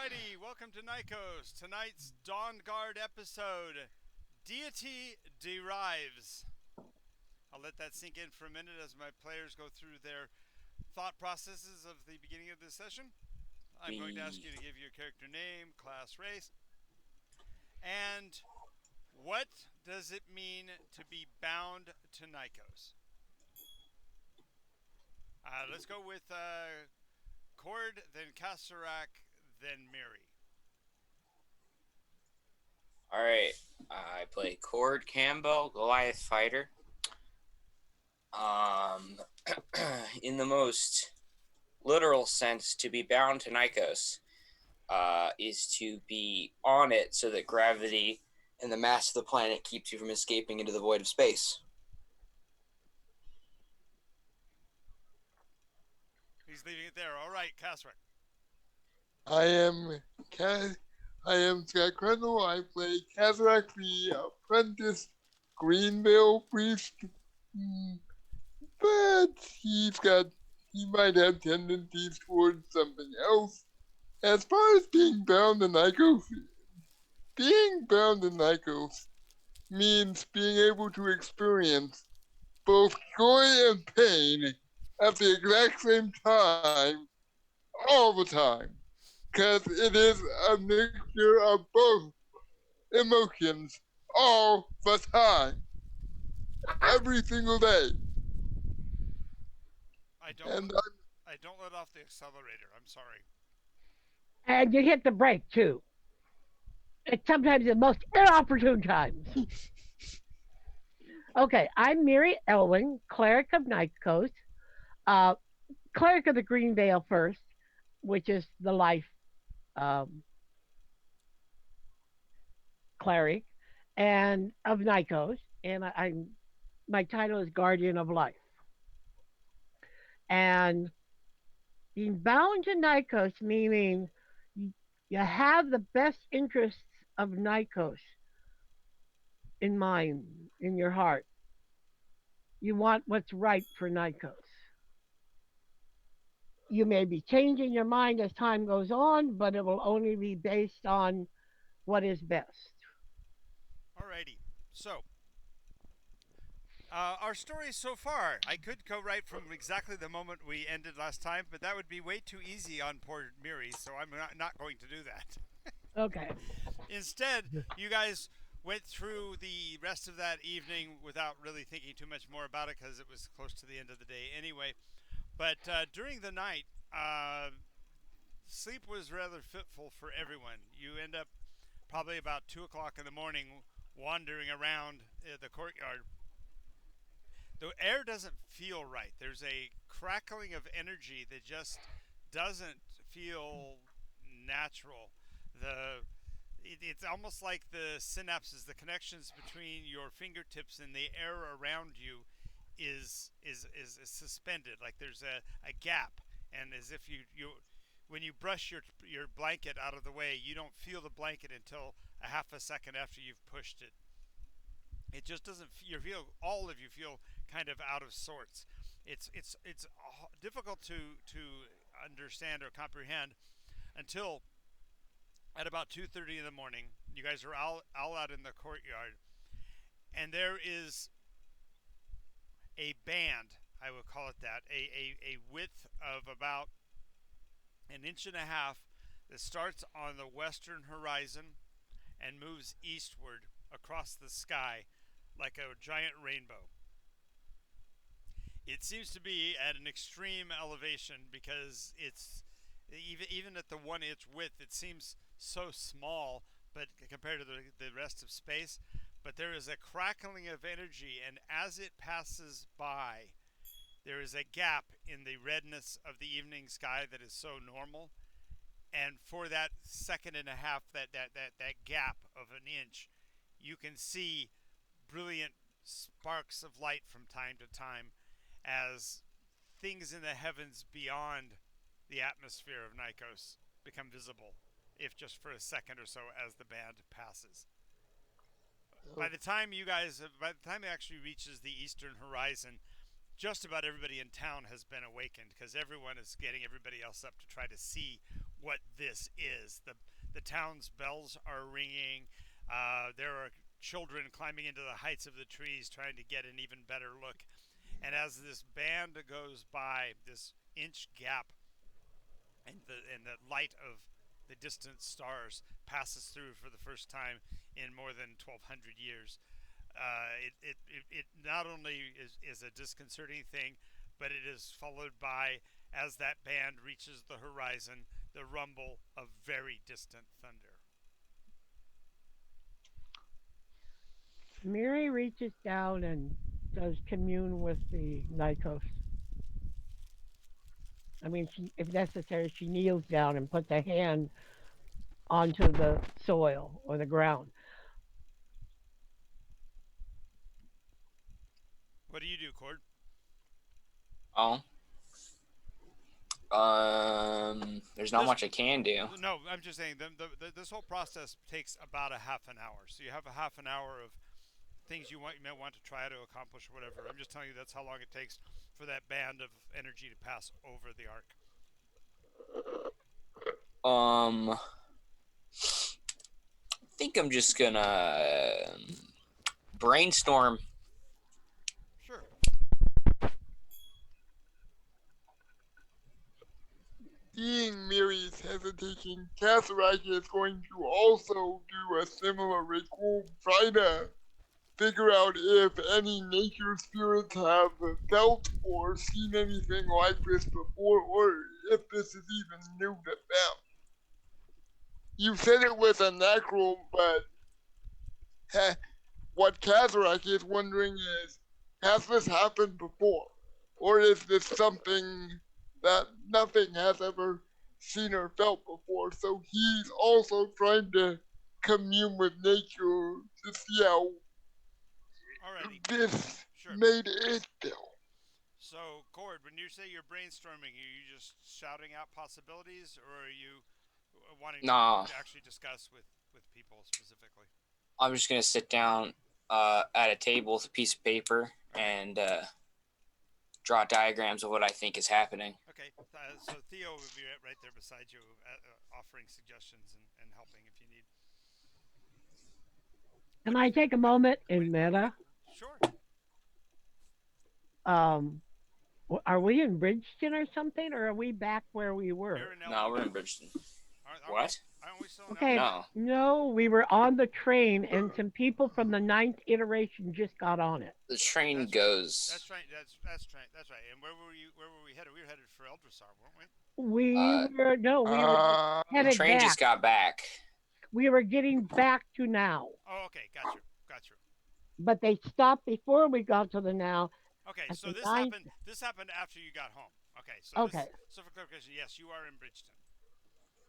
Alrighty, welcome to Nycos. Tonight's Dawn Guard episode, Deity Derives. I'll let that sink in for a minute as my players go through their thought processes of the beginning of this session. I'm going to ask you to give your character name, class, race, and what does it mean to be bound to Nycos? Let's go with Cord, then Kasarak, then Miri. All right, I play Cord Campbell, Goliath fighter. In the most literal sense, to be bound to Nycos is to be on it so that gravity and the mass of the planet keeps you from escaping into the void of space. He's leaving it there. All right, Kasarak. I am Scott Crandall. I play Kazarak, the apprentice Greenville priest. But he might have tendencies towards something else. As far as being bound to Nycos means being able to experience both joy and pain at the exact same time, all the time. Because it is a mixture of both emotions all the time, every single day. I don't. And I don't let off the accelerator. I'm sorry. And you hit the brake too. It's sometimes the most inopportune times. Okay, I'm Miri Elwin, cleric of Nycos, uh, cleric of the Green Veil first, which is the life um, cleric, and of Nycos, and I'm my title is Guardian of Life. And being bound to Nycos meaning you, you have the best interests of Nycos in mind, in your heart. You want what's right for Nycos. You may be changing your mind as time goes on, but it will only be based on what is best. Alrighty. So, our story so far. I could go right from exactly the moment we ended last time, but that would be way too easy on poor Miri, so I'm not going to do that. Okay. Instead, you guys went through the rest of that evening without really thinking too much more about it because it was close to the end of the day anyway. But during the night, sleep was rather fitful for everyone. You end up probably about 2 o'clock in the morning wandering around the courtyard. The air doesn't feel right. There's a crackling of energy that just doesn't feel natural. It's almost like the synapses, the connections between your fingertips and the air around you is suspended. Like there's a gap, and as if you when you brush your blanket out of the way, you don't feel the blanket until a half a second after you've pushed it. It just doesn't. You feel all of you feel kind of out of sorts. It's difficult to understand or comprehend until at about 2:30 in the morning. You guys are all out in the courtyard, and there is a band. I would call it that. A width of about an inch and a half that starts on the western horizon and moves eastward across the sky like a giant rainbow. It seems to be at an extreme elevation because it's even at the 1 inch width, it seems so small, but compared to the rest of space. But there is a crackling of energy, and as it passes by, there is a gap in the redness of the evening sky that is so normal. And for that second and a half, that gap of an inch, you can see brilliant sparks of light from time to time as things in the heavens beyond the atmosphere of Nycos become visible, if just for a second or so as the band passes. By the time it actually reaches the eastern horizon, just about everybody in town has been awakened because everyone is getting everybody else up to try to see what this is. The town's bells are ringing. There are children climbing into the heights of the trees trying to get an even better look. And as this band goes by, this inch gap and the light of the distant stars passes through for the first time in more than 1,200 years. It not only is a disconcerting thing, but it is followed by, as that band reaches the horizon, the rumble of very distant thunder. Mary reaches down and does commune with the Nycos. I mean, if necessary, she kneels down and puts a hand onto the soil or the ground. What do you do, Cord? Oh, there's not This much I can do. no, I'm just saying this whole process takes about a half an hour. So you have a half an hour of things you might want to try to accomplish or whatever. I'm just telling you that's how long it takes for that band of energy to pass over the arc. I think I'm just gonna brainstorm. Sure. Seeing Mary's hesitation, Catherine is going to also do a similar ritual, try to figure out if any nature spirits have felt or seen anything like this before, or if this is even new to them. You said it was a necrom, but what Catherine is wondering is, has this happened before? Or is this something that nothing has ever seen or felt before? So he's also trying to commune with nature to see how Alrighty. this Sure. made it feel. So, Cord, when you say you're brainstorming, are you just shouting out possibilities, or are you wanting Nah, to actually discuss with people specifically? I'm just gonna sit down at a table with a piece of paper and draw diagrams of what I think is happening. Okay, so Theo will be right there beside you, offering suggestions and helping if you need. Can What? I take a moment in Wait. meta? Sure. Um, are we in Bridgeton or something, or are we back where we were? You're in No, we're Elmondale. in Bridgeton. Aren't we? What? Aren't we still in Okay, Elmondale? No. no, we were on the train, and some people from the ninth iteration just got on it. The train That's right. goes. That's right. That's right. And where were you? Where were we headed? We were headed for Eldrasar, weren't we? We Uh, were no, we were Uh, the headed train just back. got back. We were getting back to now, Oh, okay. Got you. Got you. but they stopped before we got to the now Okay. at So the this ninth. happened. This happened after you got home. Okay. So this. Okay, So for clarification, yes, you are in Bridgeton.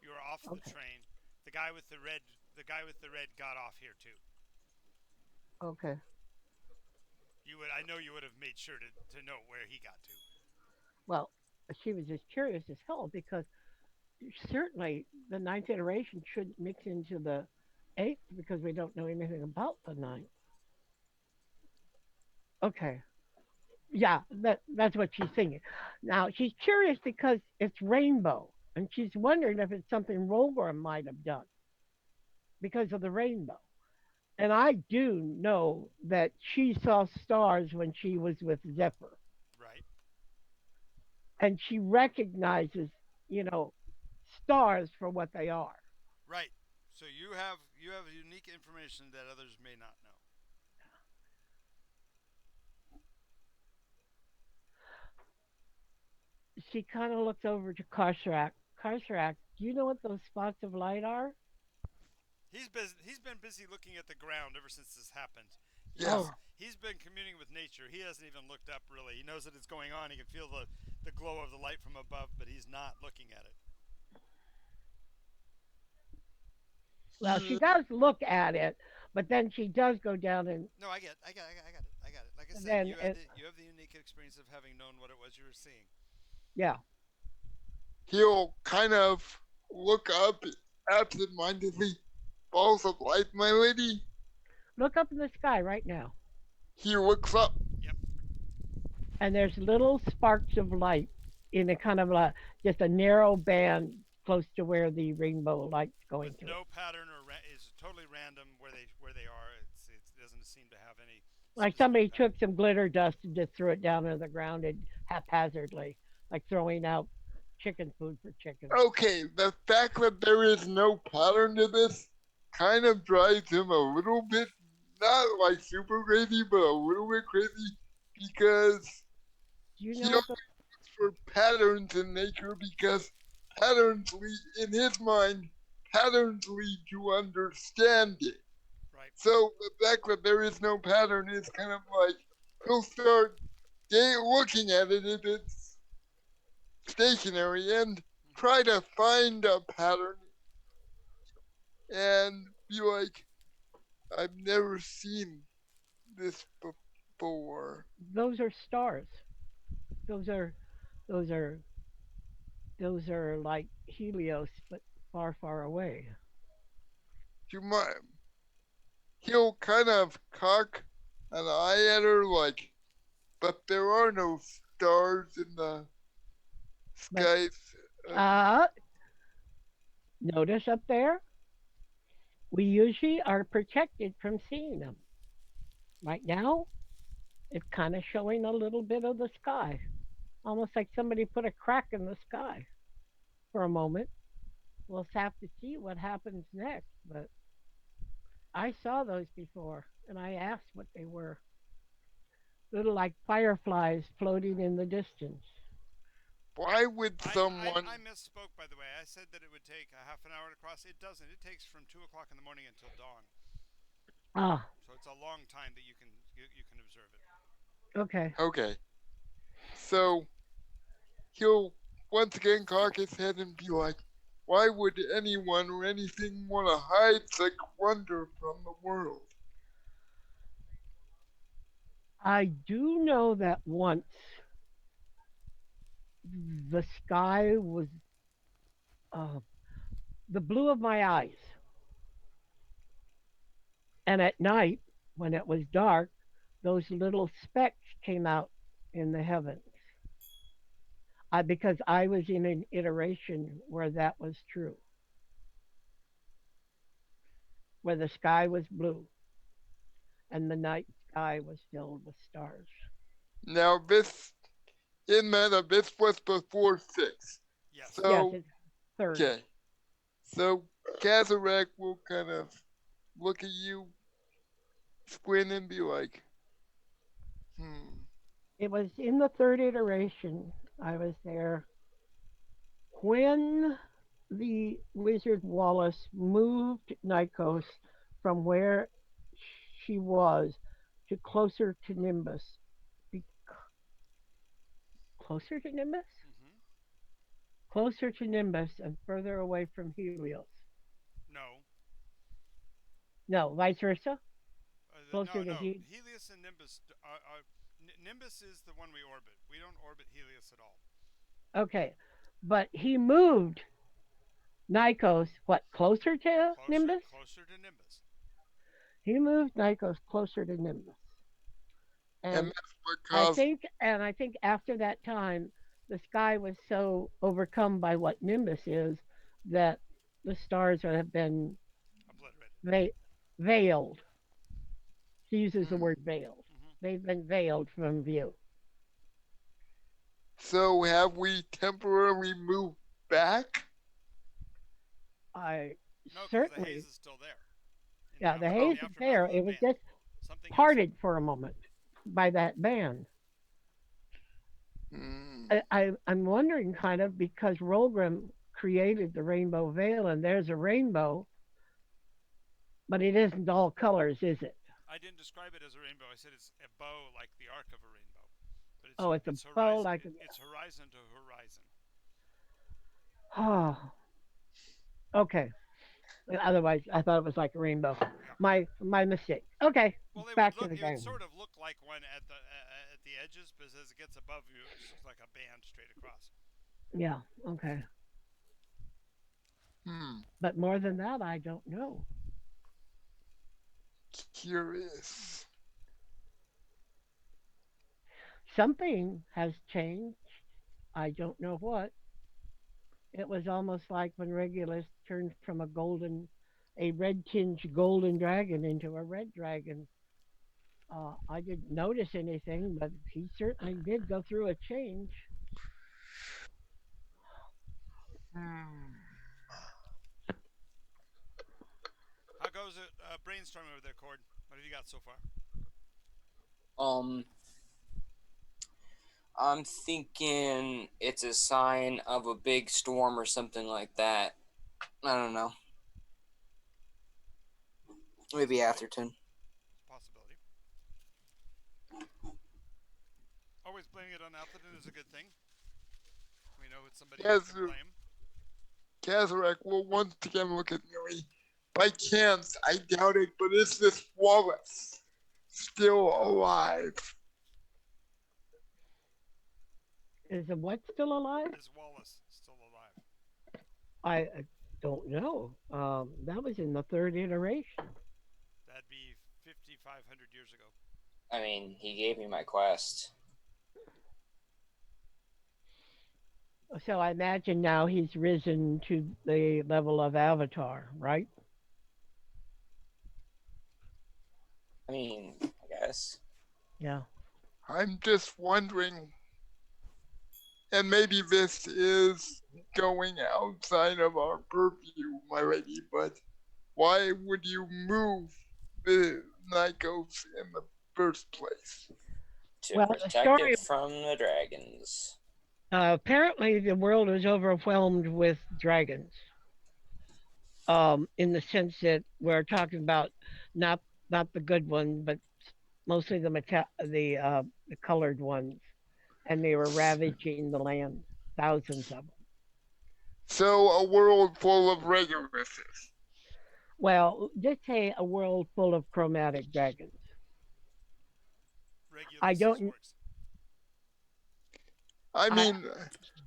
You are off the okay, train. The guy with the red. The guy with the red got off here too. okay. You would. I know you would have made sure to know where he got to. Well, she was just curious as hell because certainly the ninth iteration shouldn't mix into the eighth because we don't know anything about the ninth. Okay, yeah, that's what she's thinking. Now she's curious because it's rainbow, and she's wondering if it's something Rover might have done because of the rainbow. And I do know that she saw stars when she was with Zephyr, Right. and she recognizes, you know, stars for what they are. Right. So you have unique information that others may not know. She kind of looks over to Karsarak. Karsarak, do you know what those spots of light are? He's been busy looking at the ground ever since this happened. yeah. Oh, He's been communing with nature. He hasn't even looked up really. He knows that it's going on. He can feel the glow of the light from above, but he's not looking at it. well, she He, does look at it, but then she does go down No, I got it. Like I and said, then it, you have the unique experience of having known what it was you were seeing. yeah. he'll kind of look up absentmindedly. Balls of light, my lady. Look up in the sky right now, He looks up. Yep. and there's little sparks of light in a kind of just a narrow band close to where the rainbow light's with going to. no pattern is totally random where they are. It doesn't seem to have any Like specific somebody pattern. took some glitter dust and just threw it down on the ground and haphazardly, like throwing out chicken food for chickens. Okay, the fact that there is no pattern to this kind of drives him a little bit, not like super crazy, but a little bit crazy because Do you he know looks what the for patterns in nature because patterns lead, in his mind, patterns lead to understanding. Right. So the fact that there is no pattern is kind of like he'll start looking at it if it's stationary and Hmm. try to find a pattern and be like, I've never seen this before. those are stars. Those are those are those are like Helios, but far, far away. You might, he'll kind of cock an eye at her like, but there are no stars in the But skies of. uh, notice up there, we usually are protected from seeing them. Right now, it's kind of showing a little bit of the sky, almost like somebody put a crack in the sky for a moment. We'll have to see what happens next. But I saw those before, and I asked what they were. Little like fireflies floating in the distance. Why would I someone. misspoke, by the way. I said that it would take a half an hour to cross. It doesn't. It takes from 2 o'clock in the morning until dawn. Ah, So it's a long time that you can observe it. okay. Okay, so he'll once again cock his head and be like, why would anyone or anything want to hide such wonder from the world? I do know that once the sky was uh, the blue of my eyes. And at night, when it was dark, those little specks came out in the heavens. Because I was in an iteration where that was true, where the sky was blue and the night sky was filled with stars. Now, this, in matter, this was before 6. Yes. Yes, So, it's third. okay. So, Kazarek will kind of look at you, squint, and be like, hmm. It was in the third iteration. I was there when the wizard Wallace moved Nycos from where she was to closer to Nimbus. Be- Closer to Nimbus? Hmm. Closer to Nimbus and further away from Helios. No. No, vice versa. No, Closer to no. He. Helios and Nimbus Nimbus is the one we orbit. We don't orbit Helios at all. Okay, but he moved Nikos what closer to Nimbus? Closer to Nimbus. He moved Nikos closer to Nimbus, And and that's what caused. I think after that time, the sky was so overcome by what Nimbus is that the stars have been Obliterated. ve- veiled. He uses the Hmm. word veiled. Hmm. They've been veiled from view. So, have we temporarily moved back? No, I because the haze is certainly, still there. In yeah, the in Oh, the haze is aftermath of there. the It was ban. just Something else. parted for a moment by that band. hmm. I'm wondering kind of because Rolgrim created the rainbow veil and there's a rainbow, but it isn't all colors, is it? I didn't describe it as a rainbow. I said it's a bow like the arc of a rainbow, but Oh, it's a it's bow horizon. like It's horizon to horizon. oh, okay. Otherwise, I thought it was like a rainbow. Yeah. My mistake. Okay, Well, it would back to look. the It would game. sort of look like one at the edges, but as it gets above you, it's just like a band straight across. Yeah, okay. Hmm. But more than that, I don't know. Curious. Something has changed. I don't know what. It was almost like when Regulus turned from a red tinged golden dragon into a red dragon. I didn't notice anything, but he certainly did go through a change. Hmm. How goes it brainstorming over there, Cord? What have you got so far? Um, I'm thinking it's a sign of a big storm or something like that. I don't know. Maybe Atherton. It's a possibility. Always blaming it on Atherton is a good thing. We know it's somebody we can Kaz- blame. Kazarek will once again look at Millie. By chance, I doubt it, but is this Wallace still alive? Is the what still alive? Is Wallace still alive? I don't know. That was in the third iteration. That'd be 5,500 years ago. I mean, he gave me my quest. So I imagine now he's risen to the level of Avatar, right? I mean, I guess. Yeah. I'm just wondering, and maybe this is going outside of our purview, my lady, but why would you move the Nycos in the first place? To Well, the protect story it from the dragons. apparently the world is overwhelmed with dragons. In the sense that we're talking about not not the good ones, but mostly the colored ones, and they were ravaging the land, thousands of them. So, a world full of Reguluses. Well, just say a world full of chromatic dragons. I Regulus's don't. works. I I mean,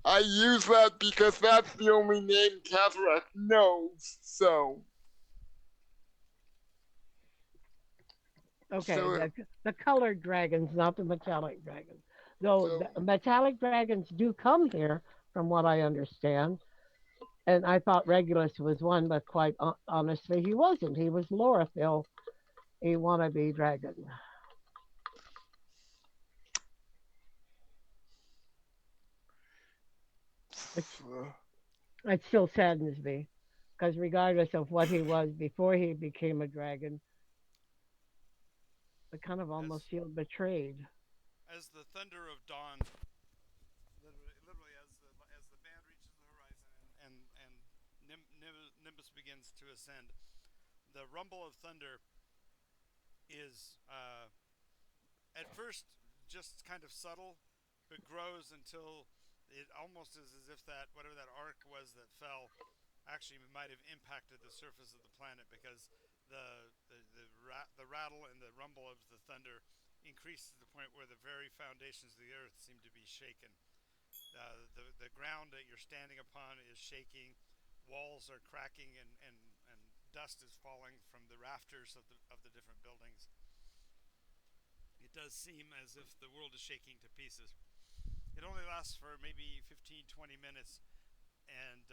I use that because that's the only name Kazarek knows. okay. So, The colored dragons, not the metallic dragons. Though so, the metallic dragons do come here, from what I understand. And I thought Regulus was one, but quite honestly, he wasn't. He was Lorathil, a wannabe dragon. Which it still saddens me, because regardless of what he was before he became a dragon, I kind of almost As feel betrayed. as the thunder of dawn, literally as the band reaches the horizon and Nimbus begins to ascend, the rumble of thunder is at first just kind of subtle, but grows until it almost is as if that whatever that arc was that fell actually might have impacted the surface of the planet because the rattle and the rumble of the thunder increased to the point where the very foundations of the earth seem to be shaken. The ground that you're standing upon is shaking, walls are cracking, and dust is falling from the rafters of the different buildings. It does seem as if the world is shaking to pieces. It only lasts for maybe 15, 20 minutes, and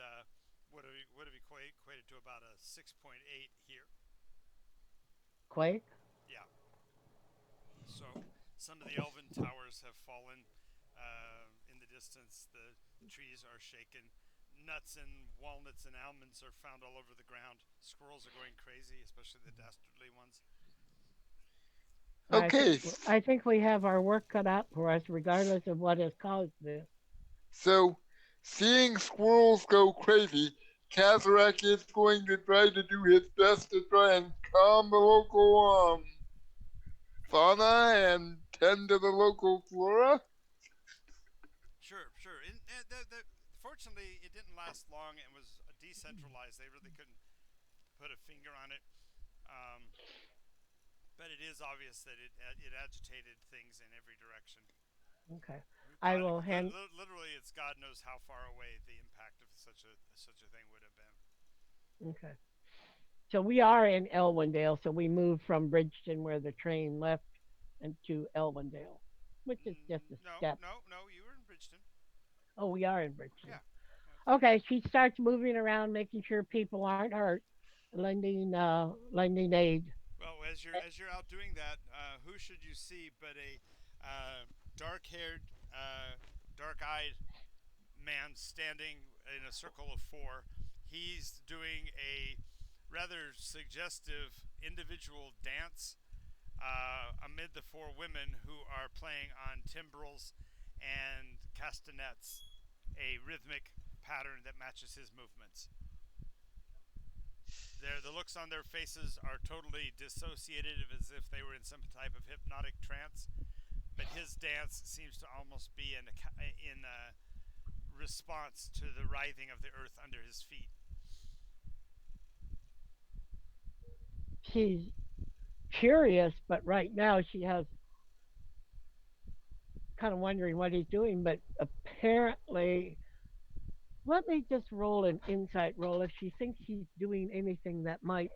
would have equated to about a 6.8 here. Quake? Yeah. So some of the elven towers have fallen in the distance. The trees are shaken. Nuts and walnuts and almonds are found all over the ground. Squirrels are going crazy, especially the dastardly ones. okay, I think we have our work cut out for us, regardless of what has caused this. so seeing squirrels go crazy, Kazarek is going to try to do his best to try and calm the local fauna and tend to the local flora. Sure, sure. Fortunately, it didn't last long and was decentralized. They really couldn't put a finger on it. Um, but it is obvious that it agitated things in every direction. Okay. I God, will hand. literally, it's God knows how far away the impact of such a thing would have been. Okay. So we are in Elwendale, so we moved from Bridgeton where the train left and to Elwendale, which is just a No, step. no, no. You were in Bridgeton. Oh, we are in Bridgeton. Yeah, yeah. Okay, she starts moving around, making sure people aren't hurt, lending aid. Well, as you're out doing that, who should you see but a dark-haired, dark-eyed man standing in a circle of four. He's doing a rather suggestive individual dance amid the four women who are playing on timbrels and castanets, a rhythmic pattern that matches his movements. The looks on their faces are totally dissociated, as if they were in some type of hypnotic trance. But his dance seems to almost be in response to the writhing of the earth under his feet. She's curious, but right now she has kind of wondering what he's doing. But apparently, let me just roll an insight roll if she thinks he's doing anything that might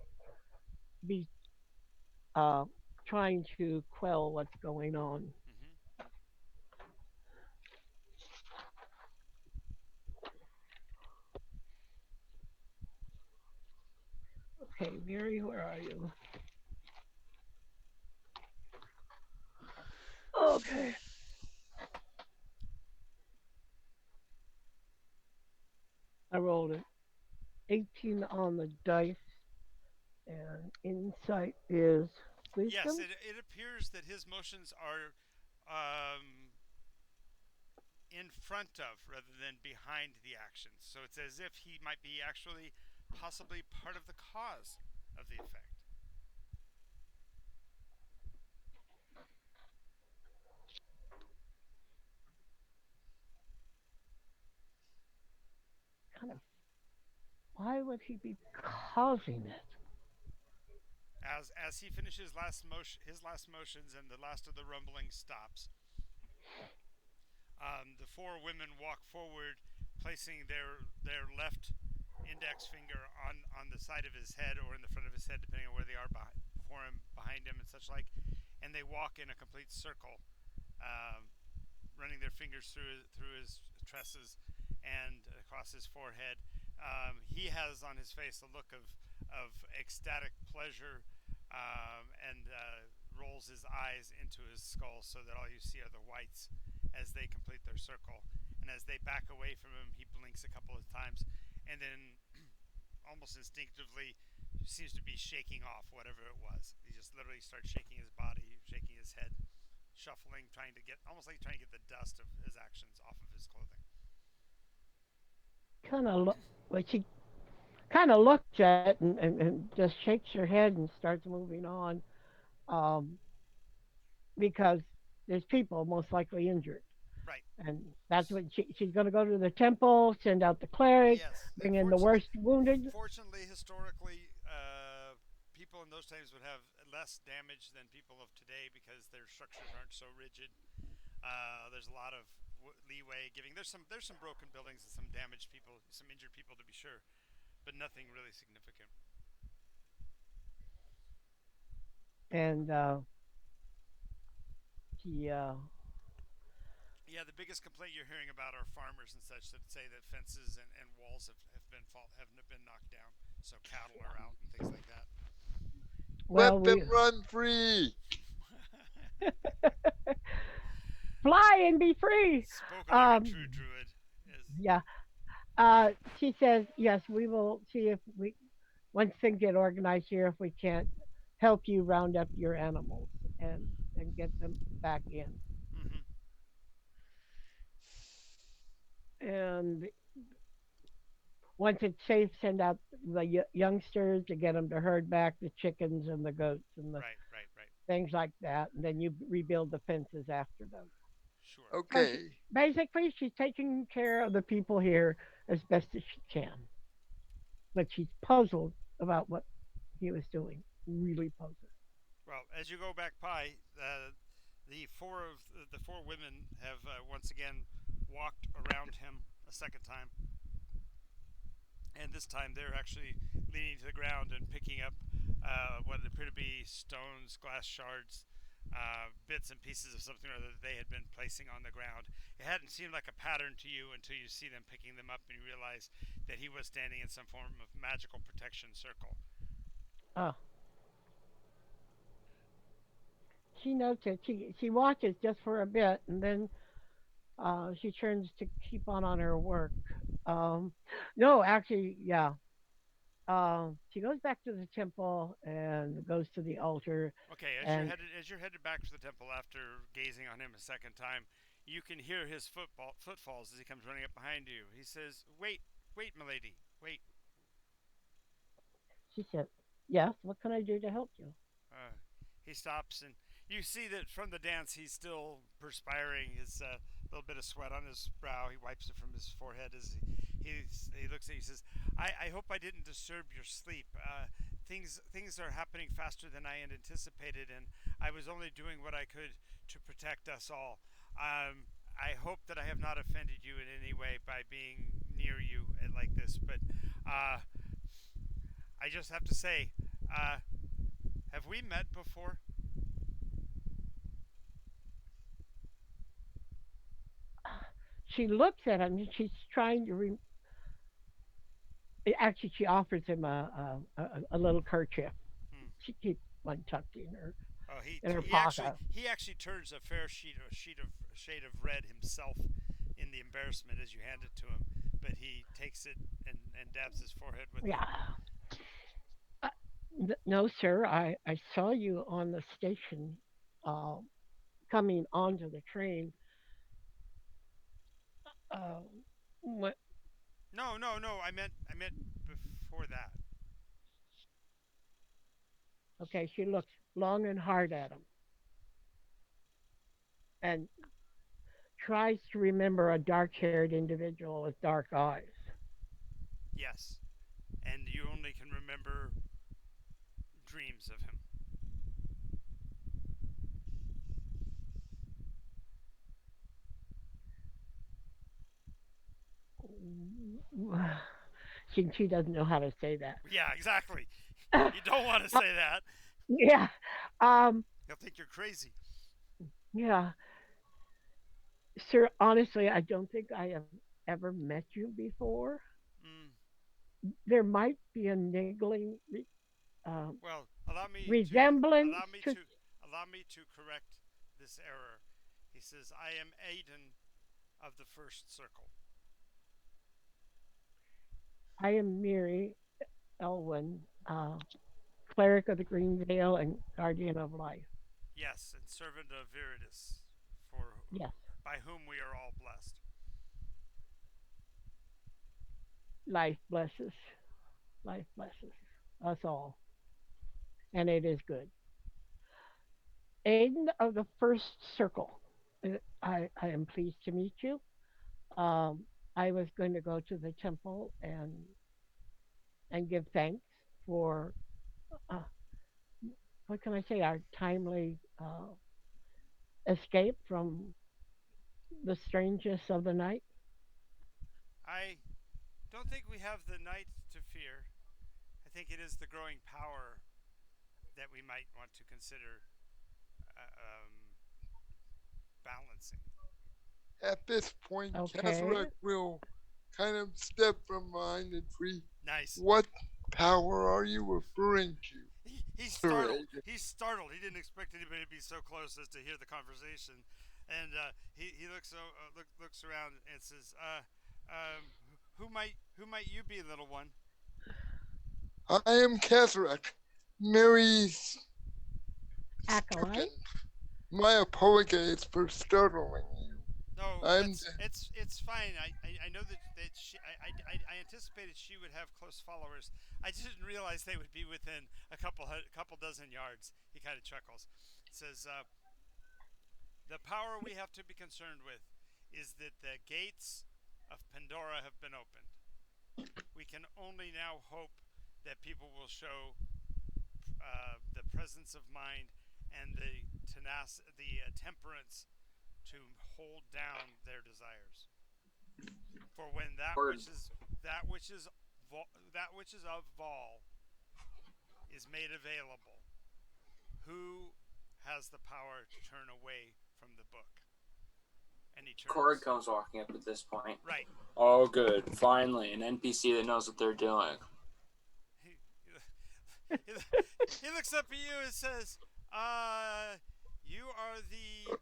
be uh, trying to quell what's going on. Mm-hmm. Okay, Mary, where are you? Okay, I rolled an 18 on the dice, and insight is Yes, wisdom. it appears that his motions are um, in front of rather than behind the actions. So it's as if he might be actually possibly part of the cause of the effect. Kind of, why would he be causing it? As he finishes his last motions and the last of the rumbling stops, the four women walk forward, placing their left index finger on the side of his head or in the front of his head, depending on where they are before him, behind him, and such like. And they walk in a complete circle, um, running their fingers through his tresses and across his forehead. He has on his face a look of ecstatic pleasure, and rolls his eyes into his skull so that all you see are the whites as they complete their circle. And as they back away from him, he blinks a couple of times, and then almost instinctively seems to be shaking off whatever it was. He just literally starts shaking his body, shaking his head, shuffling, trying to get almost like trying to get the dust of his actions off of his clothing. Kind of look, but she kind of looks at it and just shakes her head and starts moving on, um, because there's people most likely injured. Right. And that's what she's going to go to the temple, send out the clerics, Yes. bring in the worst wounded. Fortunately, historically, people in those times would have less damage than people of today because their structures aren't so rigid. There's a lot of leeway giving. There's some broken buildings and some damaged people, some injured people to be sure, but nothing really significant. And she, Yeah, the biggest complaint you're hearing about are farmers and such that say that fences and walls have been knocked down, so cattle are out and things like that. well, Let them we run free. fly and be free. Spoken like a true Um, druid. Is yeah. She says, yes, we will see if we, once things get organized here, if we can't help you round up your animals and get them back in. mm-hmm. And once it's safe, send out the youngsters to get them to herd back the chickens and the goats and the Right, right, right. things like that. And then you rebuild the fences after them. Sure. So Okay. basically, she's taking care of the people here as best as she can. But she's puzzled about what he was doing. Really puzzled. Well, as you go back by, the four women have once again walked around him a second time, and this time they're actually leaning to the ground and picking up what appear to be stones, glass shards, bits and pieces of something or other that they had been placing on the ground. It hadn't seemed like a pattern to you until you see them picking them up and you realize that he was standing in some form of magical protection circle. Oh, she notes it. She watches just for a bit, and then she turns to keep on her work. Um, no, actually, yeah. She goes back to the temple and goes to the altar, Okay, and as you're headed back to the temple after gazing on him a second time, you can hear his footfalls as he comes running up behind you. He says, "Wait, wait, milady, wait." she said, "Yes. What can I do to help you?" Uh, he stops, and you see that from the dance he's still perspiring. His little bit of sweat on his brow. He wipes it from his forehead as he looks at you. He says, I hope I didn't disturb your sleep. Things are happening faster than I had anticipated, and I was only doing what I could to protect us all. I hope that I have not offended you in any way by being near you like this, but uh, I just have to say, uh, have we met before? She looks at him. She's trying to. Actually, she offers him a little kerchief. Hmm. She keeps one tucked Oh, in her he actually pocket. turns a fair shade of red himself in the embarrassment as you hand it to him, but he takes it and dabs his forehead with it. Yeah. Uh, no, sir. I saw you on the station, uh, coming onto the train. Uh, what? No, no, no. I meant before that. Okay. She looks long and hard at him and tries to remember a dark-haired individual with dark eyes. Yes, and you only can remember dreams of him. She doesn't know how to say that. Yeah, exactly. You don't want to say that. Yeah. Um, He'll think you're crazy. yeah. Sir, honestly, I don't think I have ever met you before. Mm, There might be a niggling um, well, resemblance allow me to. to allow me to correct this error. He says, "I am Aiden of the first circle." I am Miri Elwyn, cleric of the Green Veil and guardian of life. Yes, and servant of Viridis, for Yes, by whom we are all blessed. life blesses. Life blesses us all, and it is good. Aiden of the first circle. I am pleased to meet you. Um, I was going to go to the temple and give thanks for, uh, what can I say, our timely escape from the strangeness of the night. I don't think we have the night to fear. I think it is the growing power that we might want to consider balancing. At this point, Okay. Catherine will kind of step from behind the tree. Nice. What power are you referring to, He's Sir startled. Aiden? He's startled. He didn't expect anybody to be so close as to hear the conversation, and he looks around and says, who might you be, little one?" I am Catherine, Mary's Acolyte. second. My apologies for startling you. No, I'm it's fine. I know that I anticipated she would have close followers. I just didn't realize they would be within couple dozen yards. He kind of chuckles. Says, "The power we have to be concerned with is that the gates of Pandora have been opened. We can only now hope that people will show the presence of mind and the temperance to hold down their desires. For when Word. that which is that which is of Vol is made available, who has the power to turn away from the book. And he Cord turns. comes walking up at this point. Right. Oh, good. Finally, an NPC that knows what they're doing. He, he, he looks up at you and says, you are the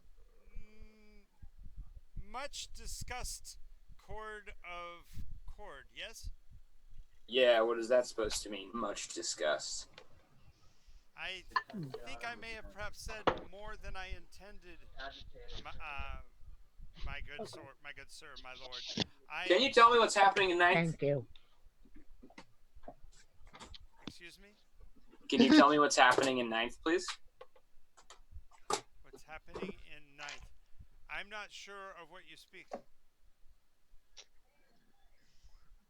much discussed Cord of Cord, yes? Yeah, what is that supposed to mean? Much discussed. I think I may have perhaps said more than I intended, my good sir, my lord. Can you tell me what's happening in Ninth? Thank you. Excuse me? Can you tell me what's happening in Ninth, please? What's happening in Ninth? I'm not sure of what you speak.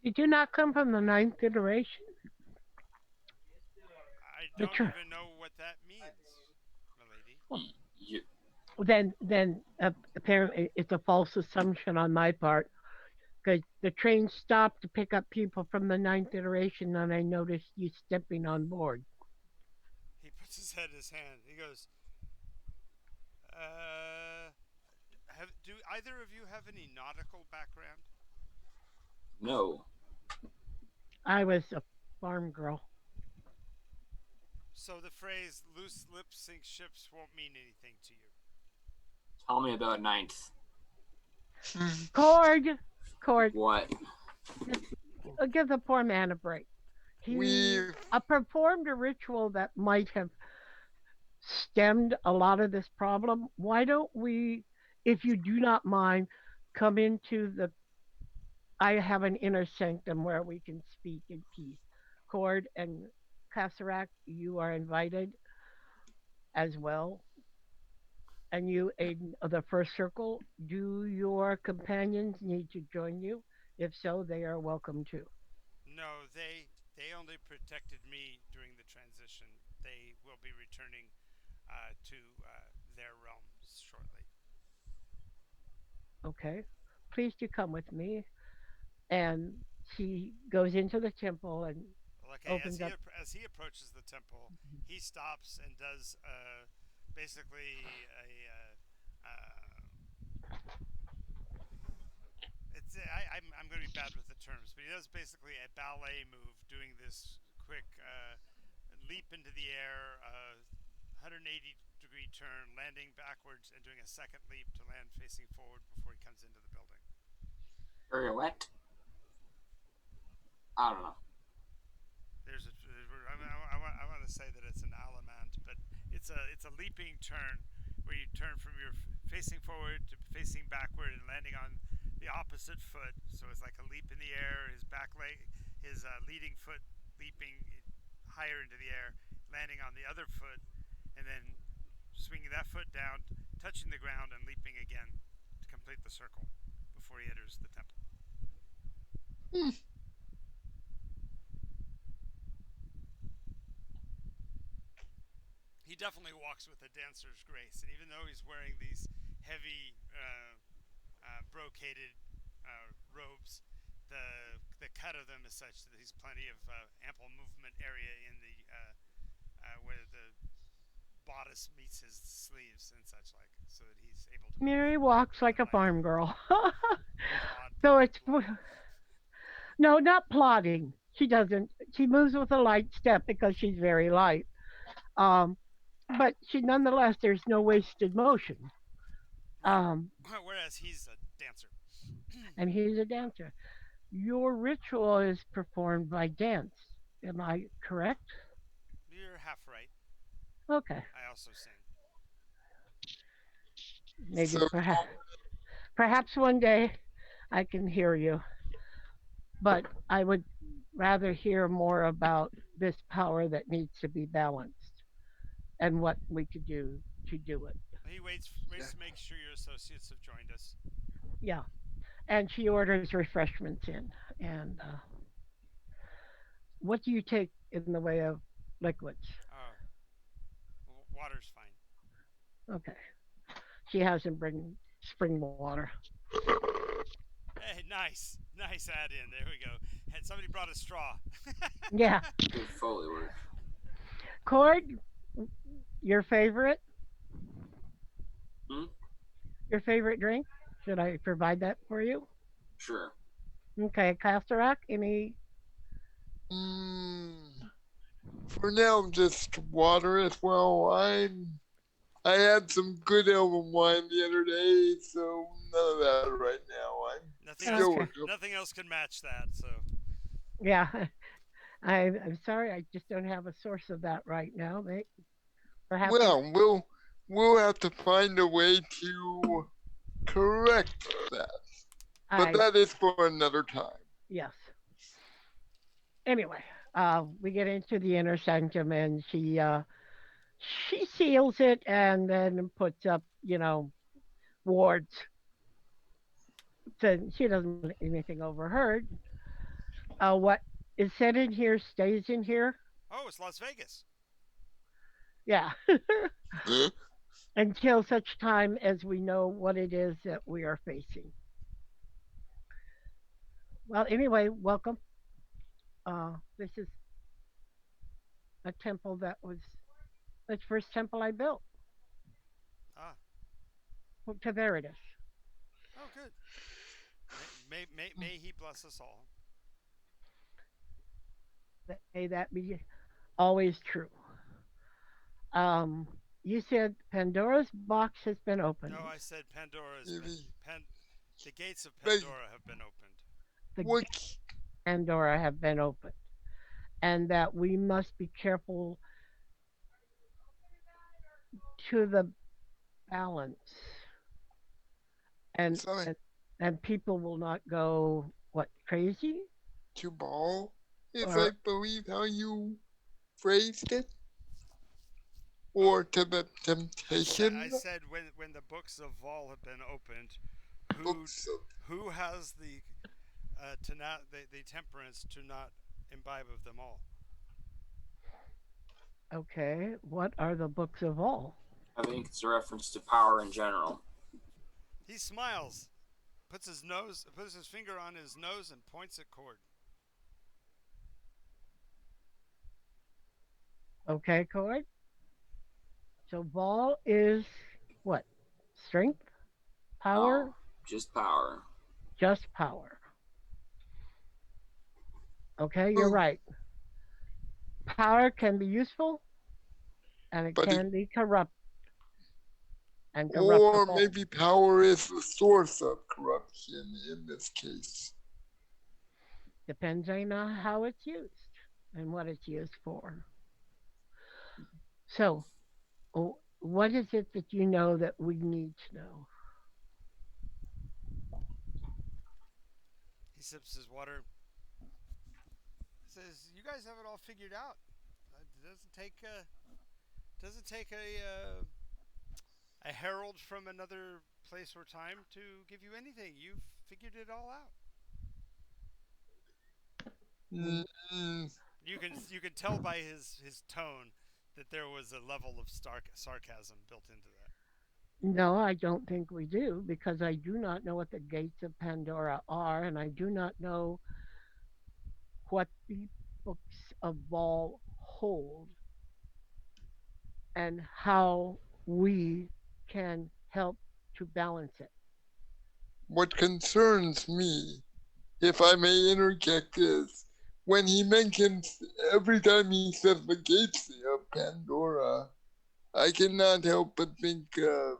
Did you not come from the ninth iteration? I The don't tr- even know what that means, milady. You, then apparently it's a false assumption on my part because the train stopped to pick up people from the ninth iteration and I noticed you stepping on board. He puts his head in his hand. He goes, do either of you have any nautical background? no. I was a farm girl. So the phrase loose lips sink ships won't mean anything to you. Tell me about Ninth. Cord, What? give the poor man a break. He performed a ritual that might have stemmed a lot of this problem. Why don't we, if you do not mind, come into the I have an inner sanctum where we can speak in peace. Cord and Kasarak, you are invited as well. And you, Aiden, of the first circle, do your companions need to join you? If so, they are welcome too. No, they only protected me during the transition. They will be returning to their realms shortly. Okay. Please do come with me. And she goes into the temple and Okay, opens up. as he approaches the temple, he stops and does basically a it's I'm going to be bad with the terms, but he does basically a ballet move, doing this quick leap into the air, 180-degree turn, landing backwards, and doing a second leap to land facing forward before he comes into the building. What? I don't know. I want to say that it's an alamand, but it's a leaping turn where you turn from your facing forward to facing backward and landing on the opposite foot. So it's like a leap in the air. His back leg, his leading foot leaping higher into the air, landing on the other foot, and then swinging that foot down, touching the ground, and leaping again to complete the circle before he enters the temple. He definitely walks with a dancer's grace, and even though he's wearing these heavy brocaded robes, the cut of them is such that he's plenty of ample movement area in the where the bodice meets his sleeves and such like, so that he's able to Mary move walks like a farm girl. So it's no, not plodding. She doesn't. She moves with a light step because she's very light. Um, but she nonetheless, there's no wasted motion. right. Um, Whereas he's a dancer. and he's a dancer. Your ritual is performed by dance. Am I correct? You're half right. Okay. I also sing. Maybe So, perhaps one day I can hear you. But I would rather hear more about this power that needs to be balanced and what we could do to do it. He waits to make sure your associates have joined us. Yeah. And she orders refreshments in. And what do you take in the way of liquids? Oh, water's fine. Okay. She has him bring spring water. Hey, nice add in. There we go. And somebody brought a straw. Yeah. Good Foley work. Cord, your favorite? Your favorite drink? Should I provide that for you? Sure. Okay, Kasterak, any? Mm, for now, just water as well. I had some good elven wine the other day, so none of that right now. I'm still Okay. Nothing else can match that. So Yeah, I'm sorry, I just don't have a source of that right now. Perhaps it's, well. We'll have to find a way to correct that, but I that is for another time. yes. Anyway, we get into the inner sanctum, and she seals it and then puts up, wards. So she doesn't want anything overheard. What is said in here stays in here. oh, it's Las Vegas. Yeah, until such time as we know what it is that we are facing. Well, anyway, welcome. This is a temple that was the first temple I built. Ah, To there it is. oh, good. May he bless us all. May that be always true. Um, you said Pandora's box has been opened. No, I said Pandora's been Maybe, the gates of but Pandora have been opened. The what? gates of Pandora have been opened, and that we must be careful to the balance, and Something and, and people will not go what crazy to ball is, I or believe, how you phrased it, Oh, or to the I temptation said when the books of Vol have been opened, who books of who has to not the temperance to not imbibe of them all. okay. What are the books of all? I think it's a reference to power in general. He smiles, puts his finger on his nose and points at Cord. Okay, Cord. So Vol is what? Strength, power, Oh, just power. just power. Okay, you're oh, right. Power can be useful and it but it, can be corrupt and or corruptible. maybe power is the source of corruption in this case. Depends on how it's used and what it's used for. So, what is it that you know that we need to know? He sips his water. Says, "You guys have it all figured out. It doesn't take a herald from another place or time to give you anything. You've figured it all out. Mm, You can tell by his tone that there was a level of sarcasm built into that. No, I don't think we do because I do not know what the gates of Pandora are, and I do not know what the books of Vol hold and how we can help to balance it. what concerns me, if I may interject, is when he mentions every time he says the gates of Pandora, I cannot help but think of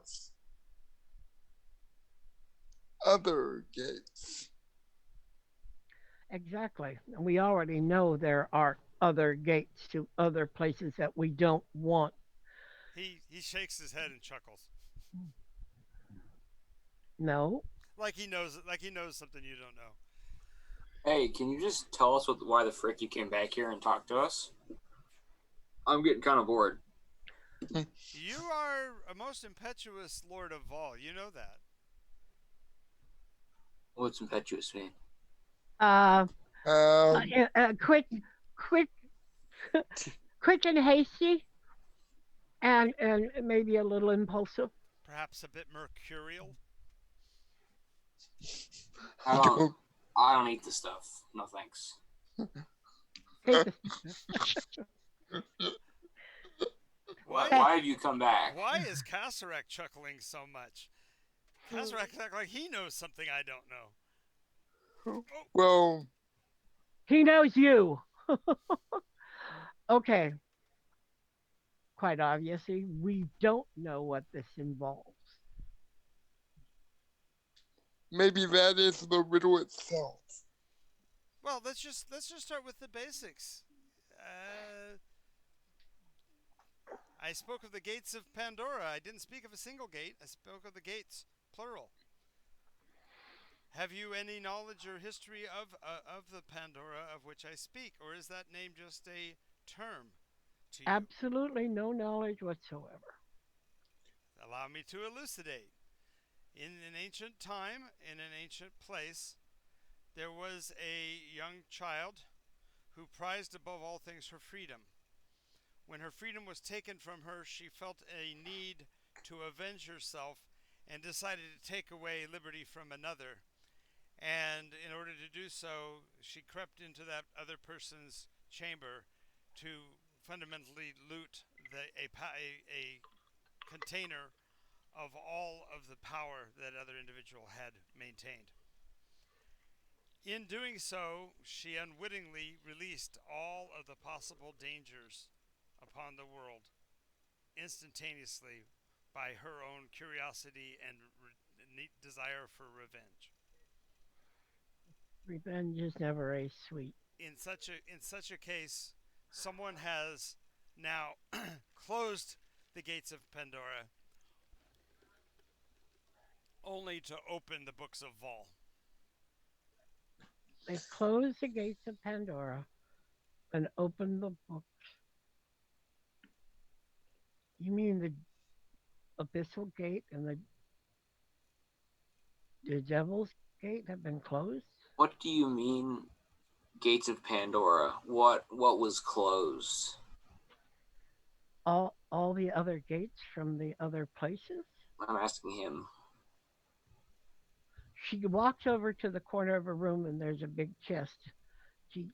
other gates. Exactly. And we already know there are other gates to other places that we don't want. He shakes his head and chuckles, No. like he knows something you don't know. Hey, can you just tell us why the frick you came back here and talked to us? I'm getting kind of bored. You are a most impetuous lord of Vol. You know that. What's impetuous mean? Uh, Um, quick, quick, quick and hasty, and maybe a little impulsive. Perhaps a bit mercurial. I I don't. don't. I don't eat the stuff. No thanks. Take this. Why Why have you come back? why is Kasserek chuckling so much? Casper acts like he knows something I don't know. Oh, Well, He knows you. Okay, quite obviously, we don't know what this involves. maybe that is the riddle itself. well, let's just start with the basics. Uh, I spoke of the gates of Pandora. I didn't speak of a single gate. I spoke of the gates, plural. Have you any knowledge or history of the Pandora of which I speak, or is that name just a term to you? Absolutely no knowledge whatsoever. Allow me to elucidate. In an ancient time, in an ancient place, there was a young child who prized above all things her freedom. When her freedom was taken from her, she felt a need to avenge herself and decided to take away liberty from another. And in order to do so, she crept into that other person's chamber to fundamentally loot a container of all of the power that other individual had maintained. In doing so, she unwittingly released all of the possible dangers upon the world instantaneously by her own curiosity and desire for revenge. Revenge is never a sweet. In such a case, someone has now closed the gates of Pandora only to open the books of Vol. They've closed the gates of Pandora and opened the book. You mean the abyssal gate and the devil's gate have been closed? What do you mean, gates of Pandora? What was closed? All the other gates from the other places? I'm asking him. She walks over to the corner of a room and there's a big chest. She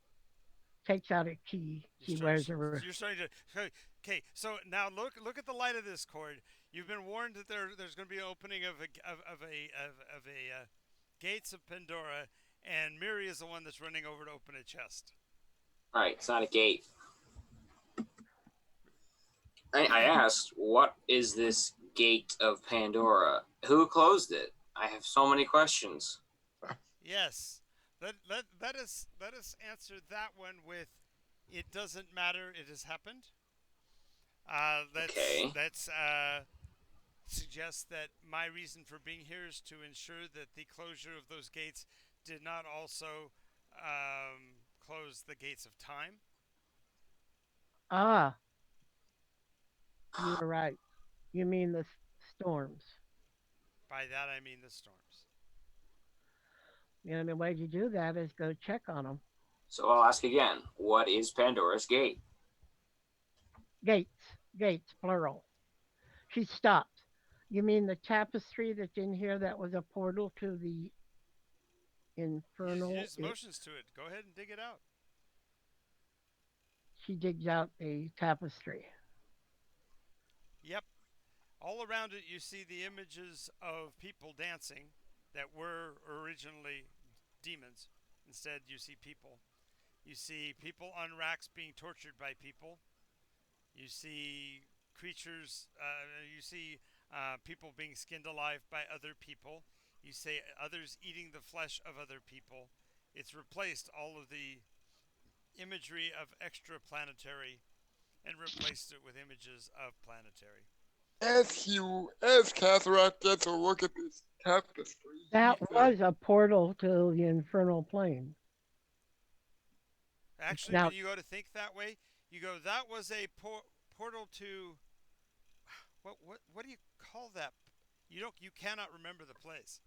takes out a key. She wears a. You're starting to. Okay, so now look at the light of this cord. You've been warned that there's going to be an opening of a gates of Pandora, and Miri is the one that's running over to open a chest. All right, it's not a gate. I asked, what is this gate of Pandora? Who closed it? I have so many questions. Yes, let us answer that one with, it doesn't matter. It has happened. Let's Okay. let's suggest that my reason for being here is to ensure that the closure of those gates did not also close the gates of time. Ah, you were right. You mean the storms. By that I mean the storms. The only way to do that is go check on them. So I'll ask again. What is Pandora's gate? Gates, plural. She stopped. You mean the tapestry that's in here that was a portal to the infernal? Use motions to it. Go ahead and dig it out. She digs out a tapestry. Yep. All around it, you see the images of people dancing that were originally demons. Instead, you see people. You see people on racks being tortured by people. You see creatures. You see people being skinned alive by other people. You see others eating the flesh of other people. It's replaced all of the imagery of extraplanetary and replaced it with images of planetary. As Cataract gets a look at this tapestry, he That says, was a portal to the infernal plane. It's Actually, now when you go to think that way, you go, that was a portal to, what do you call that? You cannot remember the place.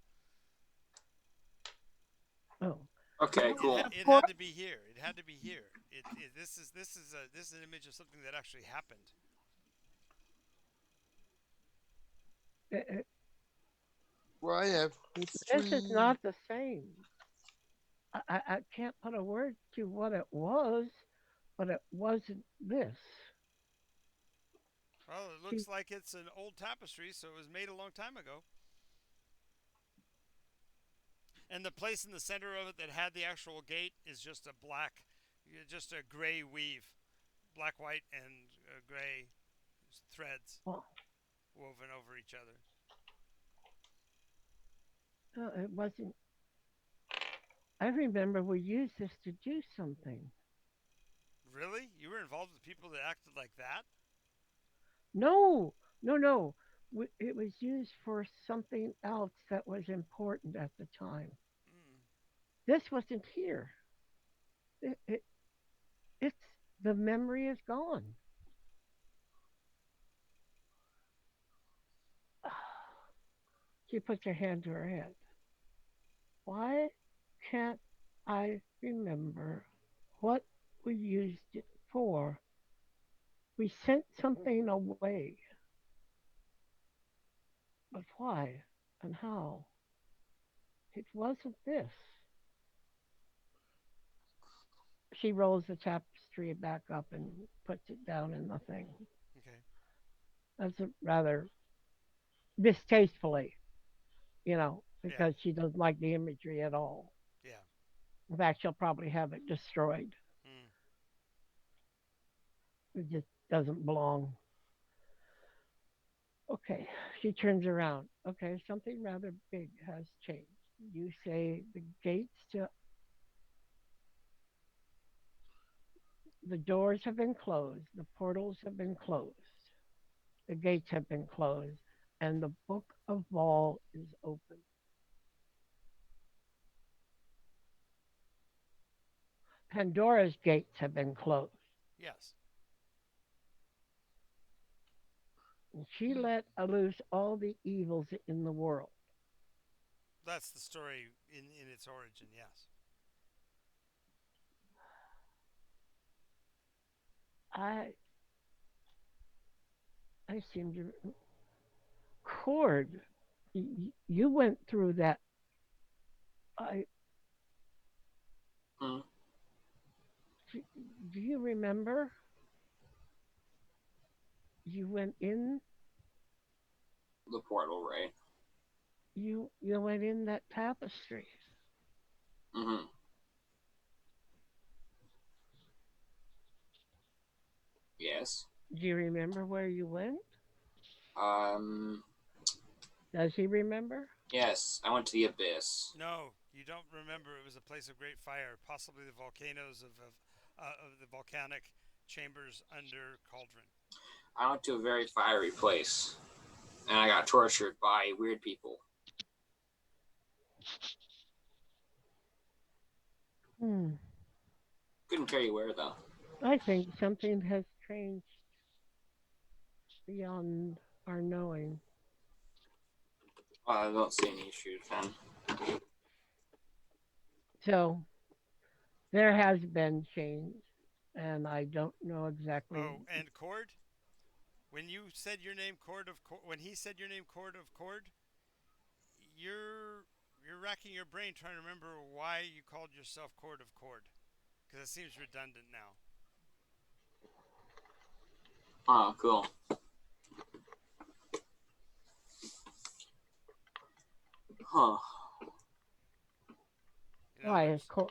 oh. Okay, It, cool. it had to be here. It had to be here. This is an image of something that actually happened. It, well, I have this is history. not the same. I can't put a word to what it was, but it wasn't this. Well, it She looks like it's an old tapestry, so it was made a long time ago. And the place in the center of it that had the actual gate is just a black, just a gray weave, black, white, and gray threads Well, woven over each other. no, it wasn't. I remember we used this to do something. Really? You were involved with people that acted like that? No, no, no. It was used for something else that was important at the time. Mm. This wasn't here. It, it it's the memory is gone. She puts her hand to her head. Why can't I remember what we used it for? We sent something away, but why and how? It wasn't this. She rolls the tapestry back up and puts it down in the thing. Okay. That's a rather distastefully, Yeah. because she doesn't like the imagery at all. Yeah. In fact, she'll probably have it destroyed. Mm. It just doesn't belong. Okay, she turns around. Okay, something rather big has changed. You say the doors have been closed, the portals have been closed, the gates have been closed, and the book of Vol is open. Pandora's gates have been closed. Yes. And she let loose all the evils in the world. That's the story in its origin, yes. I I seem to cord. You went through that. I Mm. do you remember? You went in. The portal, right? You went in that tapestry. Mm-hmm. Yes. Do you remember where you went? Um. Does he remember? Yes, I went to the abyss. No, you don't remember. It was a place of great fire, possibly the volcanoes of the volcanic chambers under Cauldron. I went to a very fiery place, and I got tortured by weird people. Hmm. Couldn't tell you where though. I think something has changed beyond our knowing. I don't see any issues then. So there has been change, and I don't know exactly. Oh, and Cord, when you said your name, when he said your name, Cord, you're you're racking your brain trying to remember why you called yourself Cord, because it seems redundant now. Oh, cool. Huh. In other Why is words, cool?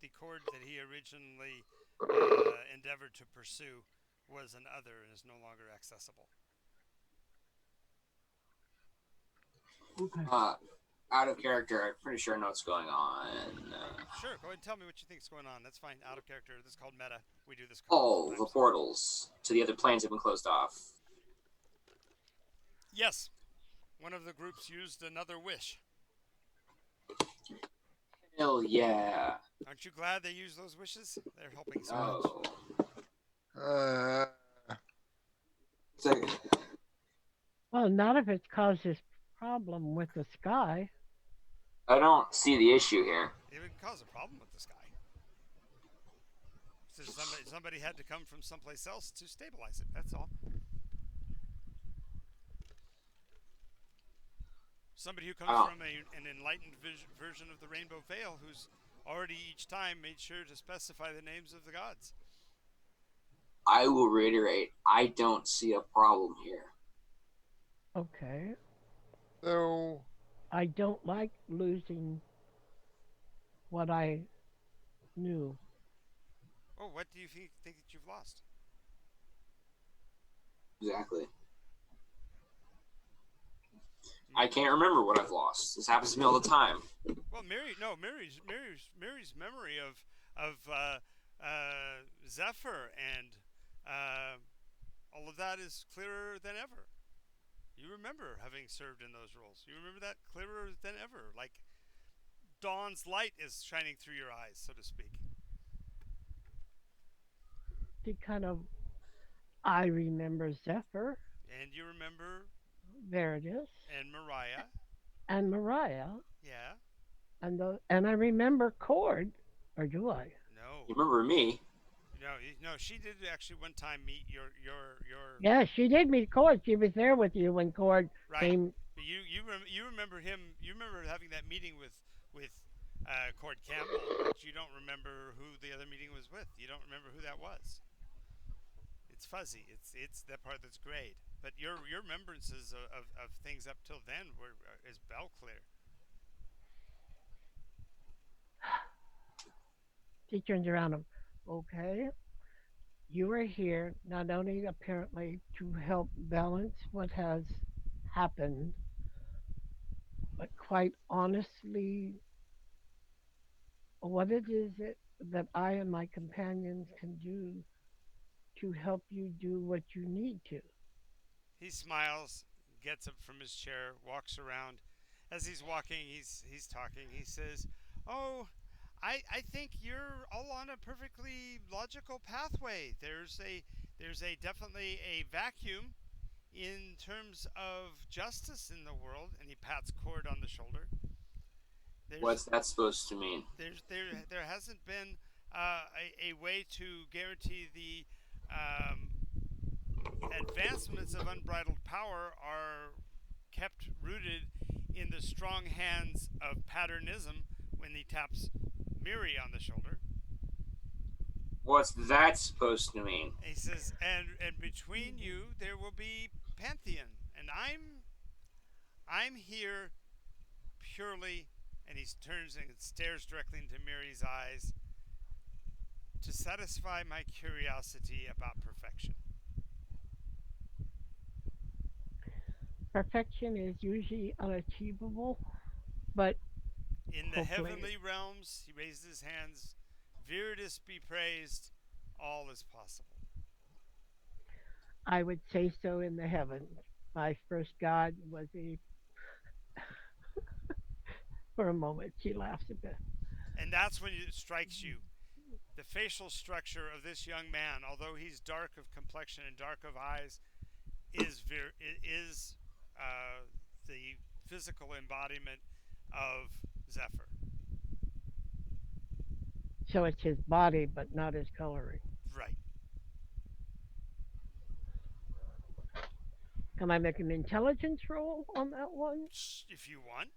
the chord that he originally endeavored to pursue was an other and is no longer accessible. Okay. Out of character, I'm pretty sure I know what's going on. Sure, go ahead and tell me what you think is going on. That's fine. Out of character. This is called meta. We do this Oh, the sometimes. portals to the other planes have been closed off. Yes, one of the groups used another wish. Hell yeah. Aren't you glad they used those wishes? They're helping so much. Oh. Uh, So, Well, none of it causes problem with the sky. I don't see the issue here. It would cause a problem with this guy. So somebody had to come from someplace else to stabilize it. That's all. Somebody who comes from an enlightened version of the Rainbow Veil, who's already each time made sure to specify the names of the gods. I will reiterate, I don't see a problem here. Okay. so I don't like losing what I knew. Oh, what do you think that you've lost? Exactly. You, I can't remember what I've lost. This happens to me all the time. well, Mary, no, Mary's memory of Zephyr and uh, all of that is clearer than ever. You remember having served in those roles. You remember that clearer than ever. Like dawn's light is shining through your eyes, so to speak. She kind of, I remember Zephyr. And you remember There it is. and Mariah. And Mariah. Yeah. And I remember Cord. Or do I? No. You remember me? No, no, she did actually one time meet your Yeah, she did meet Cord. She was there with you when Cord right. came. But you remember him. You remember having that meeting with Cord Campbell, but you don't remember who the other meeting was with. You don't remember who that was. It's fuzzy. It's that part that's grayed. But your remembrances of things up till then were is bell clear. She turns around and, okay, you are here not only apparently to help balance what has happened, but quite honestly, what it is that I and my companions can do to help you do what you need to. He smiles, gets up from his chair, walks around. As he's walking, he's talking. He says, "Oh, I think you're all on a perfectly logical pathway. There's a definitely a vacuum in terms of justice in the world." And he pats Cord on the shoulder. There's What's that supposed to mean? there hasn't been a way to guarantee the um, advancements of unbridled power are kept rooted in the strong hands of patternism when he taps Miri on the shoulder. What's that supposed to mean? And he says, and between you there will be pantheon, and I'm here purely, and he turns and stares directly into Miri's eyes to satisfy my curiosity about perfection. Perfection is usually unachievable, but In the hopefully heavenly realms, he raises his hands. Viridis be praised. All is possible. I would say so in the heavens. My first God was a, for a moment, she laughs a bit. And that's when it strikes you. The facial structure of this young man, although he's dark of complexion and dark of eyes, is uh, the physical embodiment of Zephyr. So it's his body, but not his coloring. Right. Can I make an intelligence roll on that one? If you want.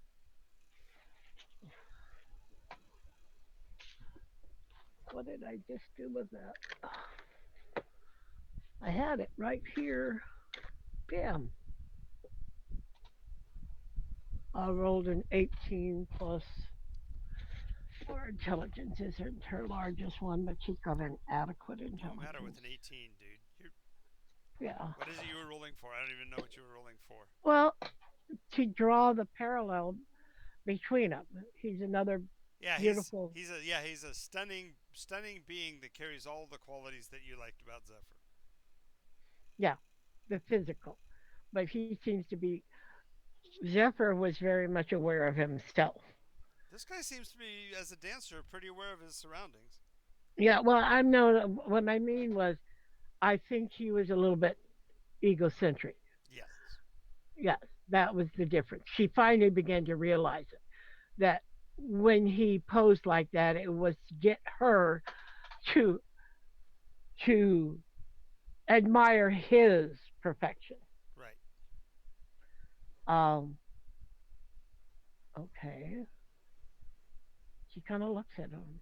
What did I just do with that? I had it right here. Bam. I rolled an 18 plus. Her intelligence isn't her largest one, but she's got an adequate No matter with intelligence. an 18, dude. Yeah. What is it you were rolling for? I don't even know what you were rolling for. Well, to draw the parallel between them, he's another Yeah, beautiful. he's a stunning being that carries all the qualities that you liked about Zephyr. Yeah, the physical. But he seems to be. Zephyr was very much aware of himself. This guy seems to be, as a dancer, pretty aware of his surroundings. Yeah, well, I'm no. What I mean was, I think he was a little bit egocentric. Yes. Yes, that was the difference. She finally began to realize it. That when he posed like that, it was to get her to to admire his perfection. Right. Um, okay. She kind of looks at him.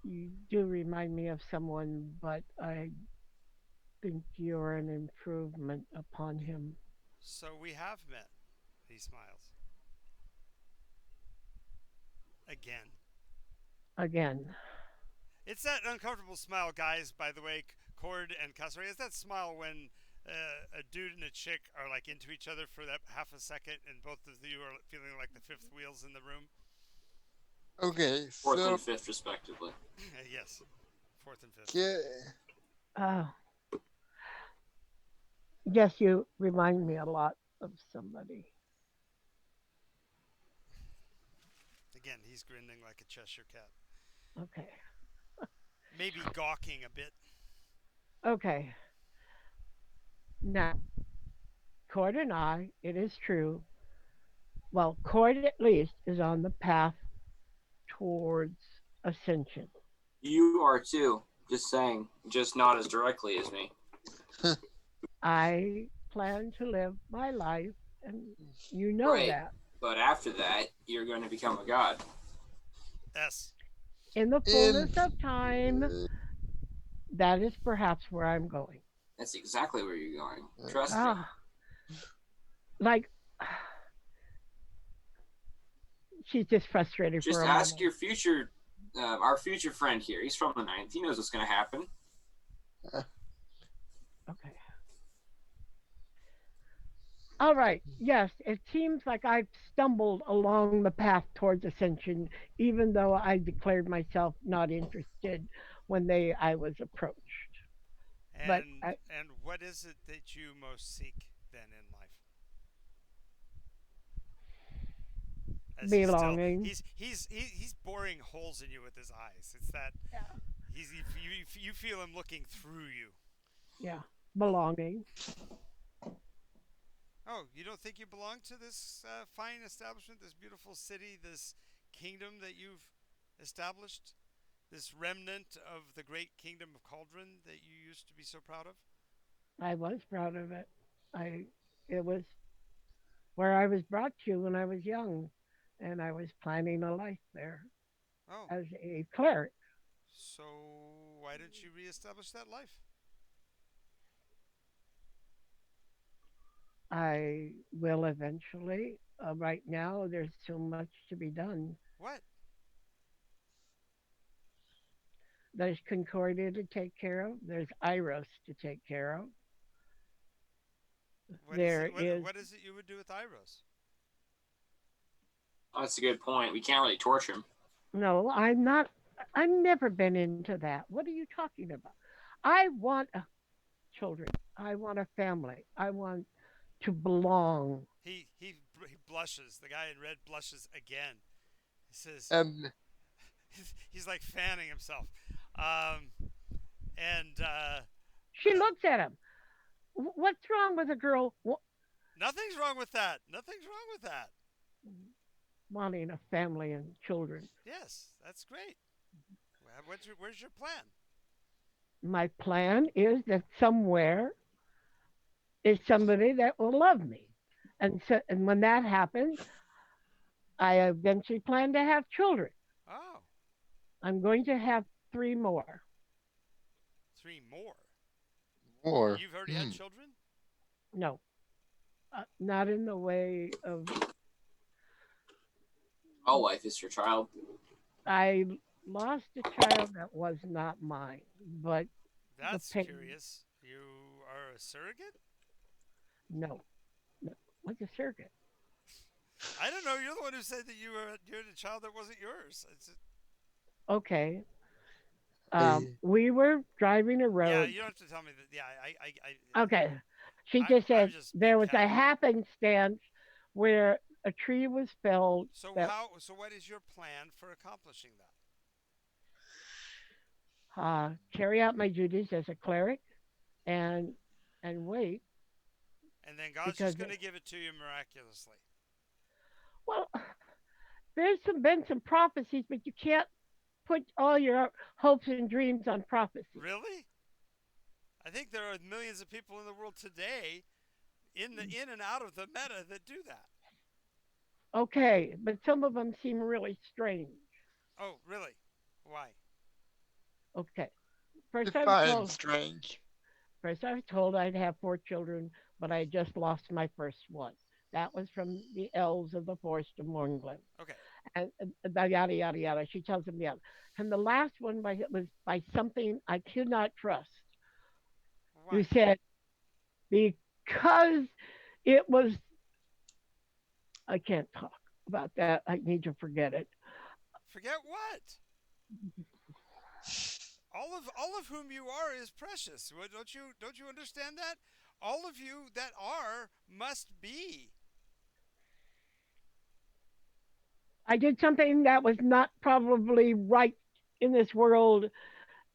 You do remind me of someone, but I think you're an improvement upon him. So we have met. He smiles. Again. again. It's that uncomfortable smile, guys, by the way, Cord and Castaway. It's that smile when a dude and a chick are like into each other for that half a second and both of you are feeling like the fifth wheels in the room. Okay, Fourth so and fifth, respectively. Yes. Fourth and fifth. yeah, Uh, yes, you remind me a lot of somebody. Again, he's grinning like a Cheshire cat. Okay. Maybe gawking a bit. Okay. Now, Cord and I, it is true. Well, Cord at least is on the path towards ascension. You are too. Just saying. Just not as directly as me. I plan to live my life, and you know Right. that, But after that, you're going to become a god. S. in the in fullness of time, that is perhaps where I'm going. That's exactly where you're going. Trust me. Ah, like she's just frustrated for Just a ask moment. your future, our future friend here. He's from the ninth. He knows what's going to happen. Okay. All right. Yes, it seems like I've stumbled along the path towards ascension, even though I declared myself not interested when they I was approached. But And what is it that you most seek then in life? As belonging. he's boring holes in you with his eyes. It's that Yeah. you feel him looking through you. Yeah. Belonging. Oh, you don't think you belong to this fine establishment, this beautiful city, this kingdom that you've established, this remnant of the great kingdom of Cauldron that you used to be so proud of? I was proud of it. I it was where I was brought to when I was young, and I was planning a life there Oh, as a cleric. so why didn't you reestablish that life? I will eventually. Right now, there's so much to be done. What? There's Concordia to take care of. There's Iros to take care of. What is There it? is What is it you would do with Iros? Oh, that's a good point. We can't really torture him. no. I'm not. I've never been into that. What are you talking about? I want children. I want a family. I want to belong. He blushes. The guy in red blushes again. He says and he's like fanning himself. Um, and She looks at him. What's wrong with a girl nothing's wrong with that. Nothing's wrong with that. wanting a family and children? Yes, that's great. Where's your plan? My plan is that somewhere is somebody that will love me. And when that happens, I eventually plan to have children. Oh, I'm going to have three more. three more. more. You've already had children? No, not in the way of. All life is your child. I lost a child that was not mine, but the That's pain. curious. You are a surrogate? No, no. What's a circuit? I don't know. You're the one who said that you're the child that wasn't yours. Okay. I, We were driving a Yeah, road. you don't have to tell me that. Yeah, Okay. She just I'm said just there being was a cavalier. happenstance where a tree was felled So that what is your plan for accomplishing that? carry out my duties as a cleric and wait And then God's because just going to give it to you miraculously. well been some prophecies, but you can't put all your hopes and dreams on prophecy. Really? I think there are millions of people in the world today in and out of the meta that do that. Okay, but some of them seem really strange. Oh, really? Why? Okay. First I was define told strange. I'd have four children, but I just lost my first one. That was from the elves of the forest of Mornglen. Okay. And yada yada yada. She tells him the other. And the last one was by something I could not trust. Why? You said because it was. I can't talk about that. I need to forget it. Forget what? All of whom you are is precious. Don't you understand that? All of you that are must be. I did something that was not probably right in this world,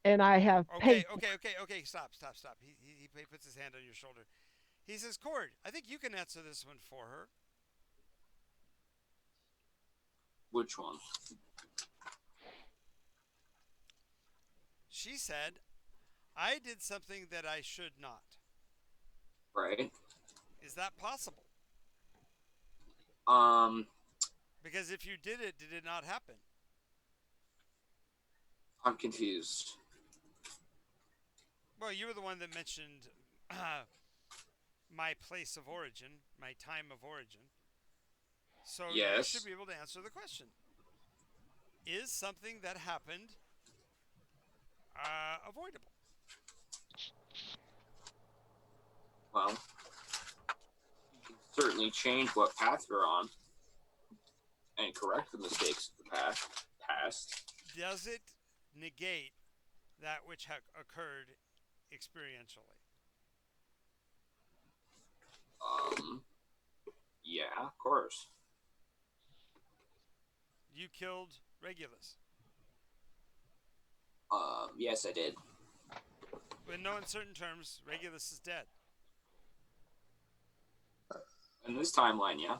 and I have Okay, paid for okay, okay, okay. Stop, stop, stop. He puts his hand on your shoulder. He says, Cord, I think you can answer this one for her. Which one? She said, I did something that I should not. Right. Is that possible? Um, Because if you did it, did it not happen? I'm confused. Well, you were the one that mentioned my place of origin, my time of origin. So you should Yes. be able to answer the question. Is something that happened avoidable? Well, you can certainly change what path you're on and correct the mistakes of the past. Does it negate that which occurred experientially? Um, yeah, of course. You killed Regulus. Yes, I did. In no uncertain terms, Regulus is dead. In this timeline, yeah.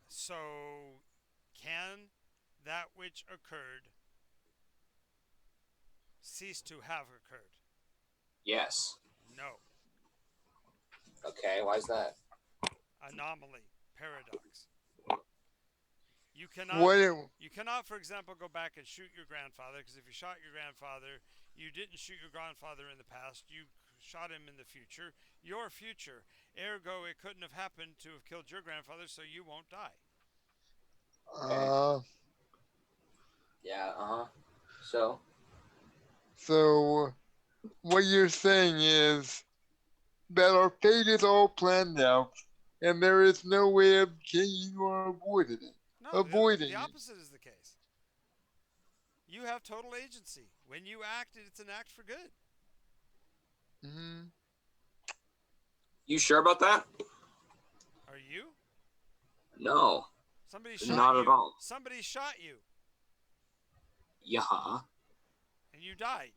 So, can that which occurred cease to have occurred? Yes. No. Okay, why is that? Anomaly, paradox. You cannot, What? you cannot, for example, go back and shoot your grandfather, because if you shot your grandfather, you didn't shoot your grandfather in the past, you shot him in the future, your future. Ergo, it couldn't have happened to have killed your grandfather, so you won't die. Uh, Yeah, So, so what you're saying is that our fate is all planned out, and there is no way of changing or No, avoiding the it. opposite is the case. You have total agency. When you act, it's an act for good. Hmm. you sure about that? Are you? No, Somebody shot not at you. all. Somebody shot you, Yeah. and you died.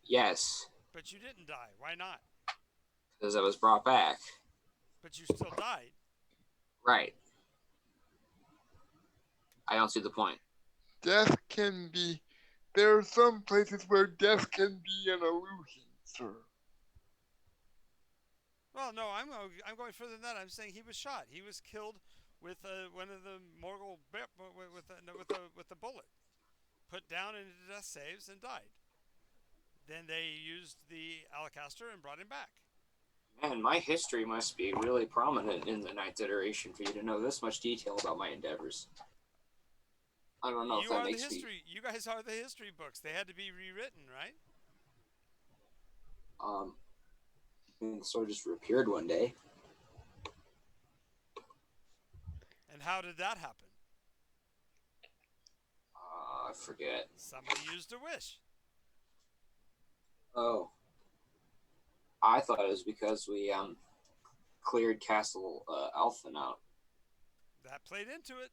Yes, But you didn't die. Why not? because I was brought back. But you still died. Right. I don't see the point. Death can be. There are some places where death can be an illusion, sir. Well, no, I'm going further than that. I'm saying he was shot. He was killed with one of the Morgul with a bullet, put down into death saves and died. Then they used the Alacaster and brought him back. Man, my history must be really prominent in the ninth iteration for you to know this much detail about my endeavors. I don't know if You that are the makes me. history. You guys are the history books. They had to be rewritten, right? The sword just appeared one day. And how did that happen? I forget. Somebody used a wish. Oh, I thought it was because we cleared Castle Alphen out. That played into it.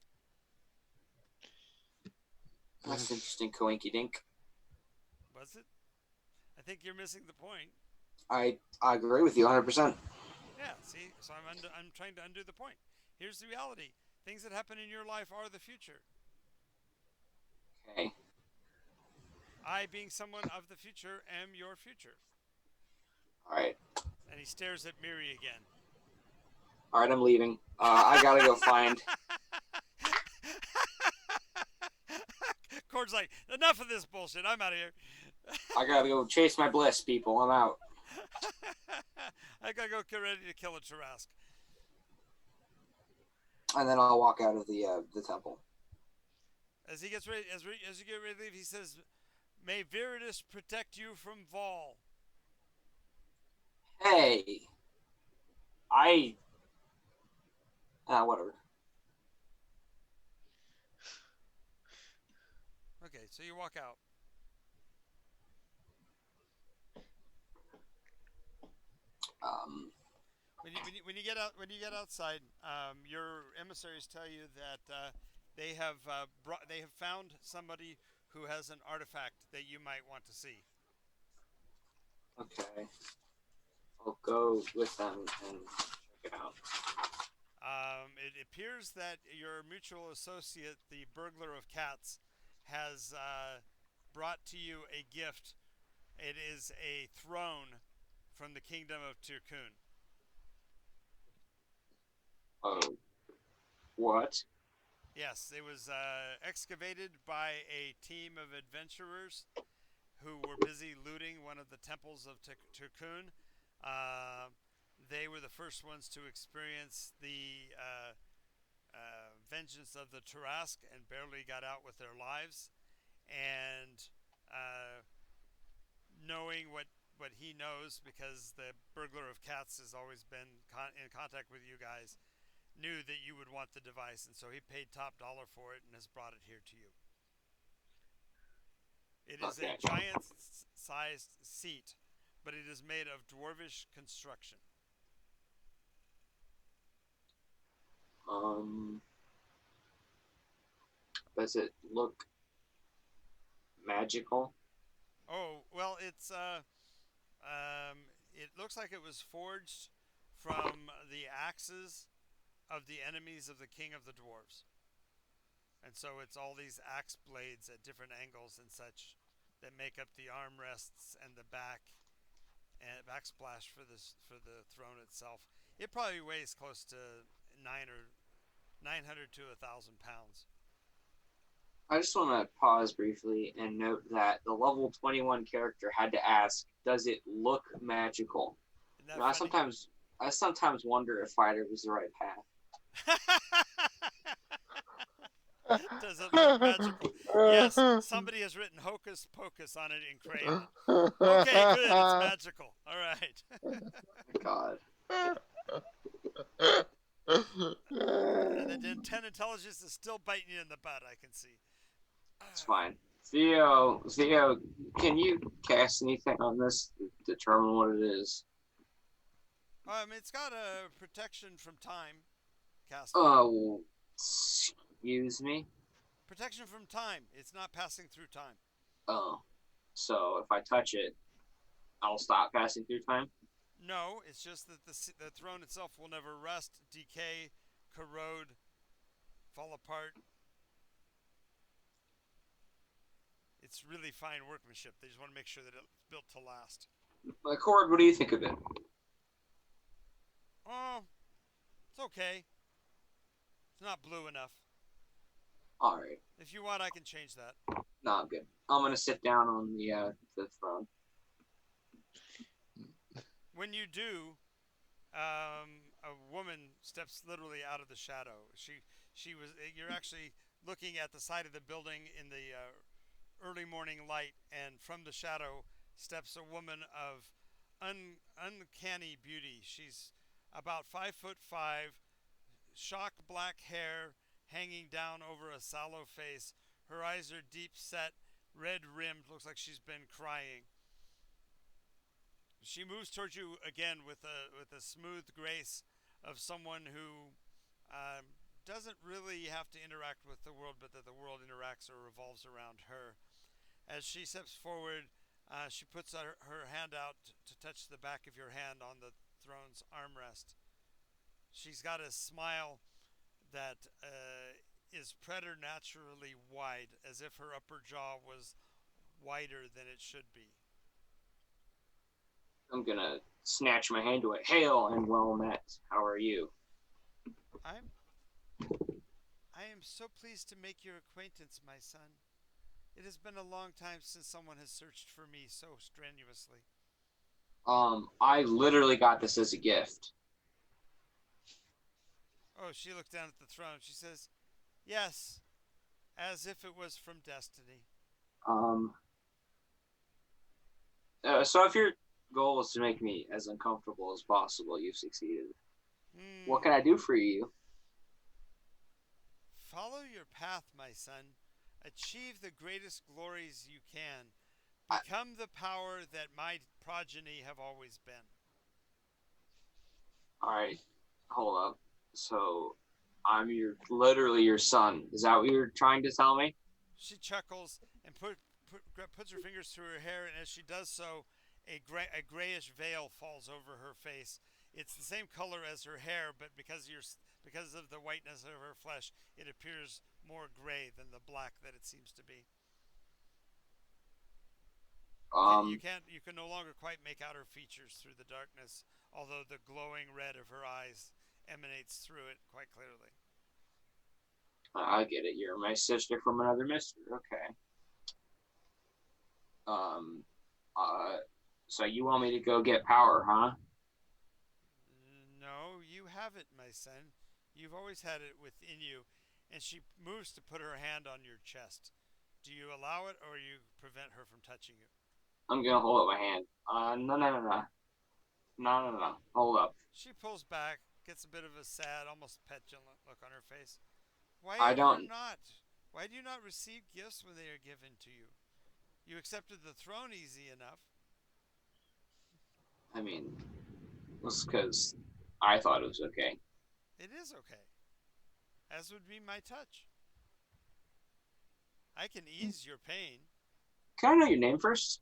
That's interesting, coinky dink. Was it? I think you're missing the point. I agree with you 100%. Yeah, see? So I'm trying to undo the point. Here's the reality. Things that happen in your life are the future. Okay. I, being someone of the future, am your future. All right. And he stares at Miri again. All right, I'm leaving. I gotta go find. Cord's like, enough of this bullshit. I'm out of here. I gotta go chase my bliss, people. I'm out. I gotta go get ready to kill a Tarrasque. And then I'll walk out of the temple. As he gets ready, as you get ready to leave, he says, "May Viridis protect you from Vol." Hey, I whatever. Okay, so you walk out. Um, When you get outside, your emissaries tell you that they have found somebody who has an artifact that you might want to see. okay, I'll go with them and check it out. It appears that your mutual associate, the burglar of cats, has brought to you a gift. It is a throne from the kingdom of Tirkun. Oh, what? Yes, it was excavated by a team of adventurers who were busy looting one of the temples of Tirkun. Uh, they were the first ones to experience the vengeance of the Tarask and barely got out with their lives. And uh, knowing what he knows, because the burglar of cats has always been in contact with you guys, knew that you would want the device, and so he paid top dollar for it and has brought it here to you. It is a Okay. giant-sized seat, but it is made of dwarvish construction. Um, does it look magical? Oh well, it looks like it was forged from the axes of the enemies of the king of the dwarves. And so it's all these axe blades at different angles and such that make up the armrests and the back and backsplash for the throne itself. It probably weighs close to 900 to 1,000 pounds. I just want to pause briefly and note that the level 21 character had to ask, "Does it look magical?" Isn't that You know, funny? I sometimes wonder if fighter was the right path. Does it look magical? Yes, somebody has written hocus pocus on it in crayon. Okay, good, it's magical. All right. God. And the 10 intelligence is still biting you in the butt, I can see. It's fine. Theo, can you cast anything on this to determine what it is? It's got a protection from time cast. Oh, excuse me? Protection from time. It's not passing through time. Oh, so if I touch it, I'll stop passing through time? No, it's just that the throne itself will never rust, decay, corrode, fall apart. It's really fine workmanship. They just want to make sure that it's built to last. Cord, what do you think of it? Oh, it's okay. It's not blue enough. Alright. If you want, I can change that. No, I'm good. I'm gonna sit down on the throne. When you do, a woman steps literally out of the shadow. She was. You're actually looking at the side of the building in the early morning light, and from the shadow steps a woman of uncanny beauty. She's about 5'5", shock black hair hanging down over a sallow face. Her eyes are deep set, red rimmed. Looks like she's been crying. She moves towards you again with a smooth grace of someone who doesn't really have to interact with the world, but that the world interacts or revolves around her. As she steps forward, she puts her hand out to touch the back of your hand on the throne's armrest. She's got a smile that is preternaturally wide, as if her upper jaw was wider than it should be. I'm gonna snatch my hand away. Hail and well met. How are you? I'm I am so pleased to make your acquaintance, my son. It has been a long time since someone has searched for me so strenuously. I literally got this as a gift. Oh, she looked down at the throne. She says, "Yes, as if it was from destiny." Um, so if your goal is to make me as uncomfortable as possible, you've succeeded. What can I Hmm. do for you? Follow your path, my son. Achieve the greatest glories you can. I, Become the power that my progeny have always been. all right, hold up. So I'm literally your son. Is that what you're trying to tell me? She chuckles and puts her fingers through her hair, and as she does so, a grayish veil falls over her face. It's the same color as her hair, but because of the whiteness of her flesh, it appears more gray than the black that it seems to be. Um, You can no longer quite make out her features through the darkness, although the glowing red of her eyes emanates through it quite clearly. I get it. You're my sister from another mister. Okay. Um, uh, so you want me to go get power, huh? No, you have it, my son. You've always had it within you. And she moves to put her hand on your chest. Do you allow it or you prevent her from touching you? I'm gonna hold up my hand. No, no, no, no, no, no, no. Hold up. She pulls back, gets a bit of a sad, almost petulant look on her face. Why I ever don't. not? Why do you not receive gifts when they are given to you? You accepted the throne easy enough. I mean, it's because I thought it was okay. It is okay, as would be my touch. I can ease your pain. Can I know your name first?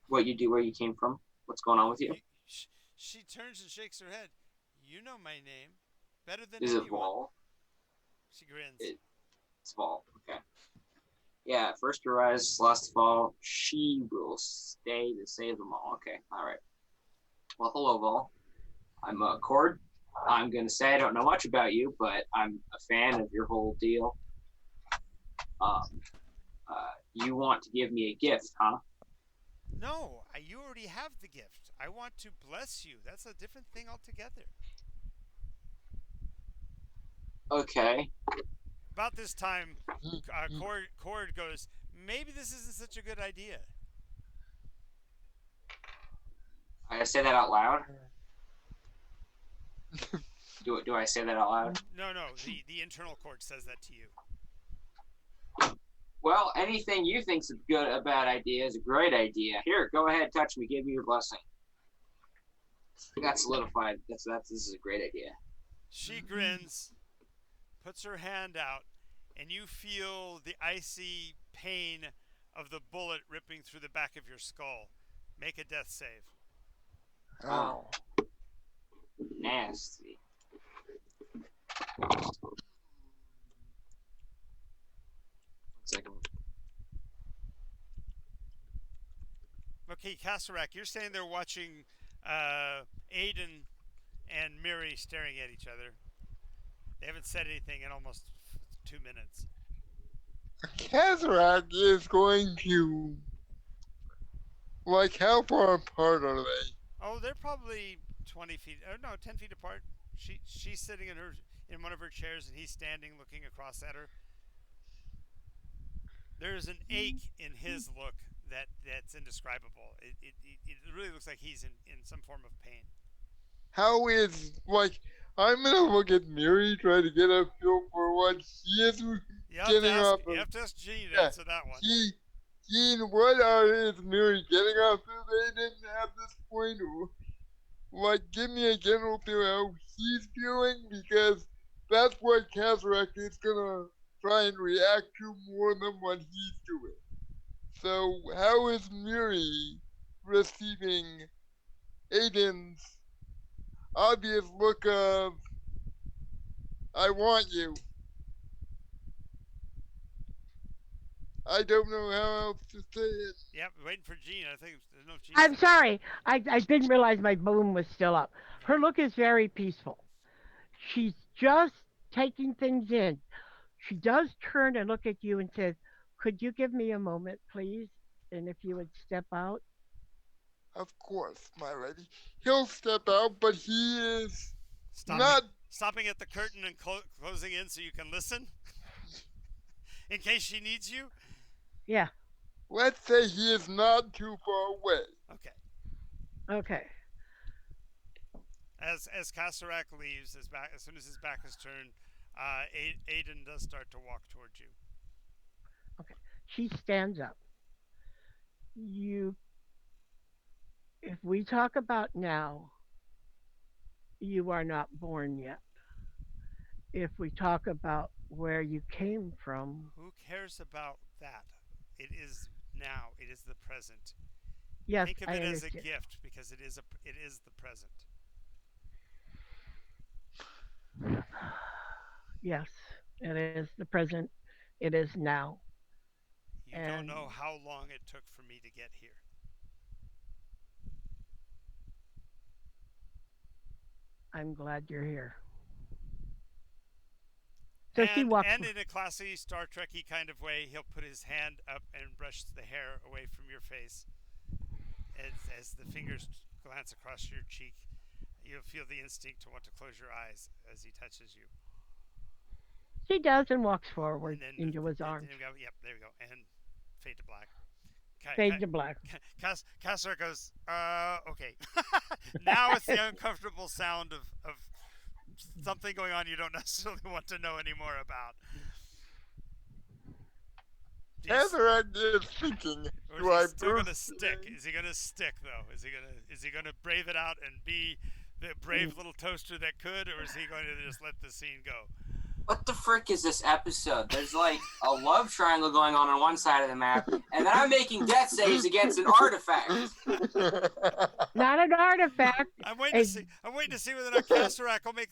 What you do, where you came from, what's going on with you? You, she turns and shakes her head. You know my name better than Is it anyone. Vol? She grins. It's Vol. Okay. Yeah, first to rise, last to fall. She will stay to save them all. Okay. All right. Well, hello, Vol. I'm Cord. I'm gonna say I don't know much about you, but I'm a fan of your whole deal. Um, you want to give me a gift, huh? No, you already have the gift. I want to bless you. That's a different thing altogether. Okay. About this time, Cord goes, maybe this isn't such a good idea. I say that out loud. Do I say that out loud? No, no, the internal Cord says that to you. Well, anything you think's a bad idea is a great idea. Here, go ahead, touch me, give me your blessing. That's solidified. This is a great idea. She grins, puts her hand out, and you feel the icy pain of the bullet ripping through the back of your skull. Make a death save. Oh, Ow. nasty. One second. Okay, Kasarak, you're standing there watching Aiden and Miri staring at each other. They haven't said anything in almost 2 minutes. Kazrak is going to, like, how far apart are they? Oh, they're probably 20 feet, or no, 10 feet apart. She's sitting in one of her chairs, and he's standing looking across at her. There's an ache in his look that's indescribable. It really looks like he's in some form of pain. How is, like, I'm gonna look at Miri, try to get a feel for what he is getting off You of. have to ask Gene to Yeah, answer that one. Gene, what is Miri getting off of Aiden at this point? Like, give me a general feel how he's feeling, because that's what Kazrak is gonna try and react to more than what he's doing. So, how is Miri receiving Aiden's obvious look of, I want you? I don't know how else to say it. Yep, waiting for Gene. I think there's no Gene's I'm still up. sorry. I didn't realize my boom was still up. Yeah. Her look is very peaceful. She's just taking things in. She does turn and look at you and says, "Could you give me a moment, please? And if you would step out." Of course, my lady. He'll step out, but he is not Stopping. stopping at the curtain and closing in so you can listen in case she needs you. Yeah. Let's say he is not too far away. Okay. Okay. As Kasarak leaves, as soon as his back is turned, Aiden does start to walk towards you. Okay. She stands up. You. If we talk about now, you are not born yet. If we talk about where you came from, Who cares about that? It is now. It is the present. yes, Think of I it as a understand. gift because it is the present. Yes, it is the present. It is now. You don't And know how long it took for me to get here. I'm glad you're here. So she walks. And in a classy Star Trekky kind of way, he'll put his hand up and brush the hair away from your face. As the fingers glance across your cheek, you'll feel the instinct to want to close your eyes as he touches you. She does and walks And forward then, into his arms. yep, there we go. And fade to black. Fade to black. Kassar goes, okay. Now it's the uncomfortable sound of something going on you don't necessarily want to know any more about. Kasarak is thinking, Or do is I he still gonna burst stick? in? Is he gonna stick though? Is he gonna brave it out and be the brave little toaster that could, or is he going to just let the scene go? What the frick is this episode? There's like a love triangle going on one side of the map, and then I'm making death saves against an artifact. Not an artifact. I'm waiting to see whether or not Kasarak will make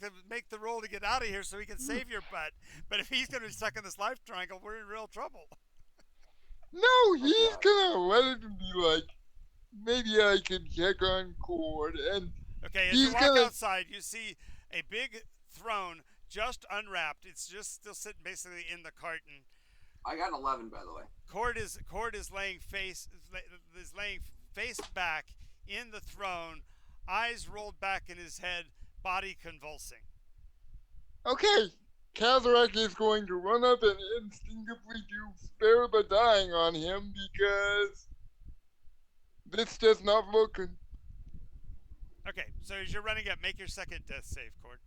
the roll to get out of here so he can save your butt. But if he's gonna be stuck in this life triangle, we're in real trouble. No, he's gonna let it be like, maybe I can check on Cord, and Okay, as he's you walk gonna. outside, you see a big throne just unwrapped. It's just still sitting basically in the carton. I got an 11, by the way. Cord is laying face back in the throne, eyes rolled back in his head, body convulsing. Okay, Kasarak is going to run up and instinctively do spare the dying on him because this does not look good. Okay, so as you're running up, make your second death save, Cord.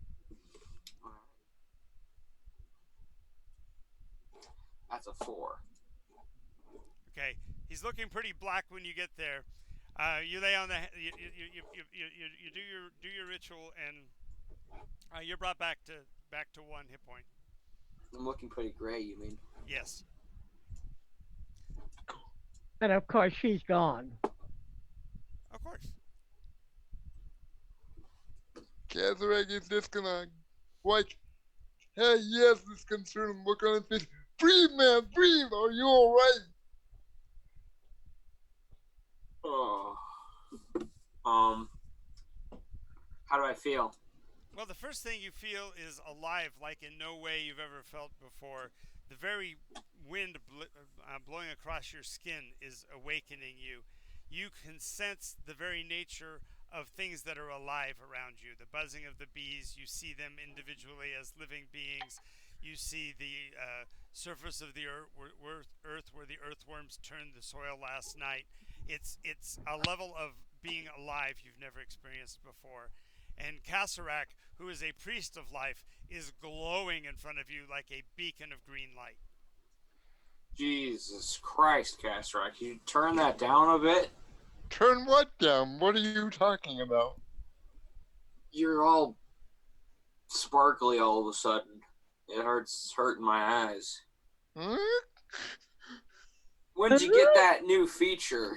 That's a 4. Okay, he's looking pretty black when you get there. You lay on the you do your ritual and you're brought back to 1 hit point. I'm looking pretty gray, you mean? Yes. And of course, she's gone. Of course. Kasarak is just gonna, like, hey, he has this concerned look on his face. Breathe, man, breathe. Are you alright? Oh. How do I feel? Well, the first thing you feel is alive, like in no way you've ever felt before. The very wind blowing across your skin is awakening you. You can sense the very nature of things that are alive around you. The buzzing of the bees, you see them individually as living beings. You see the surface of the earth where the earthworms turned the soil last night. It's a level of being alive you've never experienced before. And Kasarak, who is a priest of life, is glowing in front of you like a beacon of green light. Jesus Christ, Kasarak. Can you turn that down a bit? Turn what down? What are you talking about? You're all sparkly all of a sudden. It's hurting my eyes. Huh? When did you get that new feature?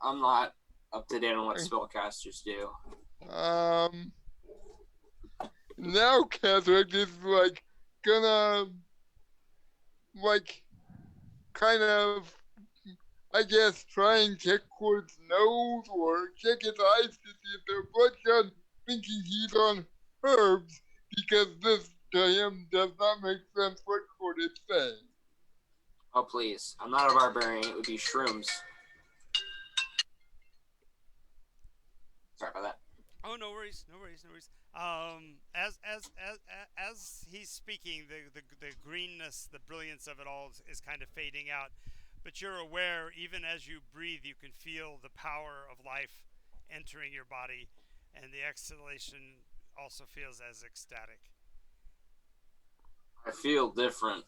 I'm not up to date on what spellcasters do. Now Kasarak is like gonna like kind of, I guess, try and check Cord's nose or check his eyes to see if they're bloodshot, thinking he's on herbs, because this to him does not make sense what Cord is saying. Oh, please. I'm not a barbarian. It would be shrooms. Sorry about that. Oh, no worries, no worries, no worries. As he's speaking, the greenness, the brilliance of it all is kind of fading out. But you're aware, even as you breathe, you can feel the power of life entering your body, and the exhalation also feels as ecstatic. I feel different.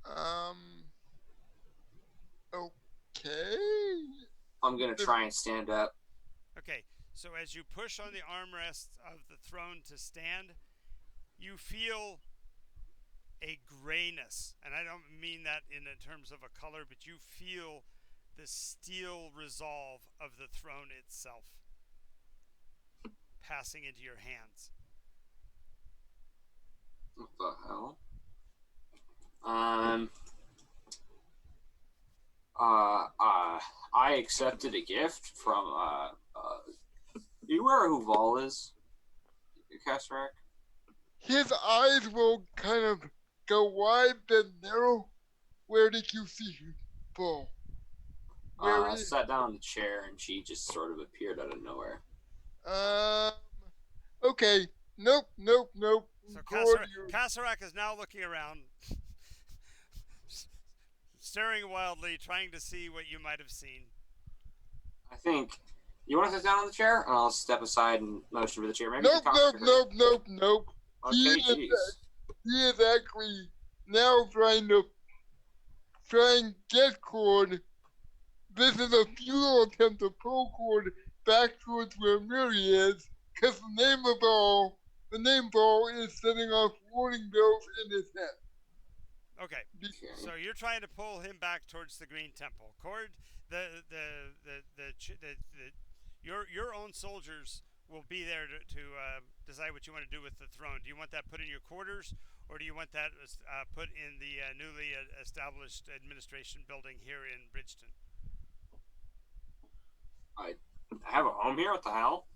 Um. Okay. I'm gonna try and stand up. Okay, so as you push on the armrests of the throne to stand, you feel a grayness, and I don't mean that in terms of a color, but you feel the steel resolve of the throne itself passing into your hands. What the hell? Um. I accepted a gift from. Do you aware who Vol is? Kastrak? His eyes will kind of go wide then narrow. Where did you see him fall? Where I is? sat down in the chair and she just sort of appeared out of nowhere. Um. Okay. Nope. Nope. Nope. So Gord, Kasarak is now looking around, staring wildly, trying to see what you might have seen. I think. You want to sit down on the chair? And I'll step aside and motion for the chair. Maybe Nope. you can talk Nope. to her. Nope. Nope. Nope. Okay, jeez. He is actually now trying to get Cord. This is a futile attempt to pull Cord back towards where Miri is, because the name ball is setting off warning bells in his head. Okay, so you're trying to pull him back towards the Green Temple. Cord, your own soldiers will be there to decide what you want to do with the throne. Do you want that put in your quarters, or do you want that put in the newly established administration building here in Bridgeton? I have a home here? What the hell?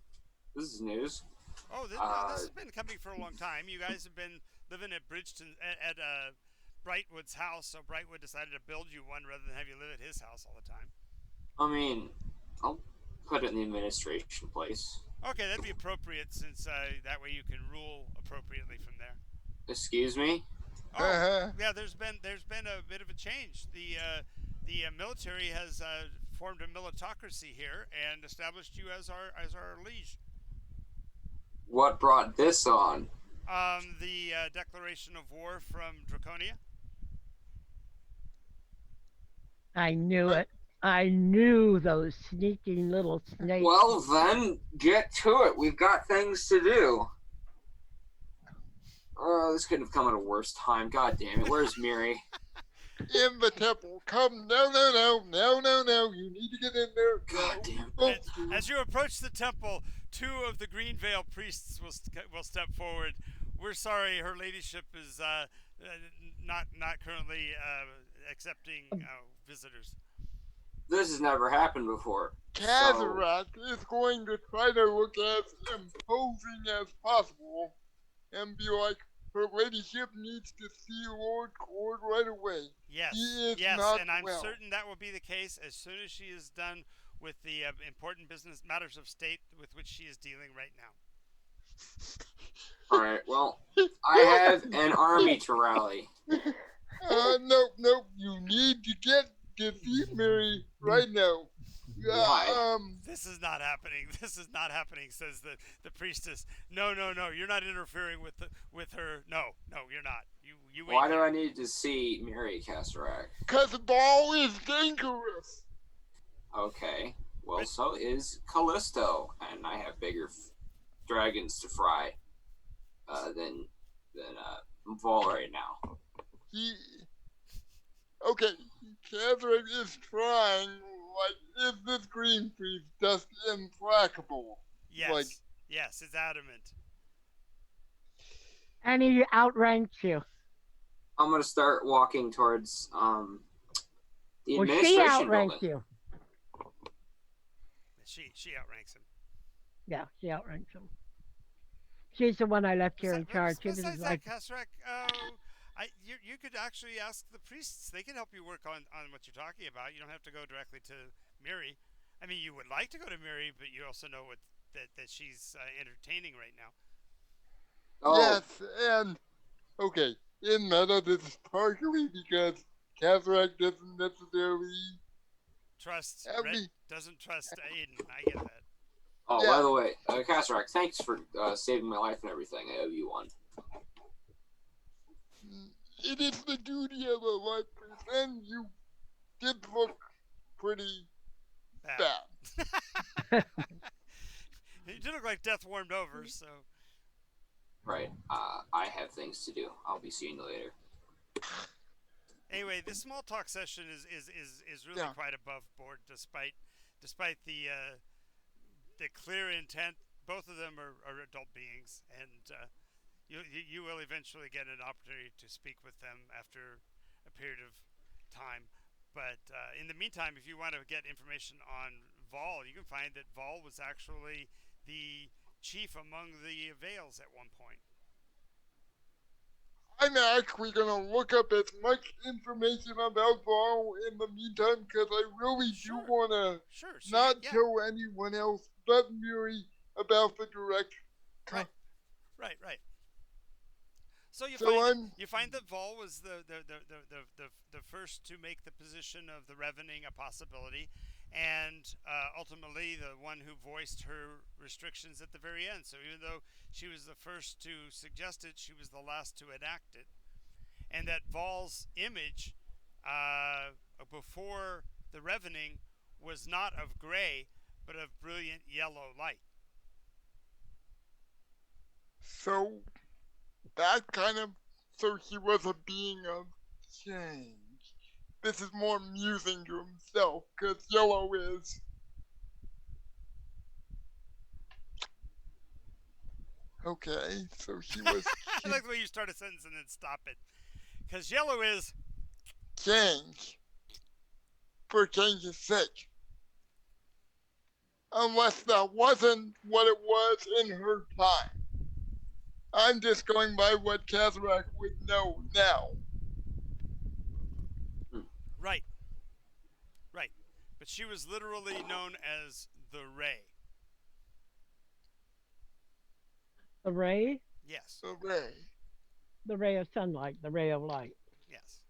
This is news. Oh, this has been coming for a long time. You guys have been living at Bridgeton at Brightwood's house, so Brightwood decided to build you one rather than have you live at his house all the time. I mean, I'll put it in the administration place. Okay, that'd be appropriate since that way you can rule appropriately from there. Excuse me? Oh, yeah. There's been a bit of a change. The military has formed a militocracy here and established you as our liege. What brought this on? The declaration of war from Draconia. I knew it. I knew those sneaking little snakes. Well, then, get to it. We've got things to do. Oh, this couldn't have come at a worse time. God damn it. Where's Miri? In the temple. Come. No. You need to get in there. God damn it. As you approach the temple, two of the Green Veil priests will step forward. We're sorry, Her Ladyship is not currently accepting visitors. This has never happened before. Kazarak is going to try to look as imposing as possible and be like, Her Ladyship needs to see Lord Cord right away. Yes, and I'm certain that will be the case as soon as she is done with the important business matters of state with which she is dealing right now. Alright, well, I have an army to rally. Nope. You need to get to see Mary right now. Why? This is not happening. This is not happening, says the priestess. No. You're not interfering with her. No, you're not. You. Why do I need to see Miri, Kasarak? Because the ball is dangerous. Okay. Well, so is Callisto, and I have bigger dragons to fry than Vol right now. Okay, Kasarak is trying. Like, is this green priest just implacable? Yes. Yes, it's adamant. And he outranks you. I'm gonna start walking towards the Well, administration she outranks building. you. She outranks him. Yeah, she outranks him. She's the one I left here in charge. Besides that, Kasarak, you could actually ask the priests. They can help you work on what you're talking about. You don't have to go directly to Miri. I mean, you would like to go to Miri, but you also know that she's entertaining right now. Oh, Yes, and okay, in meta, this is partially because Cataract doesn't necessarily Trust have Red me. doesn't trust Aiden. I get that. oh, by Yeah, the way, Cataract, thanks for saving my life and everything. I owe you one. it is the duty of a life person. You did look pretty Bad. bad. You do look like death warmed over. So Right. I have things to do. I'll be seeing you later. anyway, this small talk session is really Yeah, quite above board, despite the clear intent. Both of them are adult beings, and you will eventually get an opportunity to speak with them after a period of time. But in the meantime, if you want to get information on Vol, you can find that Vol was actually the chief among the Vales at one point. I'm actually gonna look up as much information about Varl in the meantime because I really do Sure, wanna sure. So not yeah, tell anyone else but Miri about the direct. right, right. So So I'm you find that Vol was the first to make the position of the Revening a possibility, and ultimately the one who voiced her restrictions at the very end. So even though she was the first to suggest it, she was the last to enact it, and that Vol's image uh, before the Revening was not of gray, but of brilliant yellow light. so that kind of so he was a being of change. This is more amusing to himself because Yellow is okay. So he was I like the way you start a sentence and then stop it, because yellow is change for change's sake. Unless that wasn't what it was in her time. I'm just going by what Cataract would know now. Hmm. right. Right. But she was literally known as the Ray. The ray, Yes. Hooray. the ray of sunlight, the ray of light, Yes.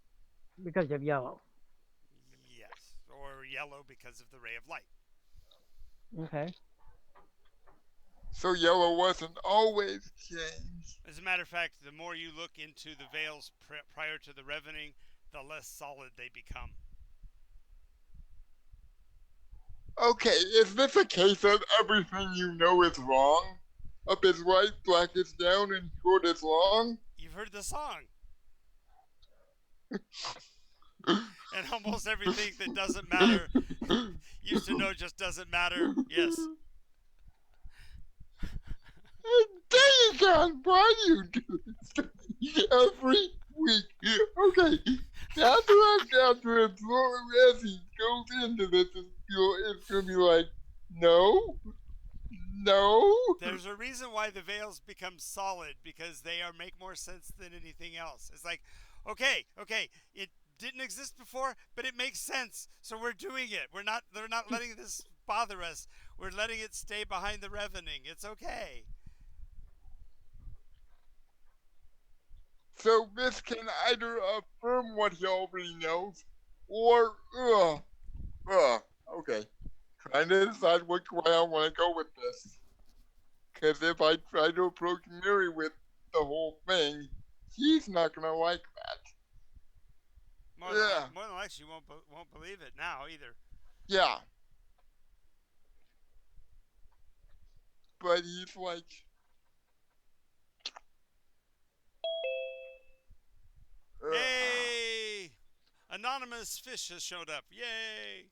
because of yellow. Yes. Or yellow because of the ray of light. Okay. So Yellow wasn't always change. As a matter of fact, the more you look into the veils prior to the Revening, the less solid they become. Okay, is this a case of everything you know is wrong? Up is right, black is down, and short is long? You've heard the song. And almost everything that doesn't matter used to know just doesn't matter. Yes. Dang it, God, why do you do this every week? Okay, Cataract after as he goes into this, it's gonna be like, no, no. There's a reason why the veils become solid, because they are make more sense than anything else. It's like, okay, it didn't exist before, but it makes sense, so we're doing it. They're not letting this bother us. We're letting it stay behind the Revening. It's okay. So this can either affirm what he already knows, or okay. Trying to decide which way I want to go with this. Because if I try to approach Miri with the whole thing, he's not gonna like that. Yeah, More than likely, you won't believe it now either. yeah. But he's like, ugh. Yay! Anonymous fish has showed up. Yay!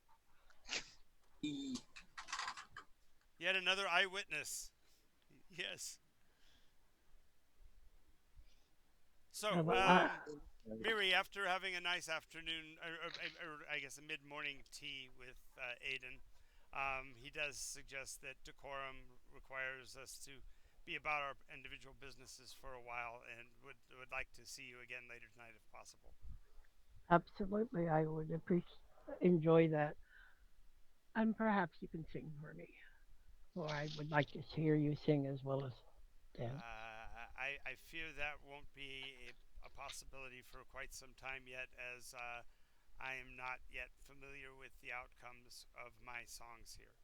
Yet another eyewitness. Yes. So, Uh, but, Miri, after having a nice afternoon, or I guess a mid-morning tea with Aiden, he does suggest that decorum requires us to be about our individual businesses for a while, and would like to see you again later tonight if possible. absolutely, I would appreciate enjoy that. And perhaps you can sing for me, or I would like to hear you sing as well as dance. I fear that won't be a possibility for quite some time yet, as I am not yet familiar with the outcomes of my songs here.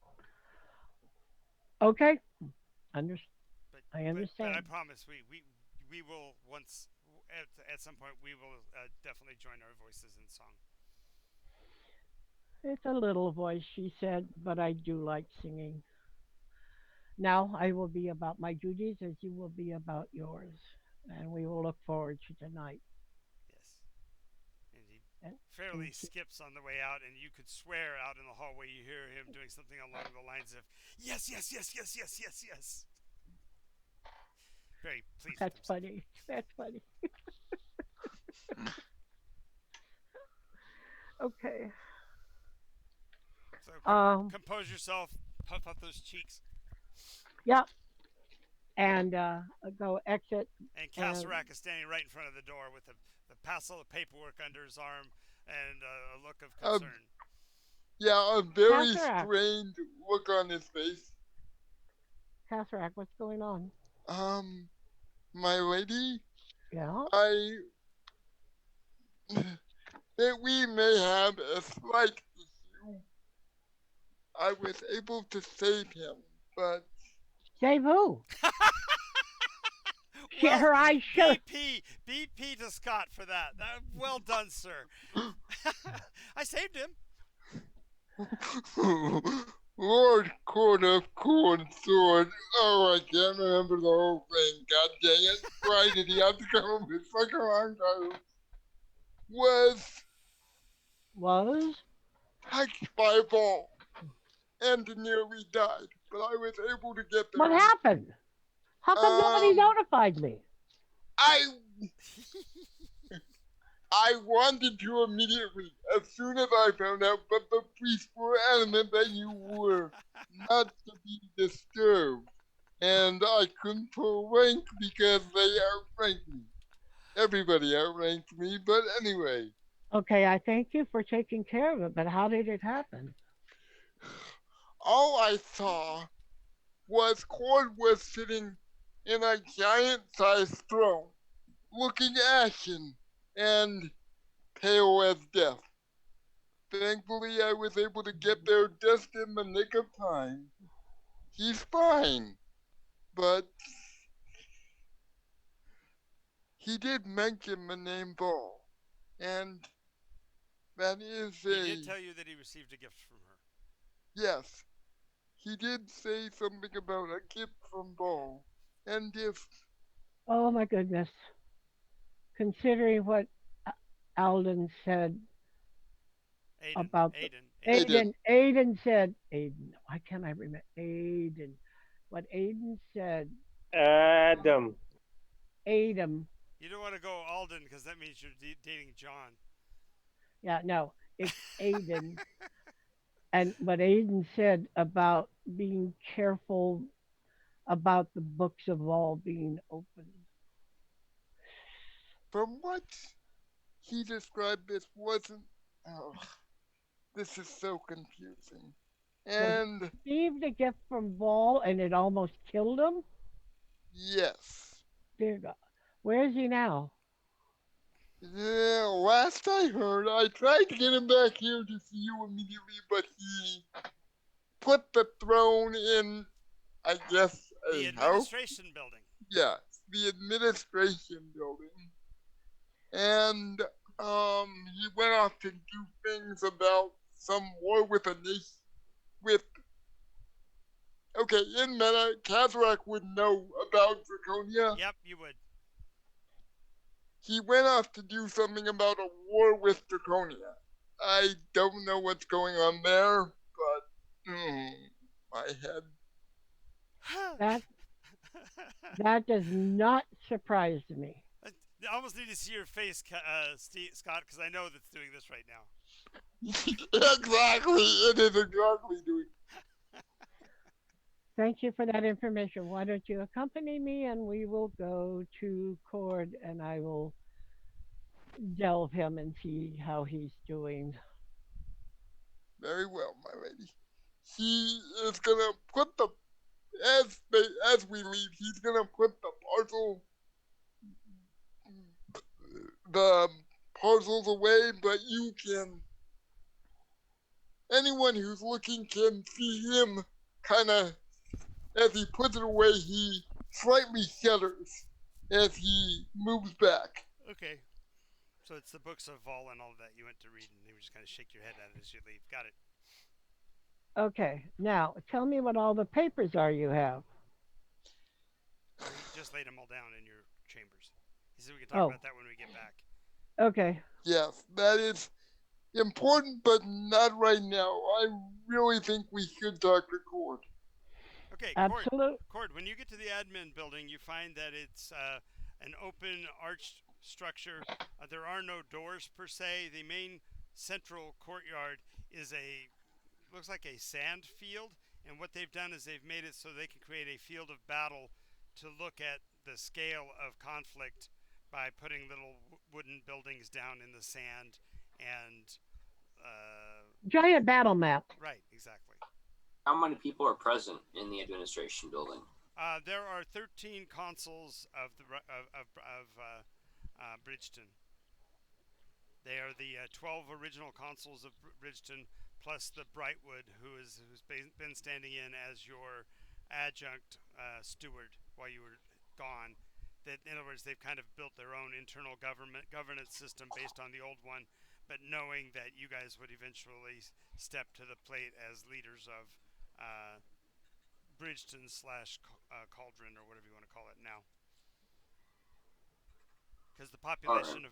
Okay, under, But I but I understand. promise we will once at some point we will definitely join our voices in song. It's a little voice, she said, but I do like singing. Now I will be about my duties as you will be about yours, and we will look forward to tonight. Yes, and he And, fairly and skips on the way out, and you could swear out in the hallway you hear him doing something along the lines of yes, yes, yes, yes, yes, yes, yes. Very pleased with that's himself. funny. That's funny. Okay. So Um. compose yourself, puff up those cheeks, Yep. And go exit. and And Kasarak is standing right in front of the door with the parcel of paperwork under his arm and a look of Uh, concern. yeah, a very Cataract. strained look on his face. Cataract. What's going on? Um, my lady, Yeah. I that we may have a slight issue. I was able to save him, but Save who? She, Well, her eyes shut. BP to Scott for that. Well done, sir. I saved him. Lord Court of Court Sword. Oh, I can't remember the whole thing. God dang it. Why did he have to come up with such a long title? Was Was touched by a ball and nearly died, but I was able to get what there. happened? How come nobody Um, notified me? I I wanted to immediately, as soon as I found out, but the priests were adamant that you were not to be disturbed. And I couldn't pull rank because they outranked me. Everybody outranked me, but anyway. Okay, I thank you for taking care of it, but how did it happen? All I saw was Cord was sitting in a giant-sized throne, looking ashen and pale as death. Thankfully, I was able to get there just in the nick of time. He's fine, but he did mention the name Ball, and that is He did a tell you that he received a gift from her. yes. He did say something about a gift from Ball, and if Oh my goodness. Considering what Alden said about the they Aiden. did, Aiden, why can't I remember Aiden? What Aiden said, Adam. Aiden, You don't want to go Alden because that means you're dating John. yeah, no, it's Aiden. And what Aiden said about being careful about the books of all being open. from what he described, this wasn't. Oh, this is so confusing. So he And received a gift from Ball and it almost killed him? yes, Dear God. Where is he now? yeah, last I heard, I tried to get him back here to see you immediately, but he put the throne in, I guess, The a house. administration building. Yes, the administration building. And he went off to do things about some war with a nation. With okay, in meta, Kazrak would know about Draconia. Yep, you would. He went off to do something about a war with Draconia. I don't know what's going on there, but my head. That that does not surprise me. I almost need to see your face, Scott, because I know that's doing this right now. Exactly, it is exactly doing. Thank you for that information. Why don't you accompany me and we will go to Cord and I will delve him and see how he's doing. Very well, my lady. he is gonna put the as we leave, he's gonna put the parcels away, but anyone who's looking can see him kind of, as he puts it away, he slightly shudders as he moves back. Okay. So it's the books of Vol and all of that you went to read, and you just kind of shake your head at it as you leave. Got it. Okay, now tell me what all the papers are you have. Well, he just laid them all down in your chambers. He said we can talk Oh, about that when we get back. okay. Yes, that is important, but not right now. I really think we should talk to Cord. Okay, Cord. Absolute. Cord, when you get to the admin building, you find that it's an open arched structure. There are no doors per se. The main central courtyard is looks like a sand field, and what they've done is they've made it so they can create a field of battle to look at the scale of conflict by putting little wooden buildings down in the sand and Giant battle map. right, exactly. How many people are present in the administration building? There are 13 consuls of Bridgeton. They are the 12 original consuls of Bridgeton, plus the Brightwood, who's been standing in as your adjunct steward while you were gone. That, in other words, they've kind of built their own internal governance system based on the old one, but knowing that you guys would eventually step to the plate as leaders of Bridgeton slash Cauldron, or whatever you want to call it now. Because the population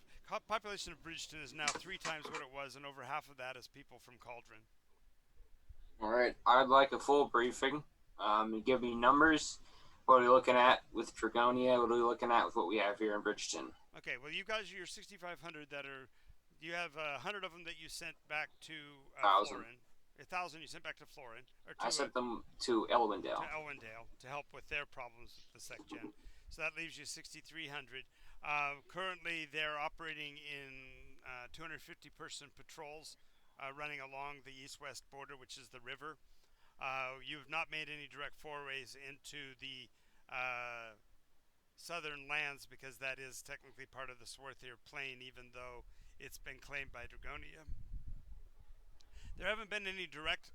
of Bridgeton is now 3 times what it was, and over half of that is people from Cauldron. All right, I'd like a full briefing. Give me numbers. What are we looking at with Dragonia? What are we looking at with what we have here in Bridgeton? Okay, well, you guys are your 6,500 that are. You have 100 of them that you sent back to Florin. 1,000 you sent back to Florin. I sent them to Elwindale. To Elwindale to help with their problems with the SecGen. So that leaves you 6,300. Currently, they're operating in 250-person patrols running along the east-west border, which is the river. You've not made any direct forays into the southern lands because that is technically part of the Swarthier Plain, even though it's been claimed by Dragonia. There haven't been any direct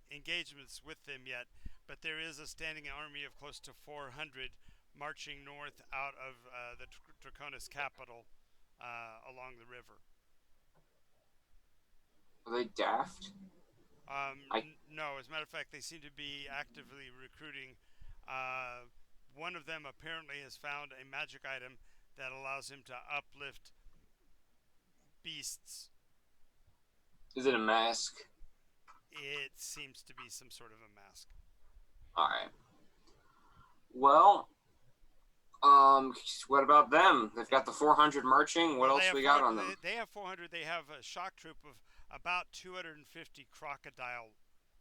engagements with them yet, but there is a standing army of close to 400 marching north out of the Draconis capital along the river. Are they daft? No, as a matter of fact, they seem to be actively recruiting. One of them apparently has found a magic item that allows him to uplift beasts. Is it a mask? It seems to be some sort of a mask. Alright. Well, what about them? They've got the 400 marching. What else we got on them? They have 400. They have a shock troop of about 250 crocodile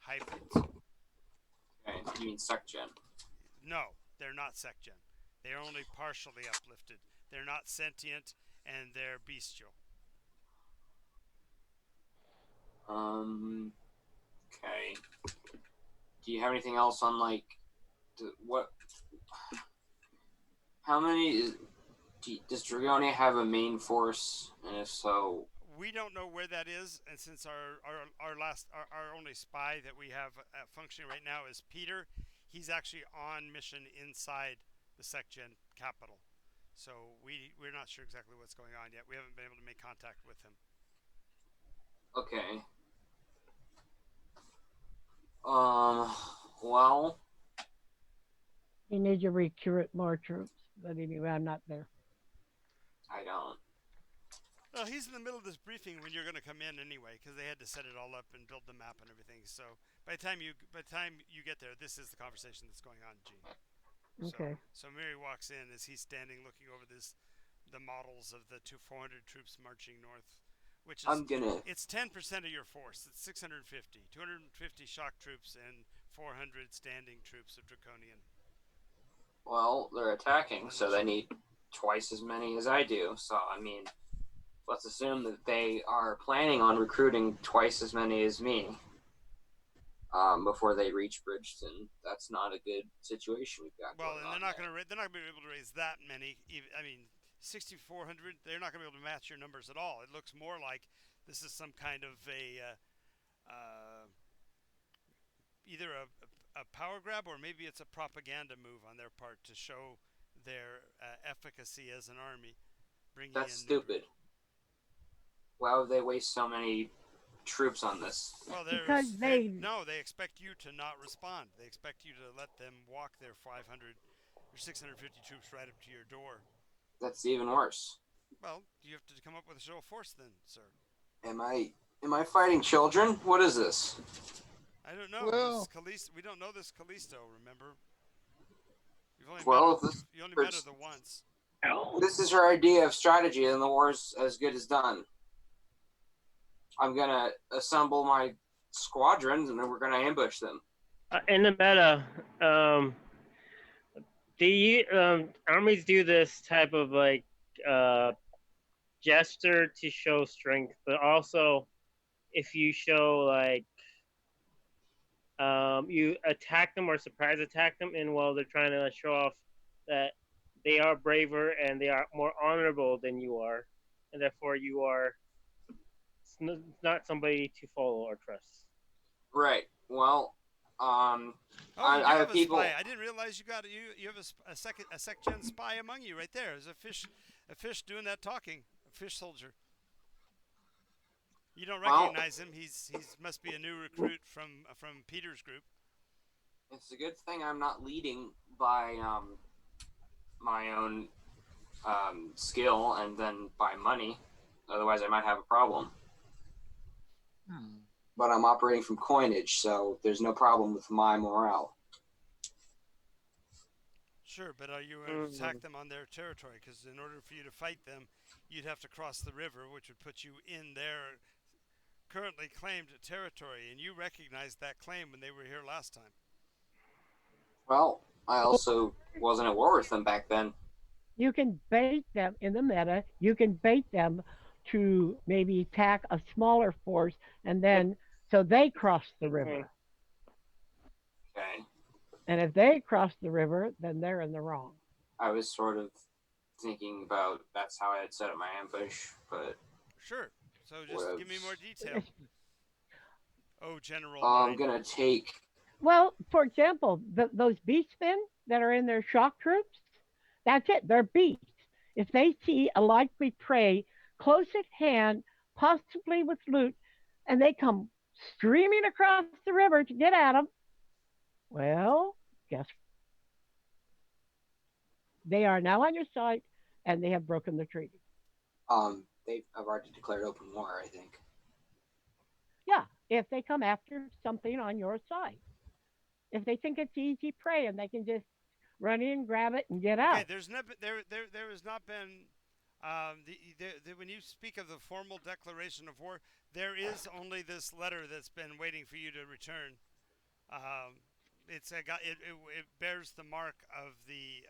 hybrids. Okay, you mean SecGen? No, they're not SecGen. They're only partially uplifted. They're not sentient, and they're bestial. Okay. Do you have anything else on, like, what? How many does Dragonia have a main force? And if so, we don't know where that is, and since our only spy that we have functioning right now is Peter, he's actually on mission inside the SecGen capital. So we're not sure exactly what's going on yet. We haven't been able to make contact with him. Okay. Well, You need to recruit more troops, but anyway, I'm not there. I don't. Well, he's in the middle of this briefing when you're going to come in anyway, because they had to set it all up and build the map and everything. So by the time you get there, this is the conversation that's going on, Gene. Okay. So Mary walks in as he's standing looking over the models of the 400 troops marching north, which is it's 10% of your force. It's 650, 250 shock troops and 400 standing troops of Draconian. Well, they're attacking, so they need twice as many as I do. So I mean, let's assume that they are planning on recruiting twice as many as me. before they reach Bridgeton. That's not a good situation we've got Well, going and on they're not there. going to they're not going to be able to raise that many. I mean, 6,400. They're not going to be able to match your numbers at all. It looks more like this is some kind of either a power grab or maybe it's a propaganda move on their part to show their efficacy as an army, bringing That's in new. stupid. Why would they waste so many troops on this? Well, Because they expect you to not respond. They expect you to let them walk their 500 or 650 troops right up to your door. That's even worse. Well, you have to come up with a show of force then, sir. Am I fighting children? What is this? I don't know. Well, We don't know this Callisto. Remember, you've only met her. Well, if You only met her the once. this is her idea of strategy, and the war's as good as done. I'm gonna assemble my squadrons, and then we're gonna ambush them. In the meta, armies do this type of like gesture to show strength, but also if you show like you attack them or surprise attack them, and while they're trying to show off that they are braver and they are more honorable than you are, and therefore you are not somebody to follow or trust. Right. Well, Oh, I you do have have a people. spy. I didn't realize you have a sec gen spy among you right there. There's a fish doing that talking. A fish soldier. You don't Well, recognize him. He's must be a new recruit from Peter's group. it's a good thing I'm not leading by my own skill and then by money. Otherwise, I might have a problem. But I'm operating from coinage, so there's no problem with my morale. Sure, but are you going to attack them on their territory? Because in order for you to fight them, you'd have to cross the river, which would put you in their currently claimed territory, and you recognized that claim when they were here last time. Well, I also wasn't at war with them back then. you can bait them in the meta. You can bait them to maybe attack a smaller force, and then so they cross the river. Okay. And if they cross the river, then they're in the wrong. I was sort of thinking about that's how I had set up my ambush, but Sure. So just give me more detail. Oh, General. I'm gonna take. Well, for example, those beastmen that are in their shock troops, that's it. They're beasts. If they see a likely prey close at hand, possibly with loot, and they come streaming across the river to get at them, well, guess they are now on your side, and they have broken the treaty. I've already declared open war, I think. Yeah, if they come after something on your side. If they think it's easy prey and they can just run in, grab it, and get out. Okay, there has not been when you speak of the formal declaration of war, there is only this letter that's been waiting for you to return. It bears the mark of the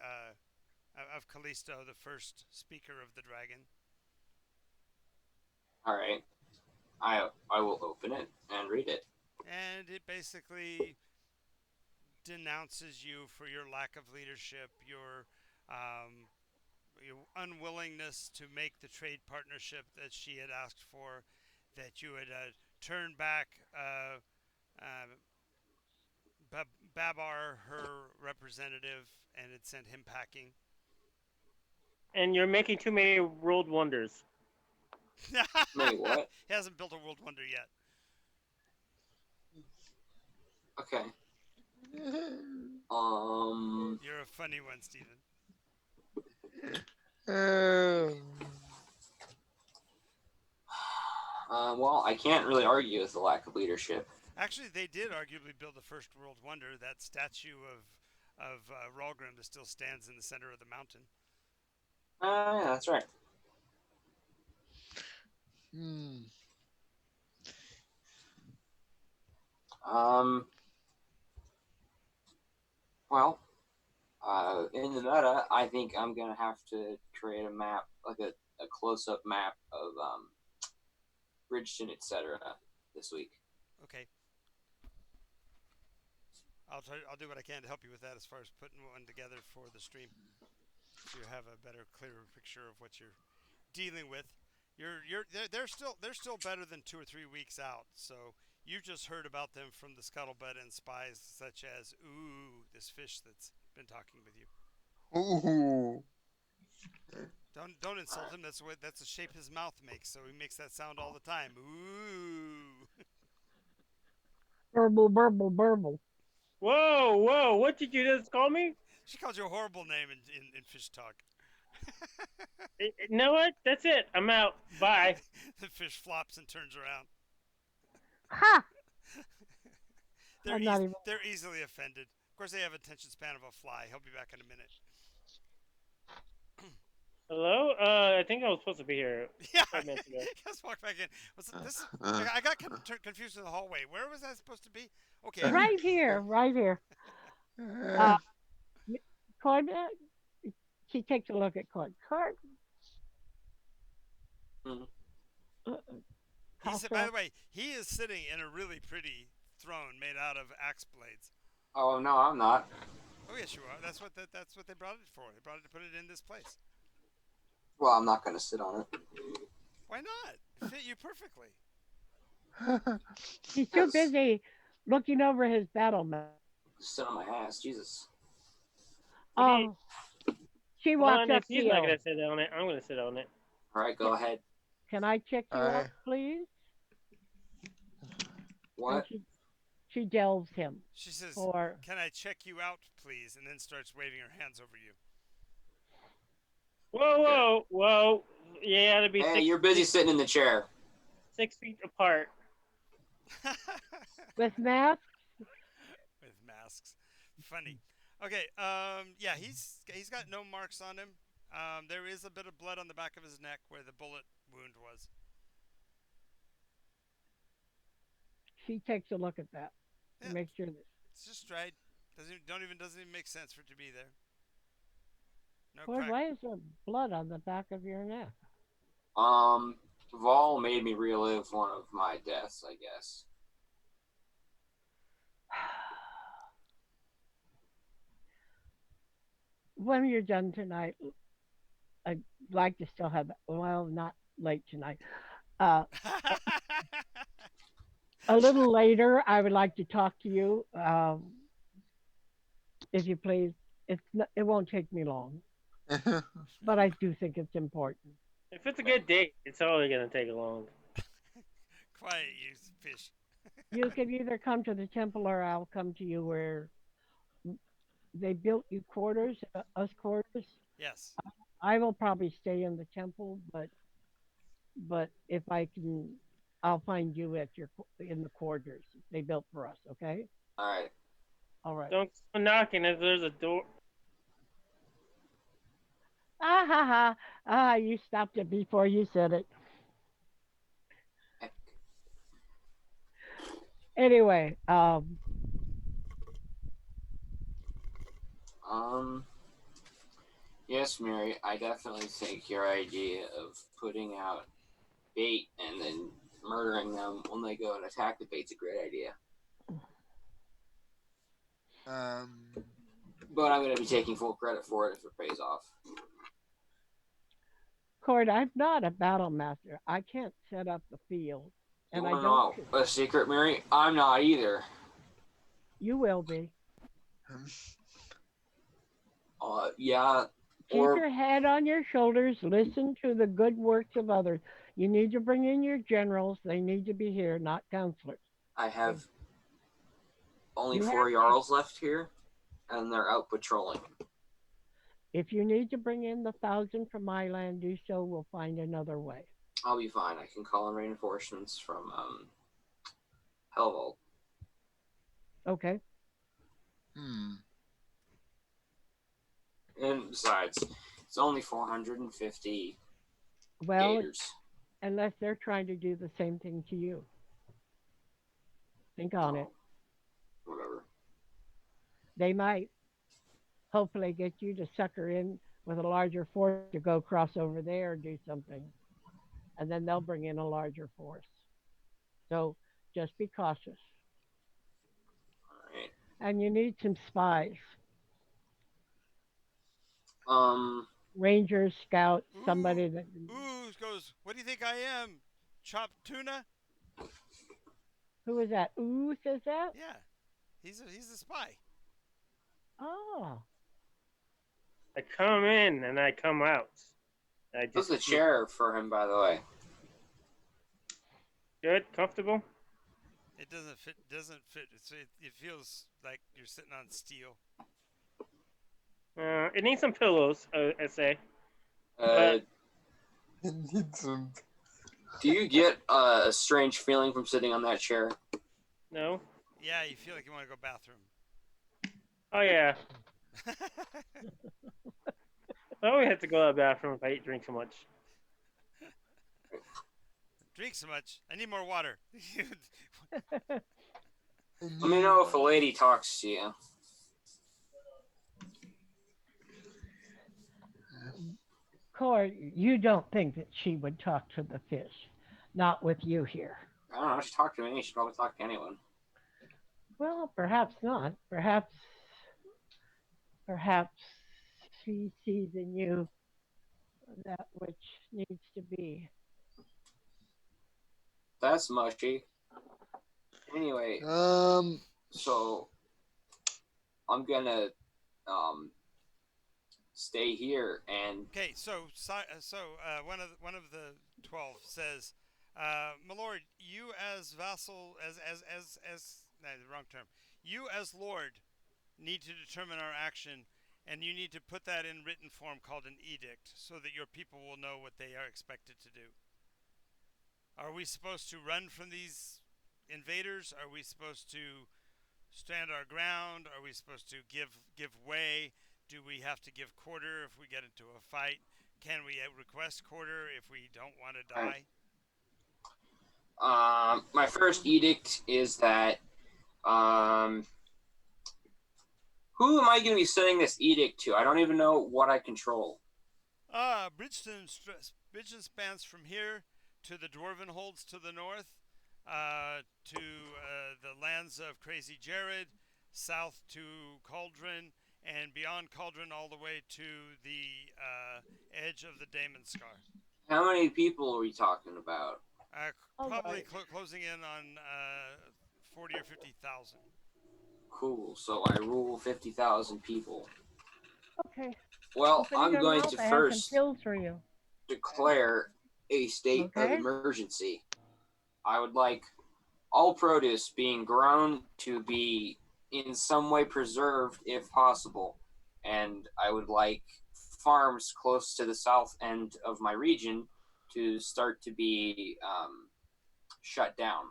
of Callisto, the first speaker of the dragon. All right, I will open it and read it. And it basically denounces you for your lack of leadership, your unwillingness to make the trade partnership that she had asked for, that you had turned back Babar, her representative, and had sent him packing. And you're making too many world wonders. Wait, what? He hasn't built a world wonder yet. Okay. You're a funny one, Stephen. Well, I can't really argue with the lack of leadership. Actually, they did arguably build the first world wonder. That statue of Ralgrim that still stands in the center of the mountain. Yeah, that's right. Well, in the meta, I think I'm gonna have to create a map, like a close-up map of Bridgeton, etc. this week. Okay. I'll do what I can to help you with that as far as putting one together for the stream, so you have a better, clearer picture of what you're dealing with. They're still better than 2 or 3 weeks out. So you just heard about them from the scuttlebutt and spies such as this fish that's been talking with you. Ooh. Don't insult Alright. him. That's the shape his mouth makes. So he makes that sound all the time. Ooh. Burble, burble, burble. Whoa, whoa! What did you just call me? She calls you a horrible name in fish talk. You know what? That's it. I'm out. Bye. The fish flops and turns around. Ha! they're I'm not eas- even. they're easily offended. Of course, they have attention span of a fly. He'll be back in a minute. Hello? I think I was supposed to be here Yeah, 5 minutes ago. just walk back in. Was it, this? Uh, I got confused in the hallway. Where was I supposed to be? Okay, Right here, right here. uh, Uh, Cord, she takes a look at Cord. Cord, Mhm. uh, By Casa, the way, he is sitting in a really pretty throne made out of axe blades. Oh no, I'm not. Oh yes, you are. That's what they brought it for. They brought it to put it in this place. Well, I'm not gonna sit on it. Why not? It fit you perfectly. he's too Yes. busy looking over his battle map. Sit on my ass, Jesus. He, Oh, she well, walks and if up to he's not you. gonna sit on it, I'm gonna sit on it. All right, Can, go ahead. can I check you out, I please? And What? she delves him She says, for. "Can I check you out, please?" And then starts waving her hands over you. Whoa, Okay. whoa, whoa! You gotta be Hey, six you're busy feet, sitting in the chair. 6 feet apart. With math, With masks, funny. Okay, yeah, he's got no marks on him. There is a bit of blood on the back of his neck where the bullet wound was. she takes a look at that to Yeah, make sure that. it's just dried. Doesn't even make sense for it to be there. No Cord, crack. why is there blood on the back of your neck? Um, Vol made me relive one of my deaths, I guess. When you're done tonight, I'd like to still have, well, not late tonight. Uh, a little later, I would like to talk to you, if you please. It won't take me long, but I do think it's important. If it's a good date, it's only gonna take long. Quiet, you fish. You can either come to the temple or I'll come to you where they built you quarters, us quarters. Yes. I will probably stay in the temple, but if I can, I'll find you at your in the quarters they built for us. Okay. All right. All right. Don't go knocking if there's a door. Ah ha ha. Ah, you stopped it before you said it. Anyway, Um, yes, Mary, I definitely think your idea of putting out bait and then murdering them when they go and attack the bait's a great idea. um, But I'm going to be taking full credit for it if it pays off. Cord, I'm not a battle master. I can't set up the field, You and I want to don't. know a secret, Mary? I'm not either. You will be. Yeah, Keep or your head on your shoulders. Listen to the good works of others. You need to bring in your generals. They need to be here, not counselors. I have only You four have. Jarls left here, and they're out patrolling. If you need to bring in the 1,000 from my land, do so. We'll find another way. I'll be fine. I can call in reinforcements from Hellvold. Okay. hmm. And besides, it's only 450 Well, gators. unless they're trying to do the same thing to you. Think on it. Oh, whatever. They might hopefully get you to sucker in with a larger force to go cross over there and do something. And then they'll bring in a larger force. So just be cautious. All right. and you need some spies, Um, rangers, scouts, Ooh, somebody that. ooh, goes. What do you think I am? Chopped tuna? Who is that? Ooh, says that. Yeah, he's a spy. Oh, I come in and I come out. I how's the disappear. chair for him, by the way? Good, comfortable. It doesn't fit. Doesn't fit. It feels like you're sitting on steel. It needs some pillows, I say. Uh, But It needs some. do you get a strange feeling from sitting on that chair? no. Yeah, you feel like you want to go bathroom. Oh yeah. I always have to go to the bathroom if I eat drink so much. Drink so much. I need more water. Let me know if a lady talks to you. Corey, you don't think that she would talk to the fish, not with you here. I don't know. She talked to me. She probably talked to anyone. Well, perhaps not. Perhaps she sees in you that which needs to be. That's mushy. Anyway, Um, so I'm gonna um stay here and Okay, one of the 12 says, "My lord, you as vassal, as no, the wrong term. You as lord need to determine our action, and you need to put that in written form called an edict, so that your people will know what they are expected to do. Are we supposed to run from these invaders? Are we supposed to stand our ground? Are we supposed to give way? Do we have to give quarter if we get into a fight? Can we request quarter if we don't want to I, die?" my first edict is that um who am I gonna be sending this edict to? I don't even know what I control. Bridgeton spans from here to the Dwarven Holds to the north, to the lands of Crazy Jared, south to Cauldron, and beyond Cauldron all the way to the edge of the Daemon Scar. How many people are we talking about? All Probably right. closing in on 40 or 50,000. Cool. So I rule 50,000 people. Okay. Well, Open I'm your going mouth. to I have some first pills for you. declare a state of Okay. emergency. I would like all produce being grown to be in some way preserved if possible. And I would like farms close to the south end of my region to start to be shut down.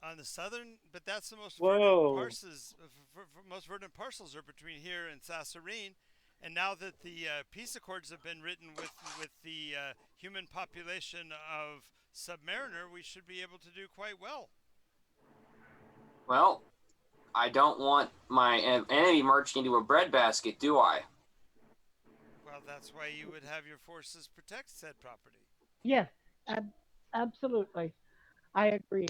On the southern, but that's the most verdant Whoa. parcels. Most verdant parcels are between here and Sasserine, and now that the peace accords have been written with the human population of Submariner, we should be able to do quite well. Well, I don't want my enemy marching into a breadbasket, do I? Well, that's why you would have your forces protect said property. Yes, ab- absolutely. I agree.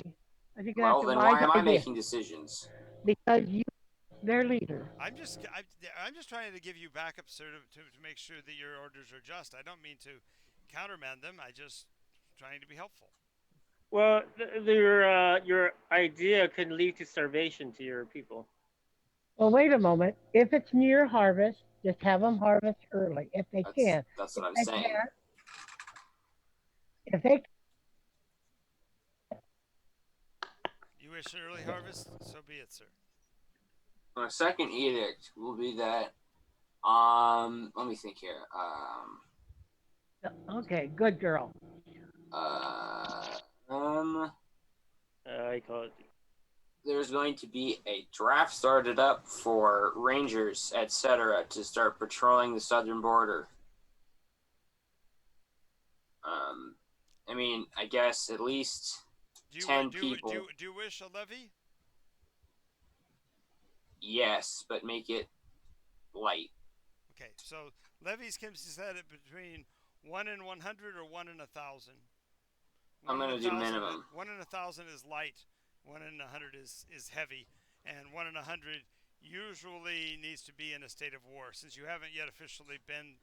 I think that's Well, a then wise why am I idea making decisions? because you, their leader. I'm just trying to give you backup, sir, to make sure that your orders are just. I don't mean to countermand them. I just trying to be helpful. Well, your idea could lead to starvation to your people. Well, wait a moment. If it's near harvest, just have them harvest early if they That's can. that's If what I'm they saying. can't, if they You wish early harvest, so be it, sir. My second edict will be that let me think here. okay, good girl. Uh, um, I call it. there's going to be a draft started up for rangers, etc., to start patrolling the southern border. Um, I mean, I guess at least Do you 10 people. do you wish a levy? Yes, but make it light. Okay, so levies can be set at between 1 in 100 or 1 in 1,000. I'm One in a gonna do thousand. minimum. 1 in 1,000 is light. 1 in 100 is heavy. and 1 in 100 usually needs to be in a state of war. Since you haven't yet officially been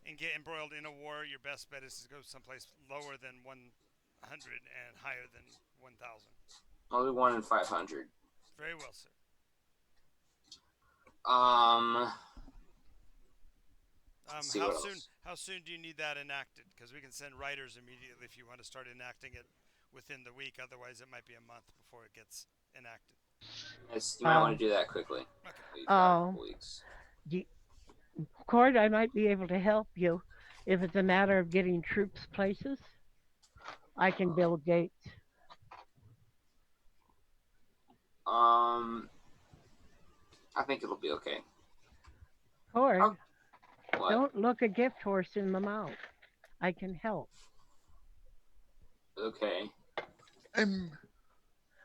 and get embroiled in a war, your best bet is to go someplace lower than 100 and higher than 1,000. I'll do 1 in 500. Very well, sir. Um, let's see How what soon? else. How soon do you need that enacted? Because we can send writers immediately if you want to start enacting it within the week. Otherwise, it might be a month before it gets enacted. You might want Um, to do that quickly. Okay. We've got a um, couple weeks. y- Cord, I might be able to help you. If it's a matter of getting troops places, I can build gates. Um, I think it'll be okay. Cord, Oh, what? don't look a gift horse in the mouth. I can help. Okay. I'm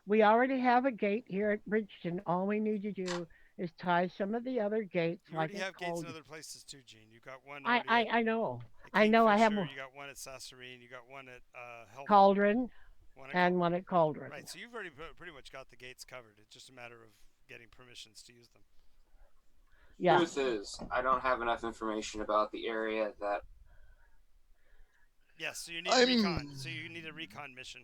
We already have a gate here at Bridgeton. All we need to do is tie some of the other gates, You like already it's have gates in called. other places too, Gene. You got one I, already I, I know. at I know I have Kingfisher. You got one at Sasserine. You got one at Helvin. Cauldron One at and one at Cauldron. Right. So you've already pretty much got the gates covered. It's just a matter of getting permissions to use them. Yeah. Truth is, I don't have enough information about the area that. Yes. So you need I'm recon. So you need a recon mission.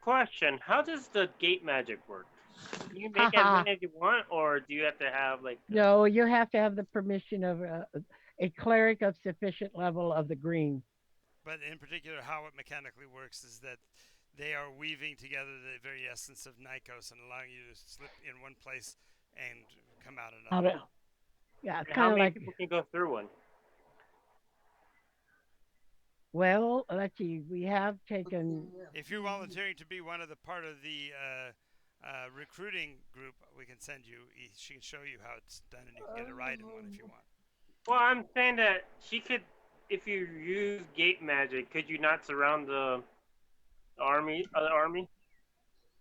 Question: how does the gate magic work? Can you make as Haha. many as you want, or do you have to have like? No, you have to have the permission of a cleric of sufficient level of the green. But in particular, how it mechanically works is that they are weaving together the very essence of Nycos and allowing you to slip in one place and come out How another. to, yeah, How kind of many like. people can go through one? Well, let's see. We have taken. If you're volunteering to be one of the part of the recruiting group, we can send you. She can show you how it's done, and you can get a ride in one if you want. Well, I'm saying that she could, if you use gate magic, could you not surround the other army,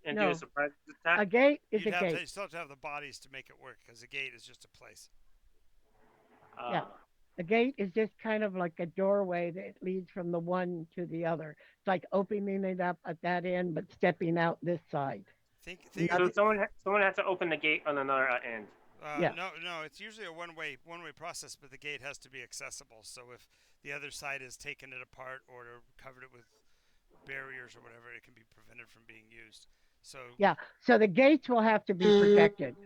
and do a No, surprise a attack? gate is You'd a have to. gate. You still have to have the bodies to make it work, because a gate is just a place. Yeah. A gate is just kind of like a doorway that leads from the one to the other. It's like opening it up at that end, but stepping out this side. Think of So it. someone has to open the gate on another end. Yeah. No. It's usually a one-way process, but the gate has to be accessible. So if the other side has taken it apart or covered it with barriers or whatever, it can be prevented from being used. So Yeah. So the gates will have to be protected.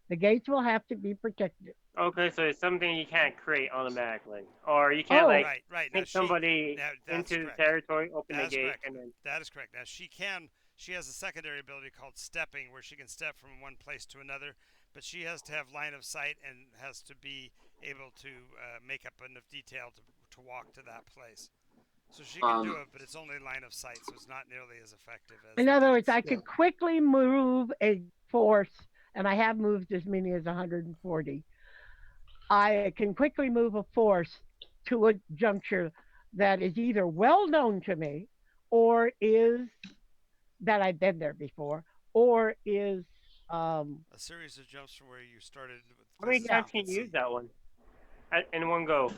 The gates will have to be protected. Okay, so it's something you can't create automatically, or you can't Oh, like right. Now take somebody that's into the correct. territory, open the That is gate, correct. and then. That is correct. Now she has a secondary ability called stepping, where she can step from one place to another, but she has to have line of sight and has to be able to make up enough detail to walk to that place. So she can do it, but it's only line of sight, so it's not nearly as effective as in the other words, gates. I could quickly move a force, and I have moved as many as 140. I can quickly move a force to a juncture that is either well known to me or is that I've been there before or is A series of jumps from where you started with How many places yeah, times you can could you use see. that one in one go?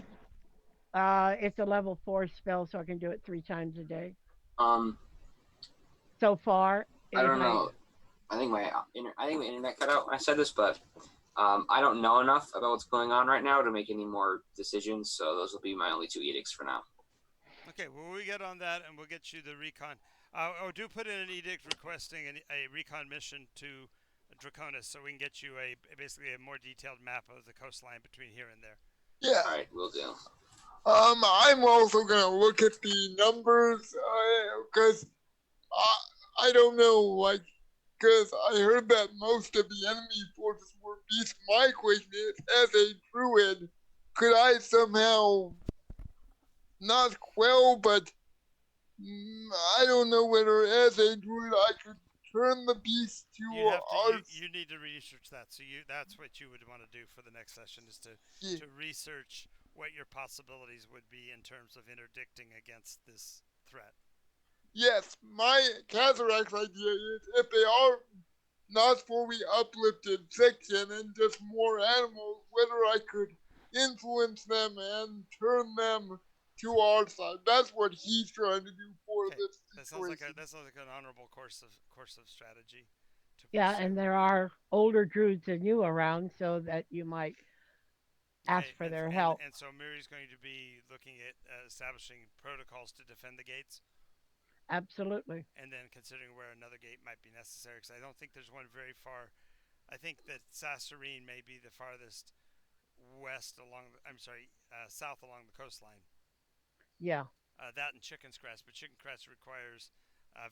it's a level 4 spell, so I can do it 3 times a day. Um, So far, I if don't I know. I think my internet cut out when I said this, but I don't know enough about what's going on right now to make any more decisions. So those will be my only 2 edicts for now. Okay, well, we get on that, and we'll get you the recon. Do put in an edict requesting a recon mission to Draconis, so we can get you basically a more detailed map of the coastline between here and there. yeah. All right, we'll do. I'm also gonna look at the numbers because I don't know, like, because I heard that most of the enemy forces were beast my quickness as a druid. Could I somehow not quell, but I don't know whether as a druid I could turn the beast to You need to research that. So that's what you would want to do for the next session is to research what your possibilities would be in terms of interdicting against this threat. Yes, my Cataract's idea is if they are not fully uplifted section and just more animals, whether I could influence them and turn them to our side. That's what he's trying to do for this That sounds situation. like an honorable course of strategy to Yeah, So and there are older druids than you around, so that you might ask okay, for and their and help. and so Miri's going to be looking at establishing protocols to defend the gates, Absolutely. and then considering where another gate might be necessary. Because I don't think there's one very far. I think that Sasserine may be the farthest west along. I'm sorry, south along the coastline. Yeah, That and Chicken Scratch, but Chicken Scratch requires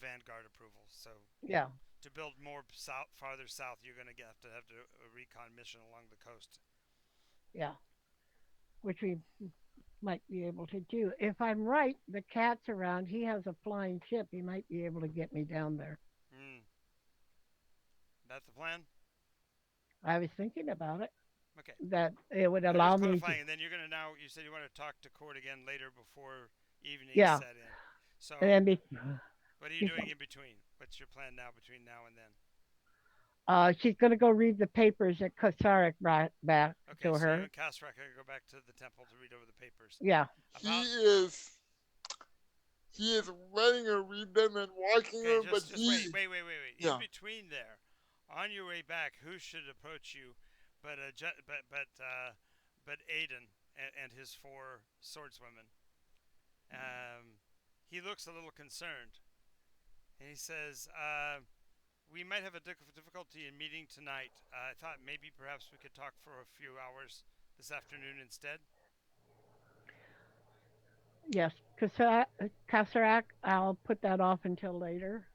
Vanguard approval. So yeah, to build more south, farther south, you're going to have to a recon mission along the coast. yeah. Which we might be able to do. If I'm right, the cat's around. He has a flying ship. He might be able to get me down there. Hmm. That's the plan. I was thinking about it. Okay. That it would Just allow me to. clarifying, and then you're going to now. You said you want to talk to court again later before evening Yeah, set in. and So then what are you before doing in between? What's your plan now between now and then? she's going to go read the papers that Kosarik brought back Okay, to so you her. and Kastrak are going to go back to the temple to read over the papers. Yeah, He About is he is letting her read them and watching okay, her, but just he wait. In yeah, between there, on your way back, who should approach you, but but Aiden and his four swordswomen. He looks a little concerned, and he says, "We might have a difficulty in meeting tonight. I thought maybe perhaps we could talk for a few hours this afternoon instead." yes, Kosarik. I'll put that off until later.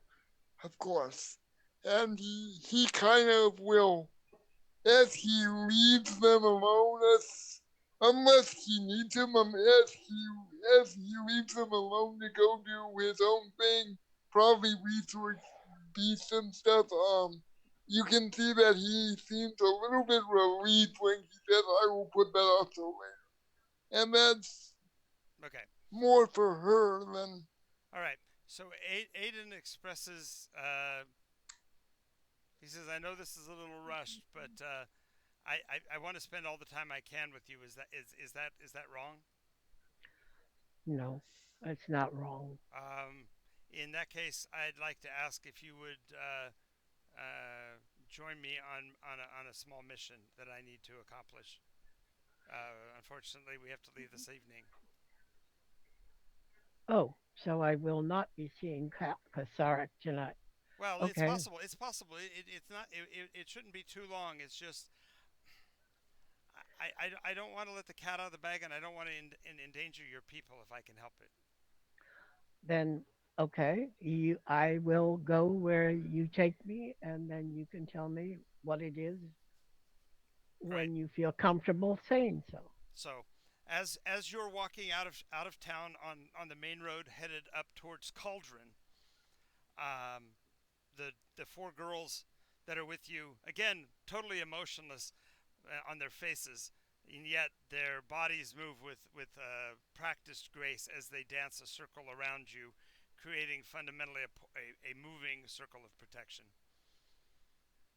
of course. And he kind of will as he leaves them alone unless he needs them as he leaves them alone to go do his own thing, probably research beasts and stuff, you can see that he seems a little bit relieved when he says I will put that off till later. And that's Okay. more for her than All right. So Aiden expresses. He says, "I know this is a little rushed, but I want to spend all the time I can with you. Is that wrong?" No, that's not wrong. Um, in that case, I'd like to ask if you would join me on a small mission that I need to accomplish. Unfortunately, we have to leave this evening. Oh, so I will not be seeing Kosarik tonight. Well, it's Okay, possible. It's possible. It's not. It shouldn't be too long. It's just I don't want to let the cat out of the bag, and I don't want to endanger your people if I can help it. then okay, I will go where you take me, and then you can tell me what it is Right. when you feel comfortable saying so. So, as you're walking out of town on the main road headed up towards Cauldron, um, the four girls that are with you again, totally emotionless on their faces, and yet their bodies move with practiced grace as they dance a circle around you, creating fundamentally a moving circle of protection.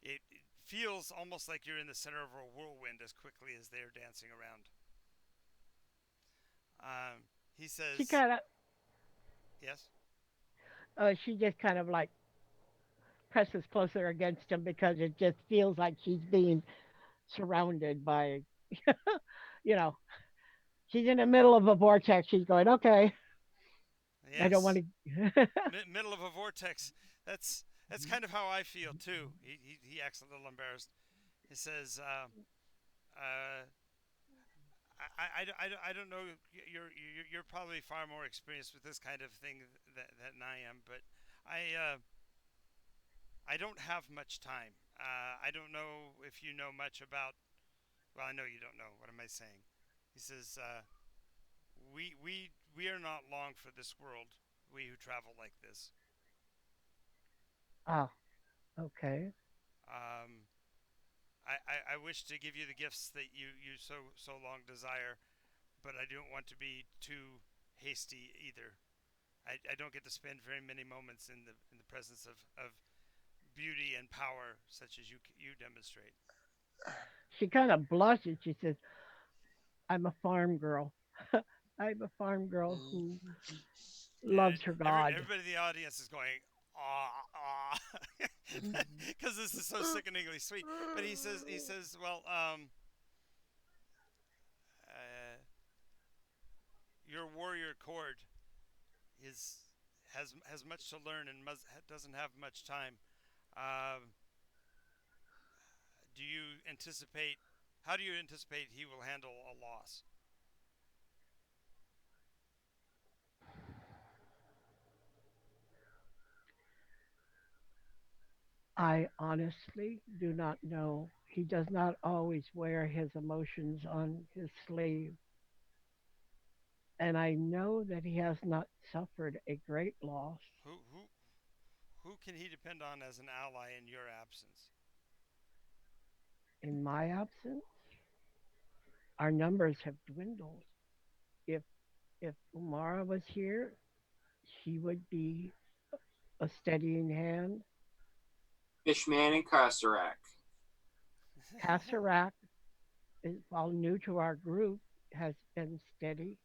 It feels almost like you're in the center of a whirlwind as quickly as they're dancing around. He She says, kind of, "Yes, she just kind of like presses closer against him because it just feels like she's being surrounded by, you know, she's in the middle of a vortex. She's going, okay, I don't want yes." to. Middle of a vortex. That's kind of how I feel too. He acts a little embarrassed. He says, uh, I don't know. You're probably far more experienced with this kind of thing than I am, but I uh, I don't have much time. I don't know if you know much about. Well, I know you don't know. What am I saying? He says, we are not long for this world. We who travel like this. Ah, okay. Um, I wish to give you the gifts that you so long desire, but I don't want to be too hasty either. I don't get to spend very many moments in the presence of beauty and power such as you demonstrate. She kind of blushes. She says, I'm a farm girl. I'm a farm girl who Yeah, loves her God. everybody in the audience is going ah ah. because this is so sickeningly sweet. But he says, well, uh, your warrior cord is has much to learn and doesn't have much time. Um, do you anticipate? How do you anticipate he will handle a loss? I honestly do not know. He does not always wear his emotions on his sleeve, and I know that he has not suffered a great loss. Who can he depend on as an ally in your absence? In my absence, our numbers have dwindled. If if Umara was here, she would be a steadying hand. Fishman and Kosarak. Kassarak, while new to our group, has been steady,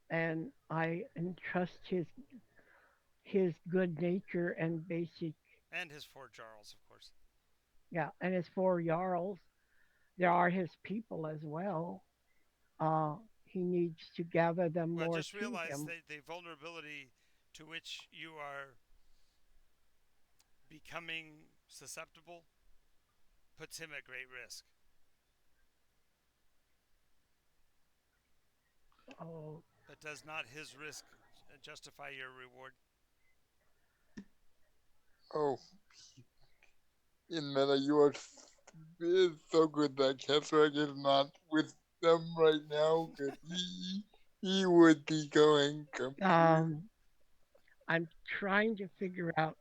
and I entrust his good nature and basic, And his four jarls, of course. yeah, and his four jarls. There are his people as well. Uh, he needs to gather them Well, more just to realize him. the vulnerability to which you are becoming susceptible puts him at great risk. Oh, But does not his risk justify your reward? Oh, in meta, you are so good that Keswick is not with them right now because he would be going completely. um, I'm trying to figure out.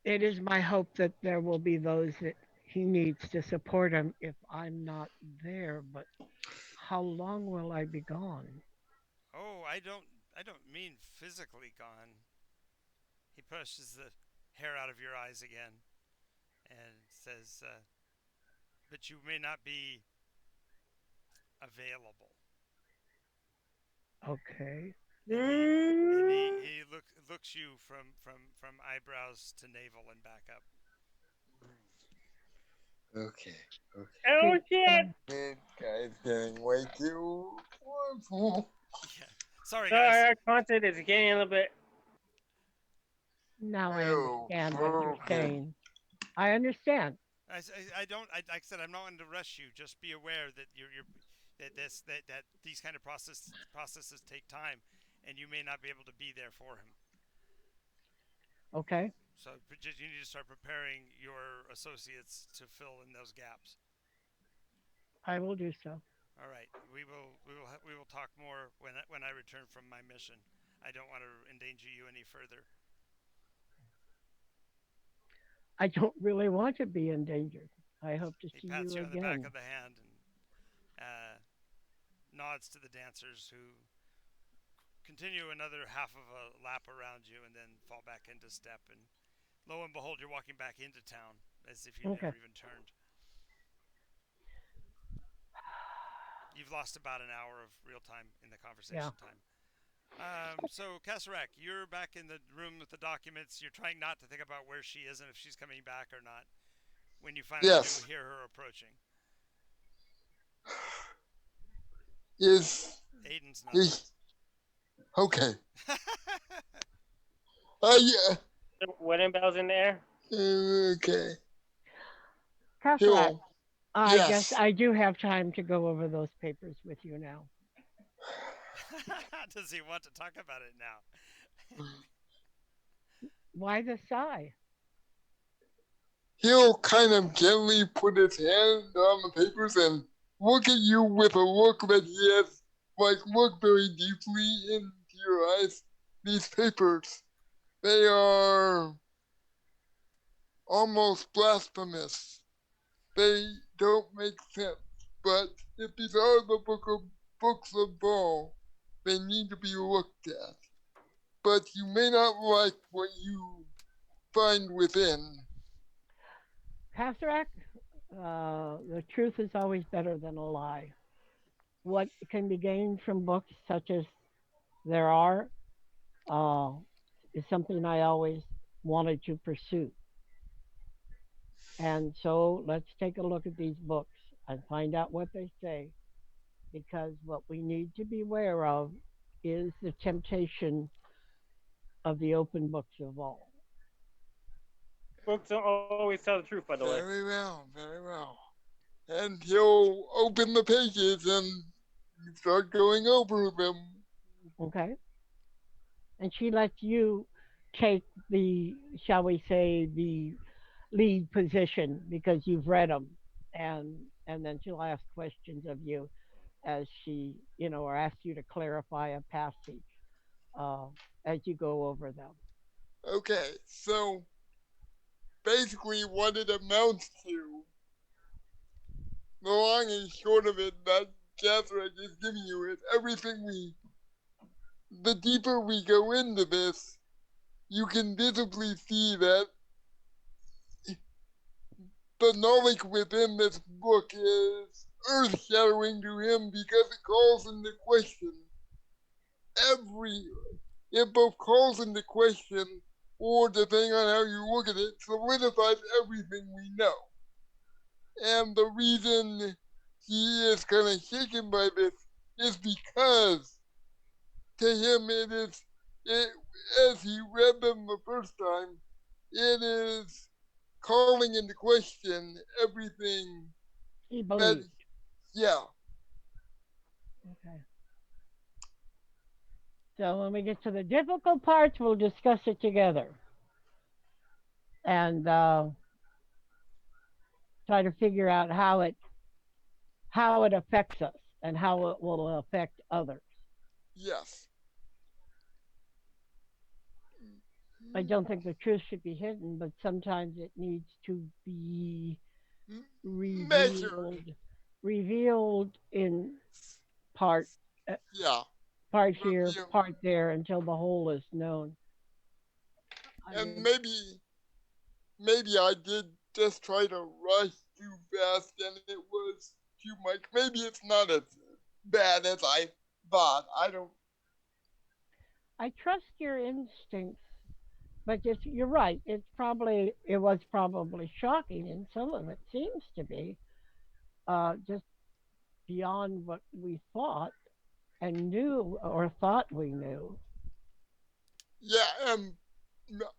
It is my hope that there will be those that he needs to support him if I'm not there. But how long will I be gone? Oh, I don't mean physically gone. He pushes the hair out of your eyes again and says, "But you may not be available." Okay. And he looks you from eyebrows to navel and back up. Okay, okay. Oh Did, shit! This guy's getting way too forceful. Yeah. Sorry, Sorry, guys. our content is getting a little bit. now I Oh, understand what you're okay. saying. I understand. I don't. Like I said, I'm not going to rush you. Just be aware that you're that these kind of processes take time, and you may not be able to be there for him. Okay. So just you need to start preparing your associates to fill in those gaps. I will do so. All right, we will talk more when I return from my mission. I don't want to endanger you any further. I don't really want to be endangered. I hope to He see pats you you on the back of again. the hand and nods to the dancers who continue another half of a lap around you and then fall back into step. And lo and behold, you're walking back into town as if you Okay. never even turned. You've lost about an hour of real time in the Yeah. conversation time. So, Kasarek, you're back in the room with the documents. You're trying not to think about where she is and if she's coming back or not when you finally do Yes. hear her approaching. Is Aiden's not there. is okay. Yeah. The wedding bells in the air. Okay. Kasarak, Hill. I guess Yes. I do have time to go over those papers with you now. Does he want to talk about it now? Why the sigh? He'll kind of gently put his hand on the papers and look at you with a look that he has, like, look very deeply into your eyes. These papers, they are almost blasphemous. They don't make sense. But if these are the books of Baal, they need to be looked at. But you may not like what you find within. Kasarak, the truth is always better than a lie. What can be gained from books such as there are, uh, is something I always wanted to pursue. And so let's take a look at these books and find out what they say, because what we need to be aware of is the temptation of the open books of all. Books don't always tell the truth, by the way. Very well, very well. And he'll open the pages and start going over them. Okay? And she lets you take the, shall we say, the lead position because you've read them, and then she'll ask questions of you as she, or ask you to clarify a passage uh, as you go over them. Okay, so basically what it amounts to, the long and short of it, that Catherine is giving you is everything the deeper we go into this, you can visibly see that the knowledge within this book is earth shattering to him because it calls into question every, it both calls into question or, depending on how you look at it, solidifies everything we know. And the reason he is kind of shaken by this is because to him it, as he read them the first time, it is calling into question everything He that, believes. yeah, Okay. So when we get to the difficult parts, we'll discuss it together and try to figure out how it affects us and how it will affect others. yes. I don't think the truth should be hidden, but sometimes it needs to be Measured, revealed, revealed in part, uh, yeah, part here, review. part there, until the whole is known. I And mean, maybe I did just try to rush too fast and it was too much. Maybe it's not as bad as I thought. I don't. I trust your instincts, but you're right. It was probably shocking, and some of it seems to be just beyond what we thought and knew or thought we knew. Yeah, and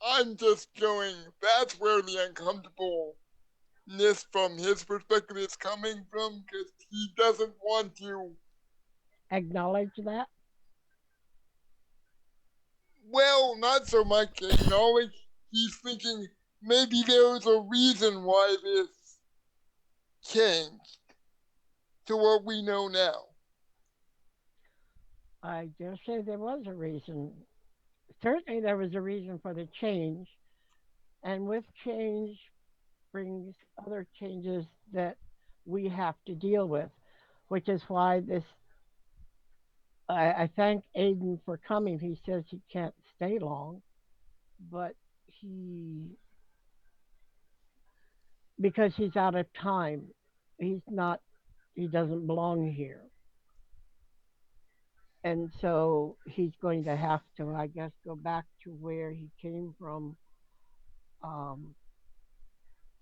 I'm just going. That's where the uncomfortableness from his perspective is coming from because he doesn't want to. Acknowledge that. Well, not so much acknowledge. He's thinking maybe there's a reason why this changed to what we know now. I dare say there was a reason. Certainly, there was a reason for the change, and with change brings other changes that we have to deal with, which is why this. I thank Aiden for coming. He says he can't stay long, but he because he's out of time. He's not. He doesn't belong here, and so he's going to have to, I guess, go back to where he came from um,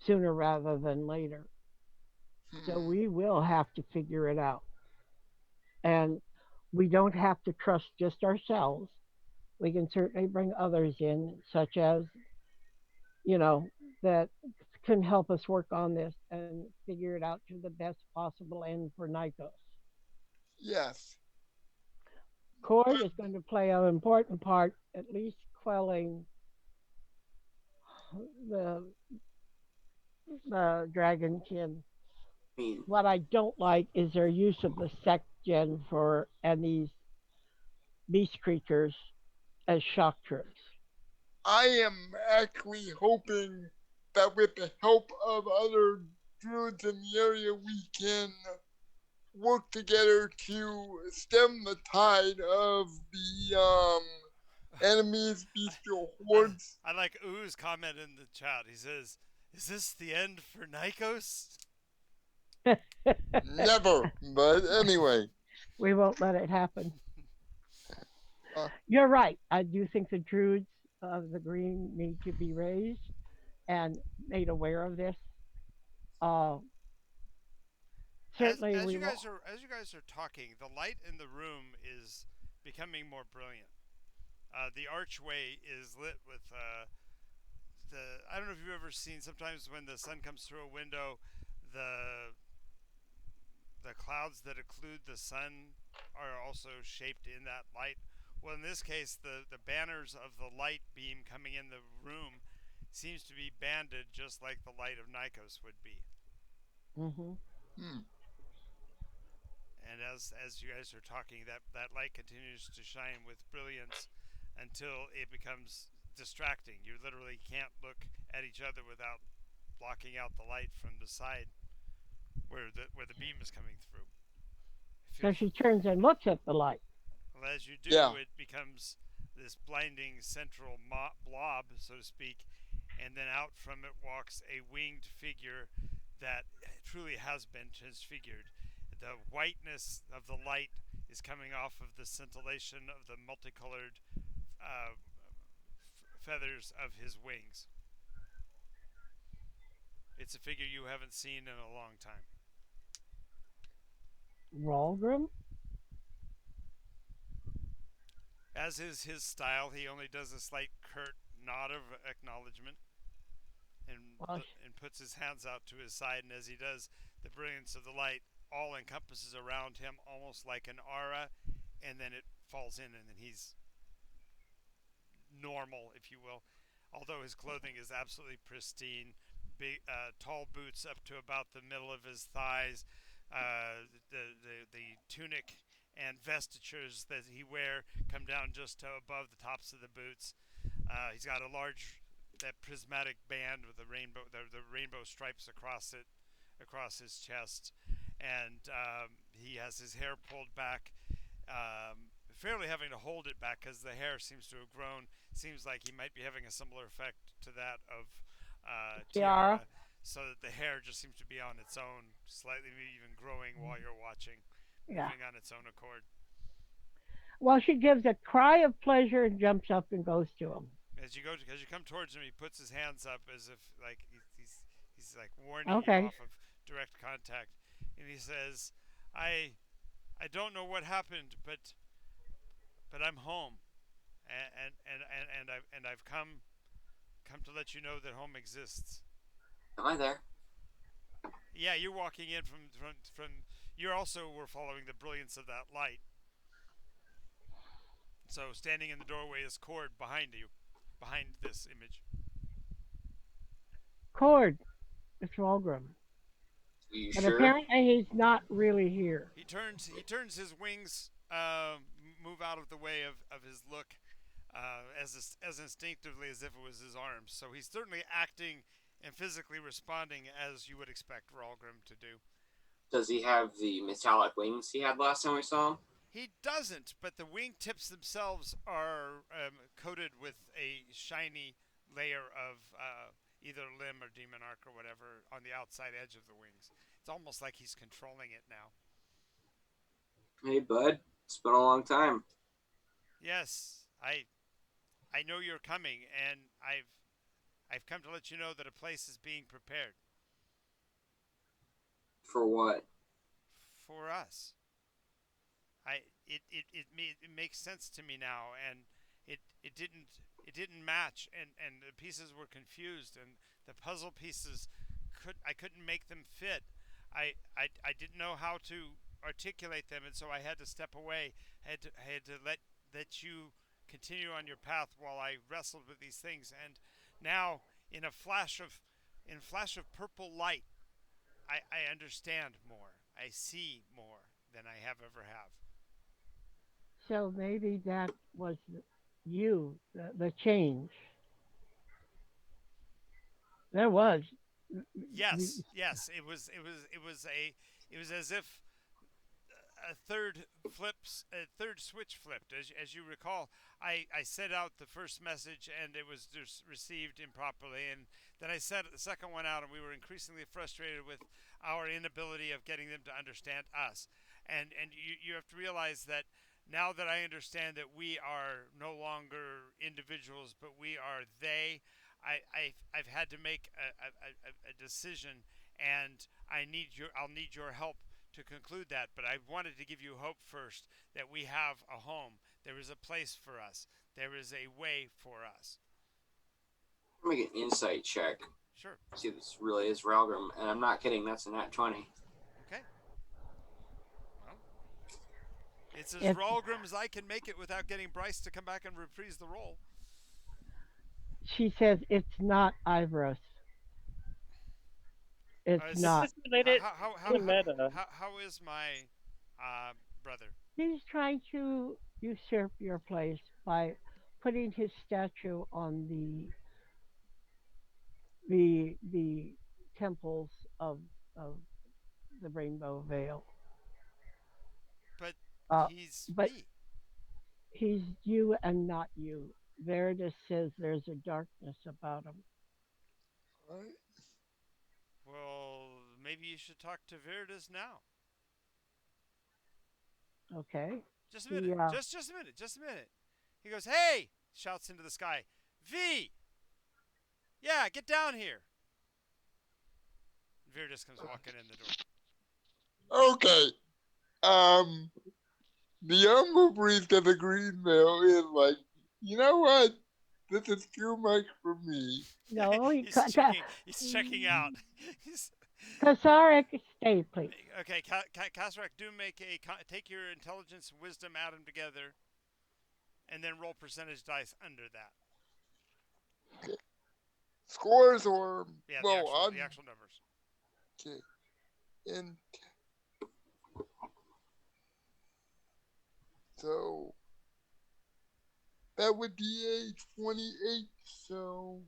sooner rather than later. So Hmm. we will have to figure it out. And we don't have to trust just ourselves. We can certainly bring others in, such as, you know, that can help us work on this and figure it out to the best possible end for Nycos. Yes. Cord is going to play an important part, at least quelling the, the dragonkin. I mean, What I don't like is their use of the sect gen for and these beast creatures as shock troops. I am actually hoping that with the help of other druids in the area, we can work together to stem the tide of the enemies, bestial I, hordes. I like Oo's comment in the chat. He says, "Is this the end for Nycos?" Never, but anyway. We won't let it happen. Uh, You're right. I do think the druids of the green need to be raised and made aware of this. Uh, certainly, we will. As you guys are talking, the light in the room is becoming more brilliant. The archway is lit with the. I don't know if you've ever seen. Sometimes when the sun comes through a window, the the clouds that occlude the sun are also shaped in that light. Well, in this case, the banners of the light beam coming in the room seems to be banded just like the light of Nycos would be. Hmm. Hmm. And as you guys are talking, that light continues to shine with brilliance until it becomes distracting. You literally can't look at each other without blocking out the light from the side where the beam is coming through. It So feels she turns and looks at the light. well, as you do, Yeah. it becomes this blinding central blob, so to speak, and then out from it walks a winged figure that truly has been transfigured. The whiteness of the light is coming off of the scintillation of the multicolored feathers of his wings. It's a figure you haven't seen in a long time. Ralgrim? As is his style, he only does a slight curt nod of acknowledgement Well, and puts his hands out to his side. And as he does, the brilliance of the light all encompasses around him, almost like an aura, and then it falls in, and then he's normal, if you will. Although his clothing is absolutely pristine, big, tall boots up to about the middle of his thighs, the tunic and vestures that he wear come down just to above the tops of the boots. He's got a large that prismatic band with the rainbow stripes across it, across his chest, and he has his hair pulled back, fairly having to hold it back because the hair seems to have grown. Seems like he might be having a similar effect to that of Tiara? Tiara, so that the hair just seems to be on its own, slightly maybe even growing while you're watching, Yeah. moving on its own accord. Well, she gives a cry of pleasure and jumps up and goes to him. As you come towards him, he puts his hands up as if like he's like warning you Okay. off of direct contact, and he says, "I I don't know what happened, but I'm home, and I've come to let you know that home exists." Am I there? Yeah, you're walking in from you also were following the brilliance of that light. So standing in the doorway is Cord behind you, behind this image. Cord, it's Ralgrim. Are you But sure? apparently he's not really here. He turns his wings, move out of the way of his look, as instinctively as if it was his arms. So he's certainly acting and physically responding as you would expect Ralgrim to do. Does he have the metallic wings he had last time we saw him? He doesn't, but the wingtips themselves are coated with a shiny layer of either limb or demon arc or whatever on the outside edge of the wings. It's almost like he's controlling it now. Hey, bud. It's been a long time. Yes, I know you're coming, and I've come to let you know that a place is being prepared For what? for us. It makes sense to me now, and it didn't match, and the pieces were confused, and the puzzle pieces I couldn't make them fit. I didn't know how to articulate them, and so I had to step away. I had to let you continue on your path while I wrestled with these things, and now in a flash of purple light, I understand more. I see more than I have ever have. So maybe that was you, the change. There was. Yes, yes, it was as if a third switch flipped. As you recall, I sent out the first message and it was just received improperly, and then I sent the second one out, and we were increasingly frustrated with our inability of getting them to understand us. And you have to realize that now that I understand that we are no longer individuals, but we are they, I've had to make a decision, and I'll need your help to conclude that. But I wanted to give you hope first that we have a home. There is a place for us. There is a way for us. Make an insight check. Sure. See if this really is Ralgrim, and I'm not kidding. That's a nat 20. Okay. Well, it's as It's Ralgrim as I can make it without getting Bryce to come back and reprise the roll. she says it's not Ivros. It's Is It's not. this related to the meta? how is my brother? He's trying to usurp your place by putting his statue on the temples of the Rainbow Veil. But Uh, he's but me. he's you and not you. Veritas says there's a darkness about him. Right? Well, maybe you should talk to Veritas now. Okay. Just a He minute. Just a minute. Just a minute. He goes, "Hey!" shouts into the sky. V! Yeah, get down here. Veritas comes walking in the door. Okay. Um, the Umber Breeze that the green mail is like, you know what? This is too much for me. no. He's checking out. He's, Kasarek, stay, please. okay, Kasarak, do make take your intelligence, wisdom, add them together, and then roll percentage dice under that. Okay. Scores or Yeah, well, the actual numbers. okay. And so that would be a 28. So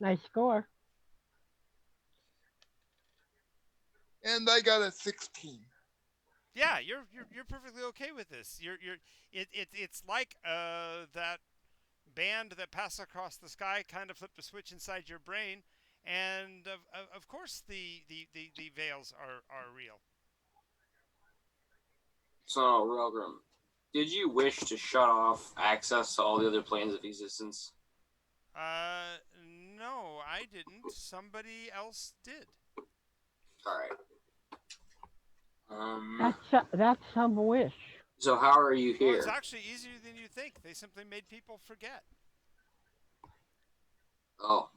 Nice score. and I got a 16. Yeah, you're perfectly okay with this. It's like that band that passed across the sky kind of flipped a switch inside your brain, and of course the veils are real. So, Ralgrim, did you wish to shut off access to all the other planes of existence? No, I didn't. Somebody else did. All right. That's some wish. So how are you Well, it's here? actually easier than you think. They simply made people forget. Oh,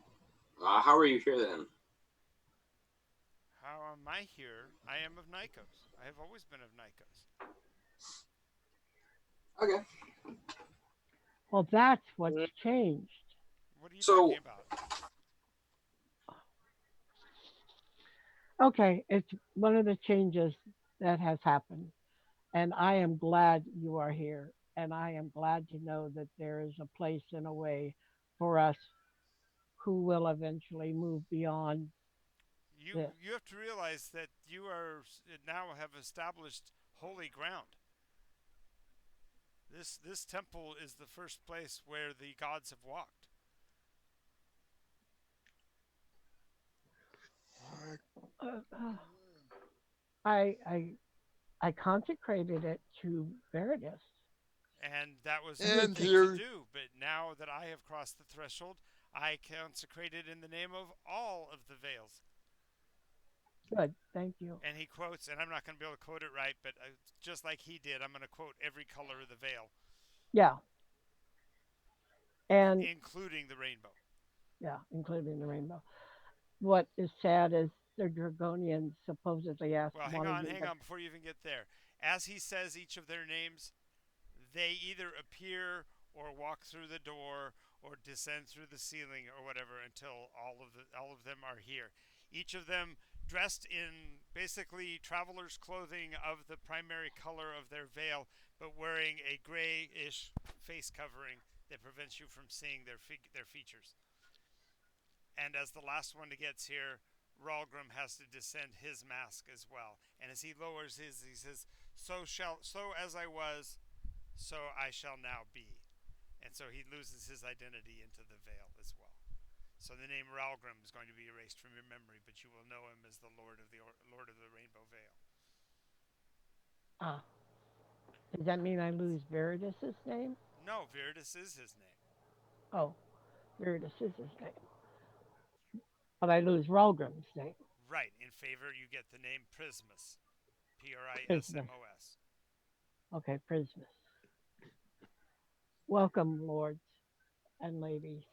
how are you here then? How am I here? I am of Nycos. I have always been of Nycos. Okay. Well, that's what's changed. What are you So talking about? Okay, it's one of the changes that has happened. And I am glad you are here. And I am glad to know that there is a place and a way for us who will eventually move beyond this. You have to realize that you are now have established holy ground. This temple is the first place where the gods have walked. Uh, I, I, I consecrated it to Veritas. And that was a good And thing to here, do, but now that I have crossed the threshold, I consecrate it in the name of all of the veils. Good, thank you. And he quotes, and I'm not going to be able to quote it right, but just like he did, I'm going to quote every color of the veil, Yeah, and including the rainbow. yeah, including the rainbow. What is sad is the Dragonians supposedly asked Well, one of you hang on, before you even get there. As he says each of their names, they either appear or walk through the door or descend through the ceiling or whatever until all of them are here. Each of them dressed in basically traveler's clothing of the primary color of their veil, but wearing a grayish face covering that prevents you from seeing their features. And as the last one that gets here, Ralgrim has to descend his mask as well. And as he lowers his, he says, so as I was, so I shall now be." And so he loses his identity into the veil as well. So the name Ralgrim is going to be erased from your memory, but you will know him as the Lord of the Rainbow Veil. Ah, Does that mean I lose Veritas's name? No, Viridis is his name. Oh, Veritas is his name. But I lose Ralgrim's name. Right. In favor, you get the name Prismus. Prismus. Prismos. Okay, Prismus. Welcome, lords and ladies.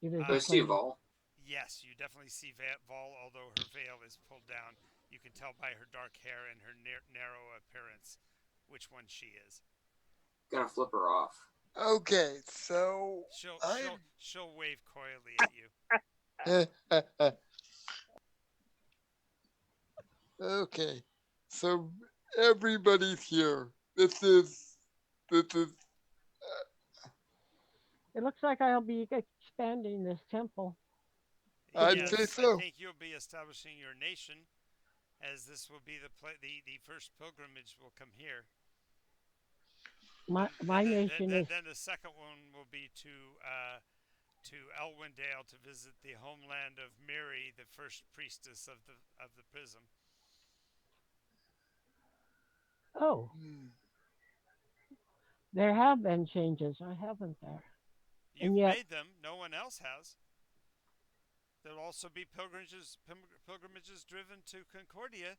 It is Do a I Uh, see pleasure. Vol? yes, you definitely see Vol, although her veil is pulled down. You can tell by her dark hair and her narrow appearance which one she is. Gonna flip her off. Okay, so She'll I'm she'll she'll wave coyly at you. okay. So everybody's here. This is It looks like I'll be expanding this temple. I'd say Yes, I so. think you'll be establishing your nation, as this will be the first pilgrimage will come here. My nation is Then the second one will be to Elwindale to visit the homeland of Miri, the first priestess of the prism. oh, Hmm. there have been changes, I haven't there. And You've yet made them. No one else has. There'll also be pilgrimages driven to Concordia,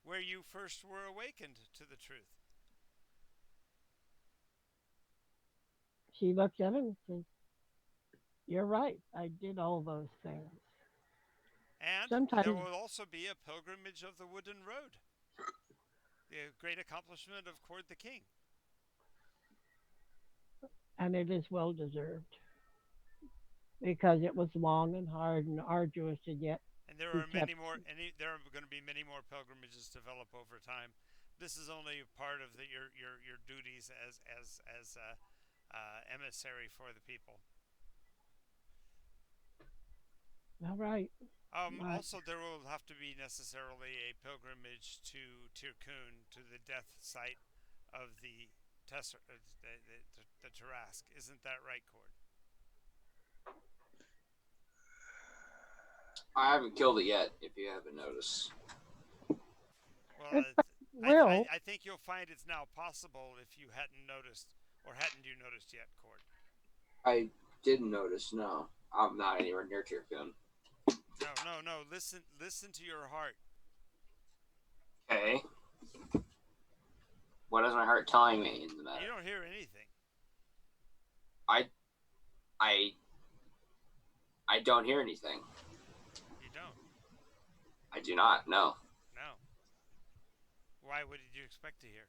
where you first were awakened to the truth. she looked at him and said, "You're right. I did all those things." And there Sometimes, will also be a pilgrimage of the Wooden Road, the great accomplishment of Cord the King. and it is well deserved because it was long and hard and arduous, and yet And there we are kept. many more. There are going to be many more pilgrimages develop over time. This is only part of your duties as emissary for the people. All right, right. Also, there will have to be necessarily a pilgrimage to Tirkun, to the death site of the the Tarask. Isn't that right, Cord? I haven't killed it yet, if you haven't noticed. Well, In fact, will I think you'll find it's now possible if you hadn't noticed, or hadn't you noticed yet, Cord? I didn't notice, no. I'm not anywhere near Tirkun. No. Listen to your heart. Okay. What is my heart telling me in the You matter? don't hear anything. I I I don't hear anything. You don't. I do not, no. No. Why would you expect to hear?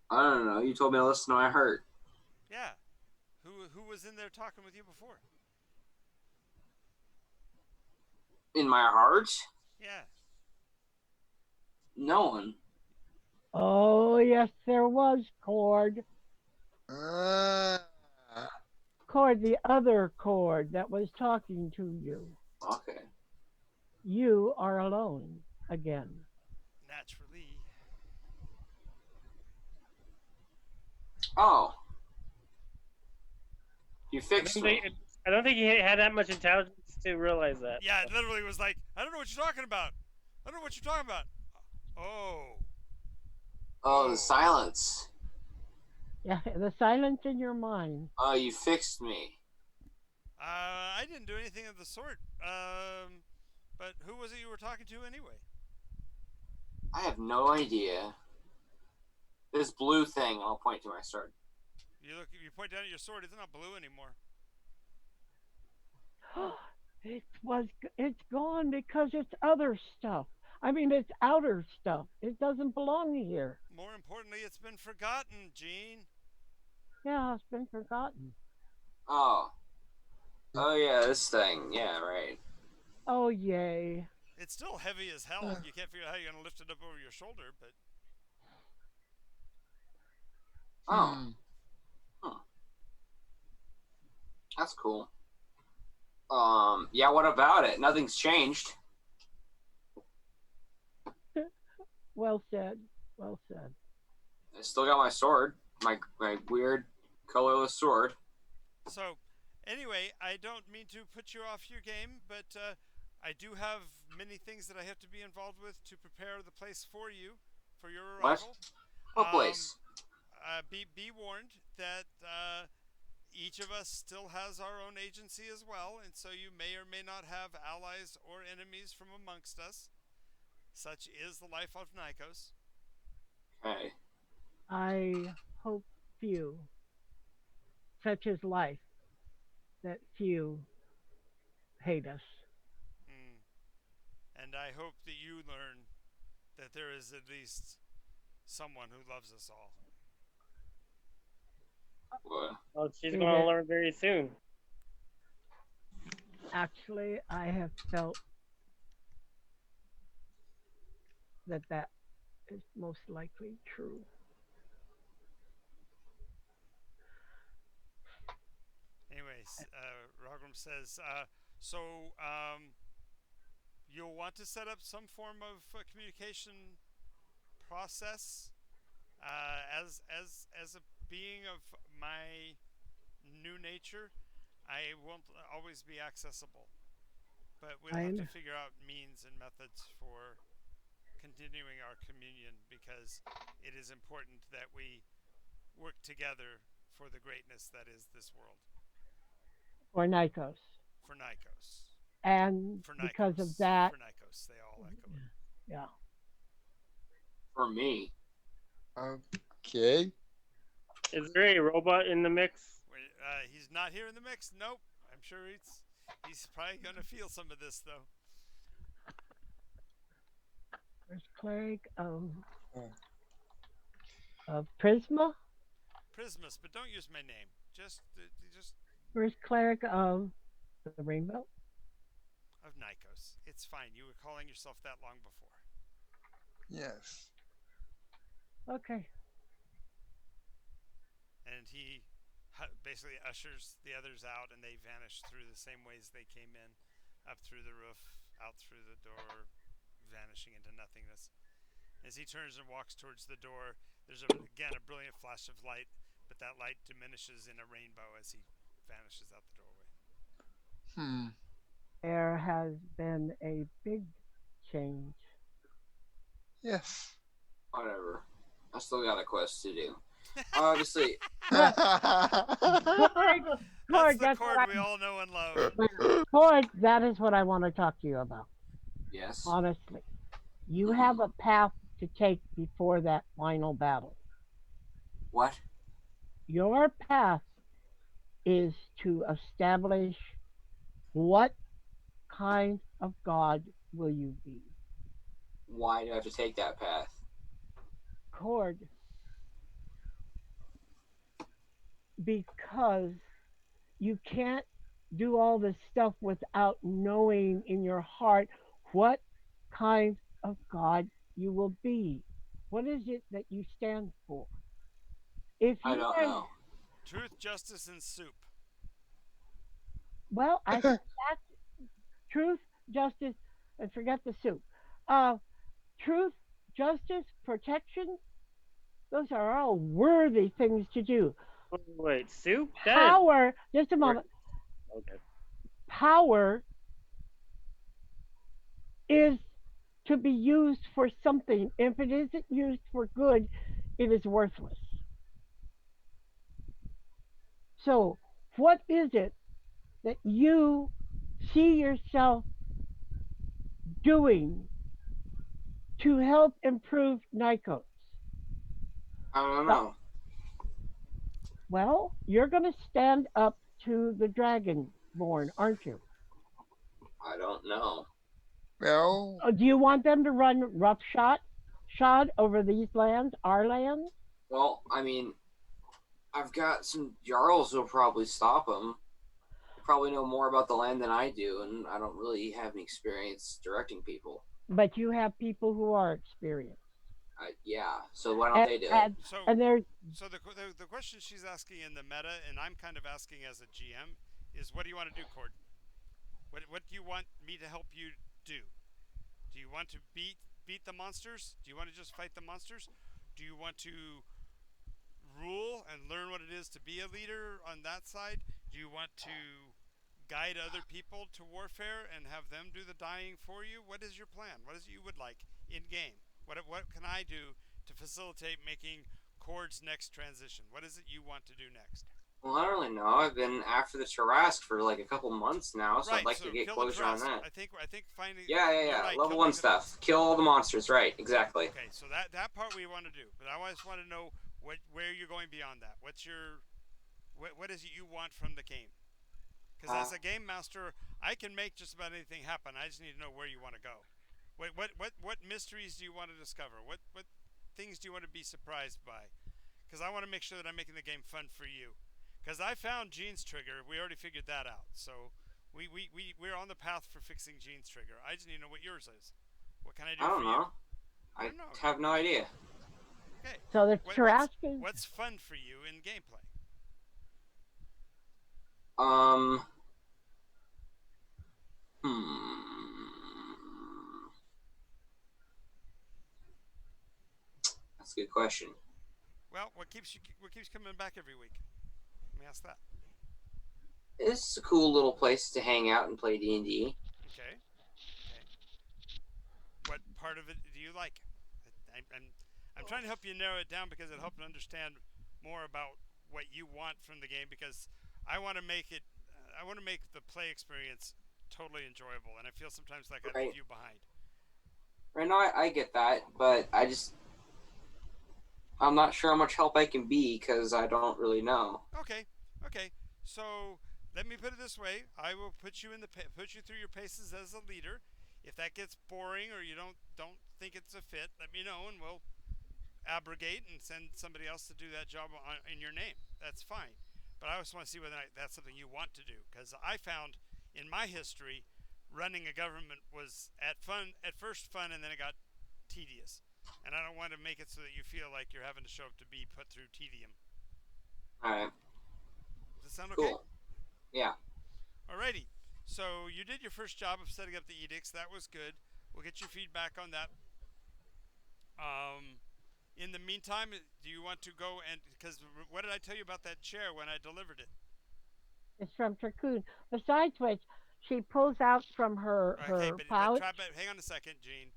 I don't know. You told me to listen to my heart. Yeah. Who was in there talking with you before? In my heart? Yeah. No one. Oh, yes, there was Cord. Ah, Cord, the other Cord that was talking to you. Okay. You are alone again. Naturally. Oh, you I fixed don't me. think I don't think he had that much intelligence to realize that. Yeah, it literally was like, I don't know what you're talking about. I don't know what you're talking about. Oh. Oh, the silence. Yeah, the silence in your mind. Oh, you fixed me. I didn't do anything of the sort. But who was it you were talking to anyway? I have no idea. This blue thing, I'll point to my sword. You point down at your sword. It's not blue anymore. It's gone because it's other stuff. I mean, it's outer stuff. It doesn't belong here. More importantly, it's been forgotten, Gene. Yeah, it's been forgotten. Oh. Oh, yeah, this thing. Yeah, right. Oh, yay. It's still heavy as hell. You can't figure out how you're gonna lift it up over your shoulder, but Oh. hmm. That's cool. Yeah, what about it? Nothing's changed. Well said. Well said. I still got my sword. My weird colorless sword. so anyway, I don't mean to put you off your game, but I do have many things that I have to be involved with to prepare the place for you. for your What? arrival. What Um, place? be warned that each of us still has our own agency as well, and so you may or may not have allies or enemies from amongst us. Such is the life of Nycos. Okay. I hope few, such is life, that few hate us. Hmm. And I hope that you learn that there is at least someone who loves us all. What? Well, she's It going to is learn very soon. actually, I have felt that that is most likely true. Anyways, Rogram says, you'll want to set up some form of communication process as a being of my new nature. I won't always be accessible, but we'll have to I figure out means and methods for continuing our communion because it is important that we work together for the greatness that is this world. or Nycos, For Nycos. and For because of Nycos. that, For Nycos. They all echo it. yeah, For me. Okay. Is there a robot in the mix? Wait, he's not here in the mix? Nope. I'm sure he's probably going to feel some of this, though. where's cleric Oh. of Prisma? Prismus, but don't use my name. Just Where's cleric of the rainbow? of Nycos. It's fine. You were calling yourself that long before. Yes. Okay. And he basically ushers the others out, and they vanish through the same ways they came in, up through the roof, out through the door, vanishing into nothingness. As he turns and walks towards the door, there's again a brilliant flash of light, but that light diminishes in a rainbow as he vanishes out the doorway. Hmm. There has been a big change. Yes. Whatever. I still got a quest to do. Obviously. Well, That's Cord, the that's what chord we all know and love. Cord, that is what I want to talk to you about. Yes. Honestly, you Mhm. have a path to take before that final battle. What? Your path is to establish what kind of God will you be. Why do I have to take that path? Cord, because you can't do all this stuff without knowing in your heart what kind of God you will be. What is it that you stand for? If I you don't are, know. Truth, justice, and soup. well, I think that's truth, justice, and forget the soup. Uh, truth, justice, protection, those are all worthy things to do. Wait, soup? That is. Power, just a moment, Okay. power is to be used for something. If it isn't used for good, it is worthless. So, what is it that you see yourself doing to help improve Nycos? I don't Uh, know. Well, you're going to stand up to the Dragonborn, aren't you? I don't know. Well, Do you want them to run shod over these lands, our lands? Well, I mean, I've got some jarls who'll probably stop them. They probably know more about the land than I do, and I don't really have any experience directing people. But you have people who are experienced. Yeah, so why don't And, they do it? and, So, and there's so the question she's asking in the meta, and I'm kind of asking as a GM, is what do you want to do, Cord? What do you want me to help you do? Do you want to beat the monsters? Do you want to just fight the monsters? Do you want to rule and learn what it is to be a leader on that side? Do you want to guide other people to warfare and have them do the dying for you? What is your plan? What is it you would like in game? What can I do to facilitate making Cord's next transition? What is it you want to do next? Well, I don't really know. I've been after the Tarrasque for like a couple months now, so I'd Right. like So to get kill the closure on Trask. that. I think finding. Yeah, yeah, You're yeah. right. Level 1 killing the stuff. Trask. Kill all the monsters. Right, exactly. Okay. So that part we want to do, but I always want to know where you're going beyond that. What is it you want from the game? Because as a game master, I can make just about anything happen. I just need to know where you want to go. What mysteries do you want to discover? What things do you want to be surprised by? Because I want to make sure that I'm making the game fun for you. Because I found Gene's trigger. We already figured that out. So we're on the path for fixing Gene's trigger. I just need to know what yours is. What can I do I for don't know. you? I I don't know. have no idea. Okay. So the What, what's, Tarascans, what's fun for you in gameplay? Um. That's a good question. Well, what keeps coming back every week? Let me ask that. It's a cool little place to hang out and play D&D. Okay. Okay. What part of it do you like? I'm trying to help you narrow it down because it helps me understand more about what you want from the game. Because I want to make it. I want to make the play experience totally enjoyable, and I feel sometimes like I Right. leave you behind. Right now, I get that, but I'm not sure how much help I can be because I don't really know. Okay. Okay. So let me put it this way: I will put you through your paces as a leader. If that gets boring or you don't think it's a fit, let me know, and we'll abrogate and send somebody else to do that job in your name. That's fine. But I also want to see whether that's something you want to do. Because I found in my history, running a government was at first fun, and then it got tedious. And I don't want to make it so that you feel like you're having to show up to be put through tedium. All right. Does that sound okay? Cool. Yeah. Alrighty. So you did your first job of setting up the edicts. That was good. We'll get your feedback on that. In the meantime, do you want to go and because what did I tell you about that chair when I delivered it? is from Terkun. Besides which, she pulls out from Okay, her but pouch. hang on a second, Gene.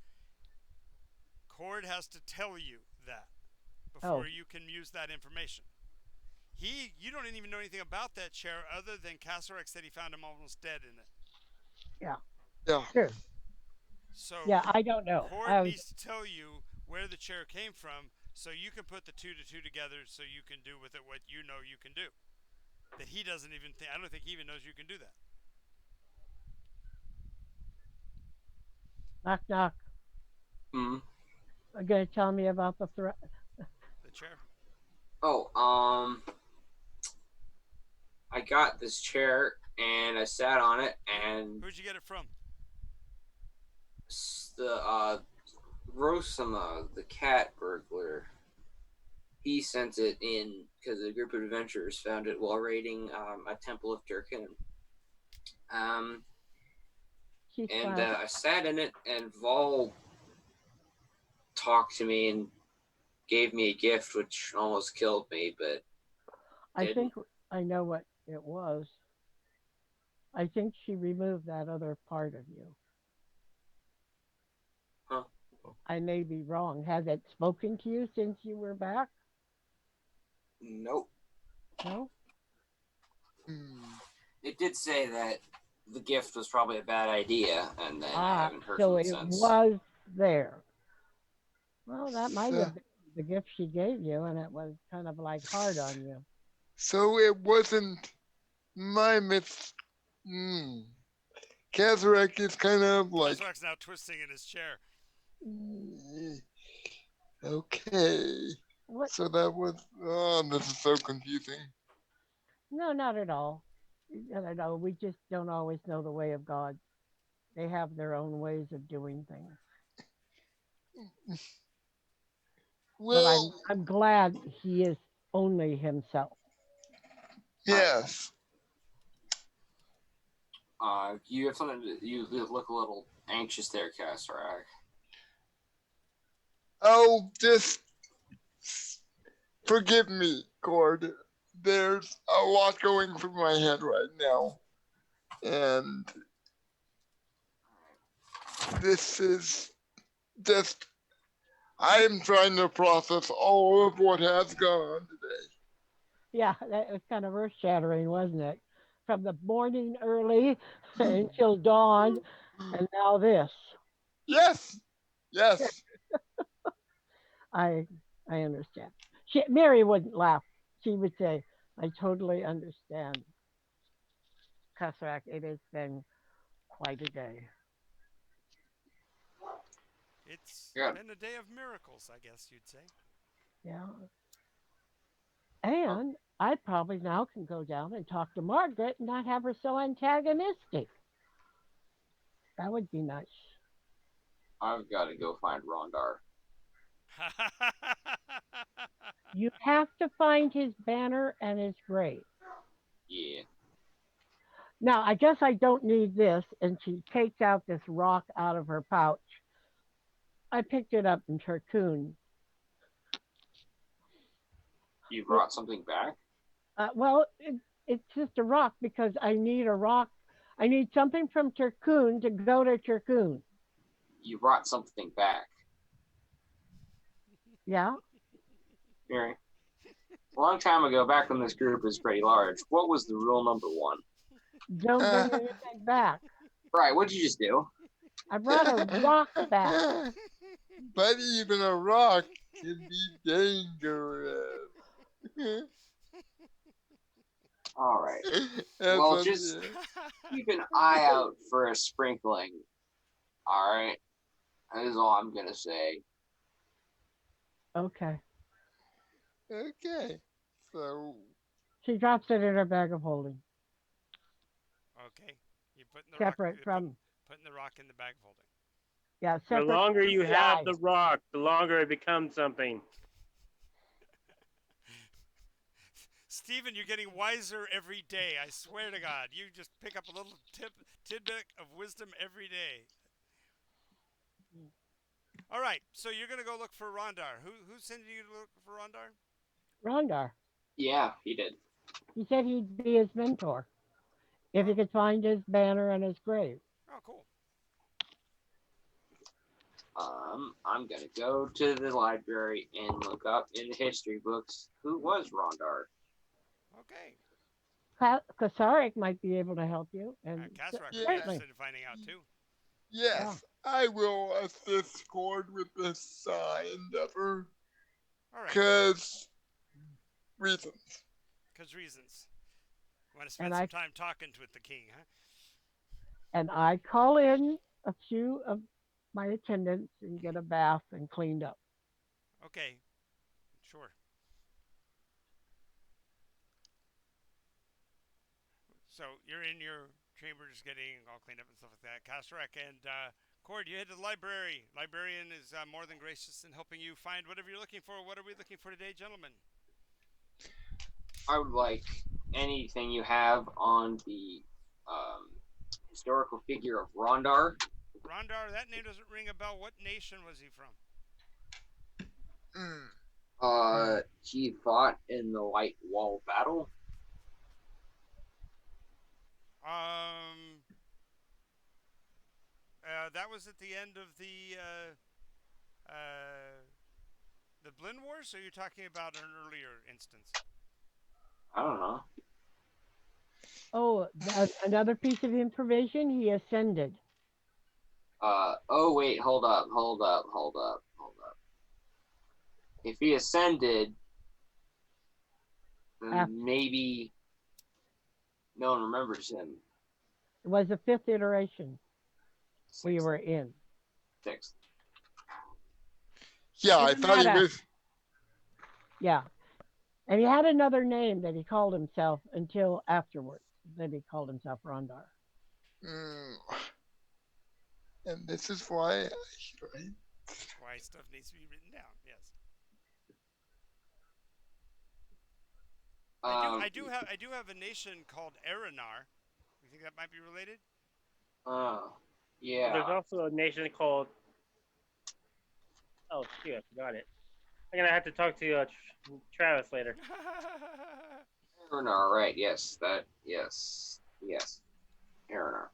Cord has to tell you that Oh, before you can use that information. You don't even know anything about that chair other than Kasserek said he found him almost dead in it. yeah, Yeah. sure. So Yeah, I don't know. Cord I was needs to tell you where the chair came from so you can put the two to two together so you can do with it what you know you can do. That he doesn't even think, I don't think he even knows you can do that. knock knock. Hmm. Are you gonna tell me about the threat? The chair. Oh, I got this chair and I sat on it, and Who'd you get it from? the Rosama, the cat burglar, he sent it in because a group of adventurers found it while raiding a temple of Durkin. She's And fine. I sat in it, and Vol talked to me and gave me a gift, which almost killed me, but I didn't. think I know what it was. I think she removed that other part of you. Huh. I may be wrong. Has it spoken to you since you were back? Nope. No? Hmm. It did say that the gift was probably a bad idea, and then I haven't heard So from it it since. was there. Well, that might So, have been the gift she gave you, and it was kind of like hard on you. so it wasn't my myth. Hmm. Kazarek is kind of like, Kazarek's now twisting in his chair. okay. What? So that was, oh, this is so confusing. No, not at all. I don't know. We just don't always know the way of God. They have their own ways of doing things. But Well, I'm glad he is only himself. yes. You have something. You look a little anxious there, Kasarak. Oh, just forgive me, Cord. There's a lot going through my head right now. And this is just I am trying to process all of what has gone on today. Yeah, that was kind of earth shattering, wasn't it? From the morning early until dawn, and now this. Yes, yes. I I understand. Mary wouldn't laugh. She would say, "I totally understand, Kasrak. It has been quite a day." It's Yeah. been a day of miracles, I guess you'd say. Yeah, Oh, and I probably now can go down and talk to Margaret and not have her so antagonistic. That would be nice. I've got to go find Rondar. You have to find his banner and his grave. Yeah. Now, I guess I don't need this. And she takes out this rock out of her pouch. I picked it up in Turcoon. You brought something back? Well, it's just a rock because I need a rock. I need something from Turcoon to go to Turcoon. You brought something back. Yeah? Mary. A long time ago, back when this group was pretty large, what was the rule number one? Don't bring anything back. Right, what'd you just do? I brought a rock back. But even a rock can be dangerous. All right. That's Well, what just it is. keep an eye out for a sprinkling. All right. That is all I'm gonna say. Okay. Okay. So, She drops it in her bag of holding, Okay. You separate from, putting the rock in the bag of holding. yeah, The separate longer from you the have eye. the rock, the longer it becomes something. Stephen, you're getting wiser every day. I swear to God, you just pick up a little tidbit of wisdom every day. All right, so you're gonna go look for Rondar. Who's sending you to look for Rondar? Rondar. Yeah, he did. He said he'd be his mentor if he Oh, could find his banner and his grave. oh, cool. I'm gonna go to the library and look up in the history books who was Rondar. Okay. Kasarik might be able to help you, and Kazrak would be yeah, certainly, interested in finding out too. yeah. yes, I will assist Cord with this endeavor. All right, Because reasons. because reasons. Want to And spend some I time talking with the king, huh? and I call in a few of my attendants and get a bath and cleaned up. Okay, sure. So you're in your chambers getting all cleaned up and stuff like that. Kazrak and Cord, you head to the library. Librarian is more than gracious in helping you find whatever you're looking for. What are we looking for today, gentlemen? I would like anything you have on the historical figure of Rondar. Rondar, that name doesn't ring a bell. What nation was he from? He fought in the Light Wall battle. Um, that was at the end of the Blinn Wars. Or are you talking about an earlier instance? I don't know. Oh, another piece of information: he ascended. Oh wait, hold up. If he ascended, After, then maybe no one remembers him. it was the fifth iteration we Sixth. were in. Sixth. Yeah, I Even thought had he a was. yeah, and he had another name that he called himself until afterwards. Then he called himself Rondar. Mm, and this is why I write. Why stuff needs to be written down. Yes. Um. I do have a nation called Aranar. You think that might be related? Uh. There's Yeah. also a nation called. Oh, shoot, I forgot it. I'm gonna have to talk to Travis later. Erenar, right? Yes. That. Yes. Yes. Erenar.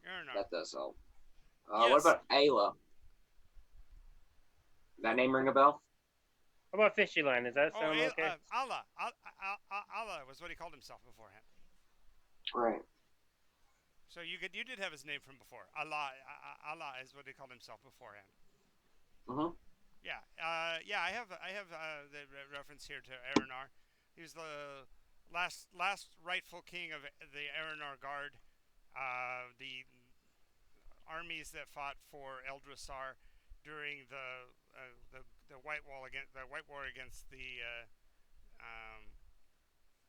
Aranar. That does help. What Yes. about Ayla? That name ring a bell? How about Fishy Line? Does that Oh, sound okay? Allah was what he called himself beforehand. Right. So you did have his name from before. Allah is what he called himself beforehand. Mm-hmm. Yeah. I have the reference here to Aranar. He was the last rightful king of the Aranar Guard. The armies that fought for Eldrasar during the White War against the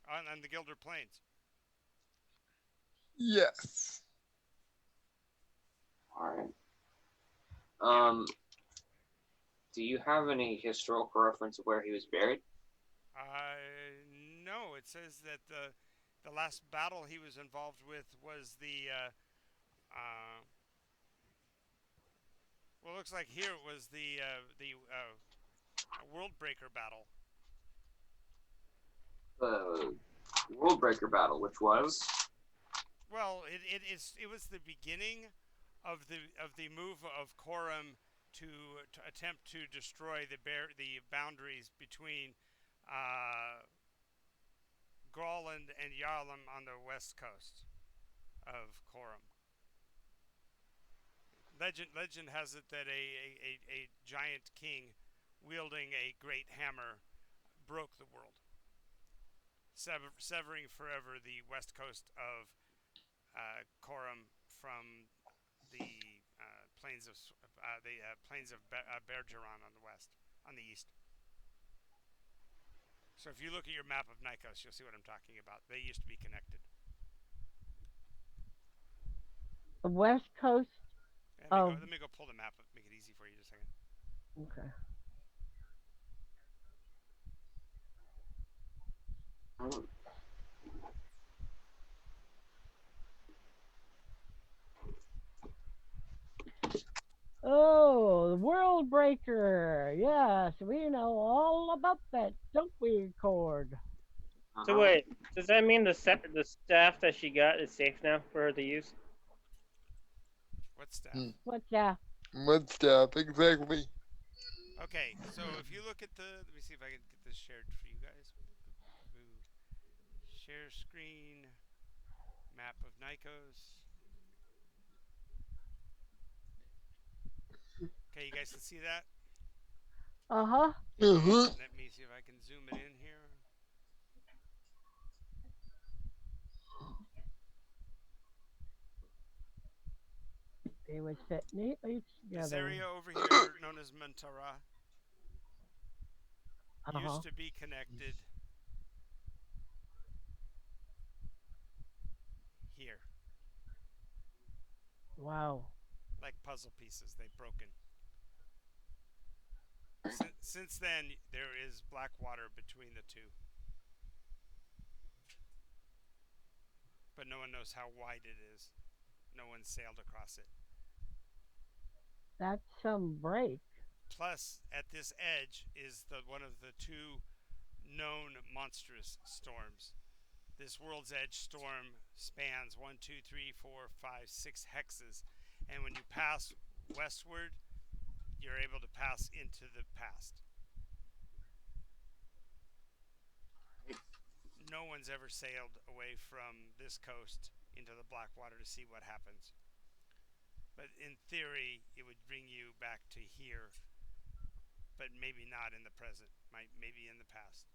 on the Gilder Plains. Yes. All right. Yeah. Do you have any historical reference of where he was buried? No, it says that the last battle he was involved with was the well, it looks like here it was the World Breaker battle. The World Breaker battle, which was Well, it was the beginning of the move of Corum to attempt to destroy the boundaries between uh, Groland and Yarlum on the west coast of Corum. Legend has it that a giant king wielding a great hammer broke the world, severing forever the west coast of Corum from the plains of Bergeron on the west, on the east. So if you look at your map of Nycos, you'll see what I'm talking about. They used to be connected. The west coast of. Let me go pull the map up, make it easy for you just a second. Okay. Oh, the World Breaker. Yes, we know all about that, don't we, Cord? So wait, does that mean the staff that she got is safe now for her to use? What staff? What's that? What staff? Exactly. Okay, so if you look at let me see if I can get this shared for you guys. Share screen, map of Nycos. Okay, you guys can see that? Uh huh. Mm-hmm. Let me see if I can zoom it in here. They would fit neatly This together. area over here, known as Mantara, Uh huh. used to be connected here, Wow. like puzzle pieces. They've broken. Since then, there is black water between the two, but no one knows how wide it is. No one sailed across it. That's some break. Plus, at this edge is the one of the two known monstrous storms. This world's edge storm spans 1, 2, 3, 4, 5, 6 hexes, and when you pass westward, you're able to pass into the past. No one's ever sailed away from this coast into the Blackwater to see what happens. But in theory, it would bring you back to here, but maybe not in the present. Maybe in the past.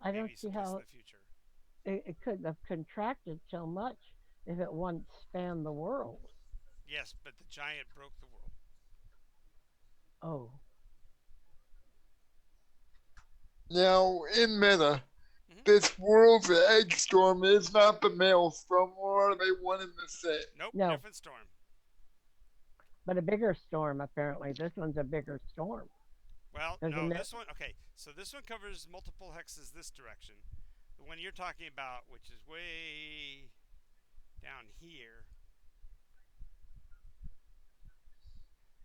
I don't Maybe see someplace in how the future. it couldn't have contracted so much if it once spanned the world. Yes, but the giant broke the world. Oh. Now, in meta, Mm-hmm. this world's egg storm is not the maelstrom, or are they one and the same? Nope, No. different storm. But a bigger storm, apparently. This one's a bigger storm. Well, Doesn't no, it? this one, okay, so this one covers multiple hexes this direction. The one you're talking about, which is way down here,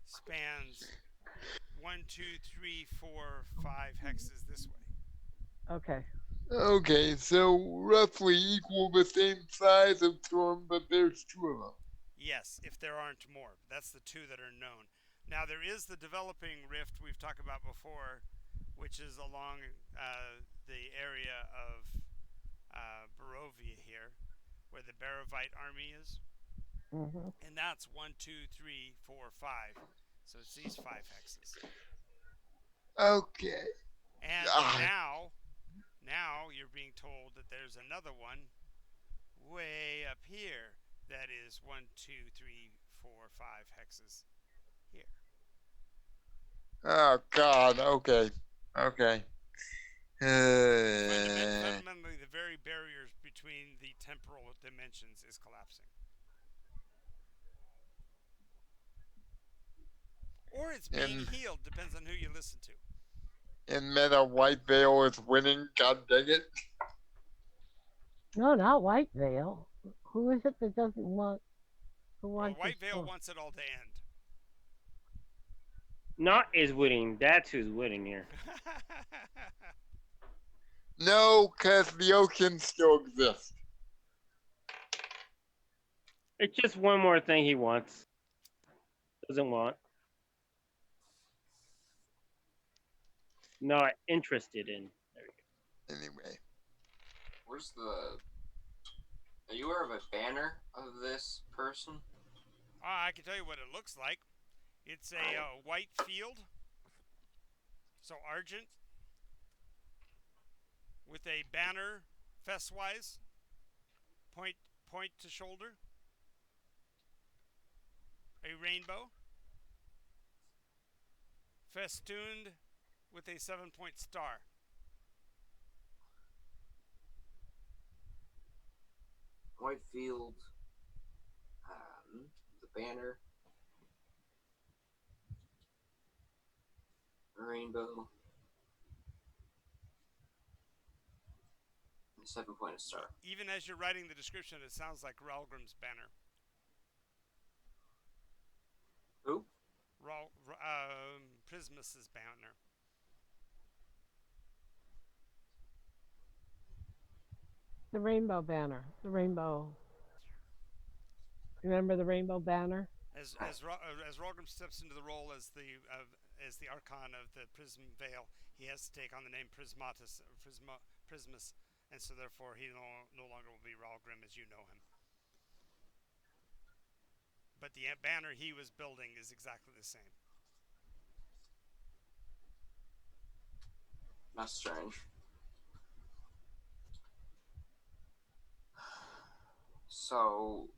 spans 1, 2, 3, 4, 5 hexes this way. Okay. Okay, so roughly equal the same size of storm, but there's two of them. Yes, if there aren't more. But that's the two that are known. Now there is the developing rift we've talked about before, which is along the area of Barovia here, where the Barovite army is, Hmm. and that's 1, 2, 3, 4, 5. So it's these 5 hexes. Okay. And Ah, now you're being told that there's another one way up here that is 1, 2, 3, 4, 5 hexes here. oh God. Okay. Okay. Fundamentally, the very barriers between the temporal dimensions is collapsing, or it's being and healed. Depends on who you listen to. and Meta White Veil is winning. God dang it. No, not White Veil. Who is it that doesn't want? Who Well, wants this White Veil book? wants it all to end. Not is winning. That's who's winning here. No, because the ocean still exists. It's just one more thing he wants. Doesn't want. Not interested in. There we go. Anyway. Where's the? Are you aware of a banner of this person? I can tell you what it looks like. It's a white field, so argent, with a banner festwise, point to shoulder, a rainbow, festooned with a 7-point star. Whitefield. The banner. A rainbow. And a 7-pointed star. Even as you're writing the description, it sounds like Ralgrim's banner. Who? Prismus's banner. The rainbow banner. The rainbow. Remember the rainbow banner? As Ralgrim steps into the role as the Archon of the Prism Veil, he has to take on the name Prismus, and so therefore he no longer will be Ralgrim as you know him. But the banner he was building is exactly the same. That's strange. So,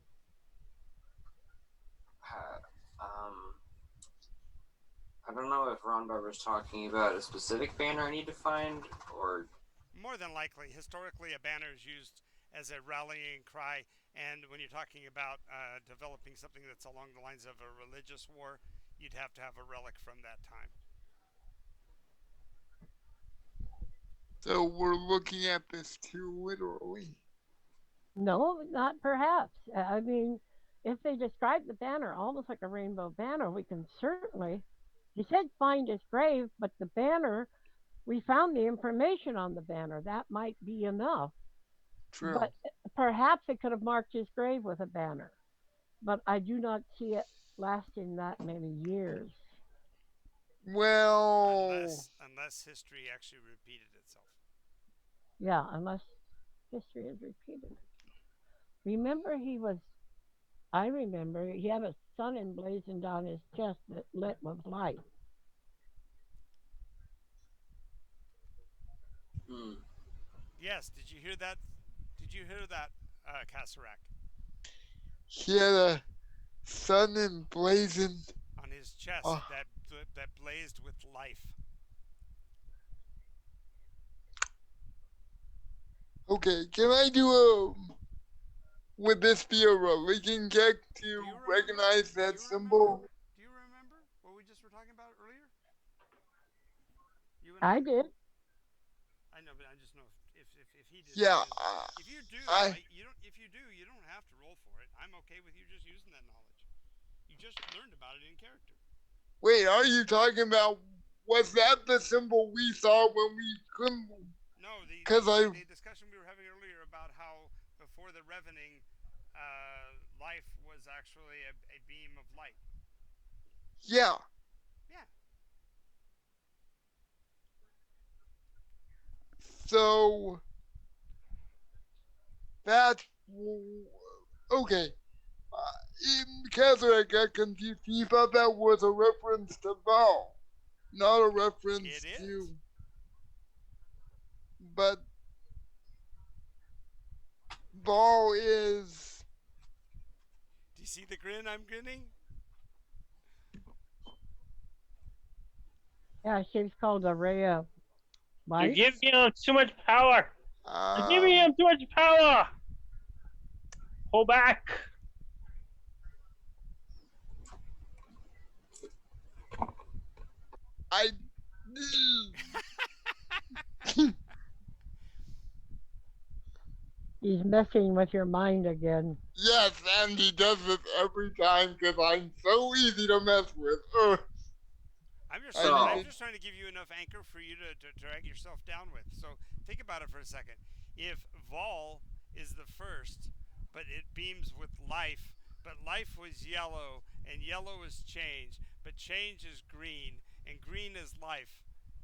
I don't know if Ron Barber's talking about a specific banner I need to find, or More than likely, historically, a banner is used as a rallying cry, and when you're talking about developing something that's along the lines of a religious war, you'd have to have a relic from that time. So we're looking at this too literally. No, not perhaps. I mean, if they describe the banner almost like a rainbow banner, we can certainly. He said find his grave, but the banner, we found the information on the banner. That might be enough. True. But perhaps it could have marked his grave with a banner. But I do not see it lasting that many years. Well, Unless history actually repeated itself. Yeah, unless history is repeated. Remember, I remember he had a sun emblazoned on his chest that lit with light. Yes, did you hear that? Did you hear that, Kasarak? he had a sun emblazoned. On his chest Oh, that blazed with life. okay, can I do a? Would this be a religion check Do to you remember? recognize Do that you symbol? remember? Do you remember what we just were talking about earlier? You and I did. I know, but I just know if he did. Yeah, If you do, I. you don't. If you do, you don't have to roll for it. I'm okay with you just using that knowledge. You just learned about it in character. Wait, are you talking about? Was that the symbol we saw when we couldn't? No, Because the discussion we were having earlier about how before the Revening, life was actually a beam of light. Yeah, Yeah. So that's okay. Catherine, I got confused. He thought that was a reference to Val, not a reference It is. to. But Val is. Do you see the grin I'm grinning? Yeah, she's called a ray of You're light. giving him too much power. You're giving Um, him too much power. Hold back. I. He's messing with your mind again. Yes, and he does this every time because I'm so easy to mess with. I So, I'm needed. just trying to give you enough anchor for you to drag yourself down with. So think about it for a second. If Vol is the first, but it beams with life, but life was yellow, and yellow is change, but change is green, and green is life.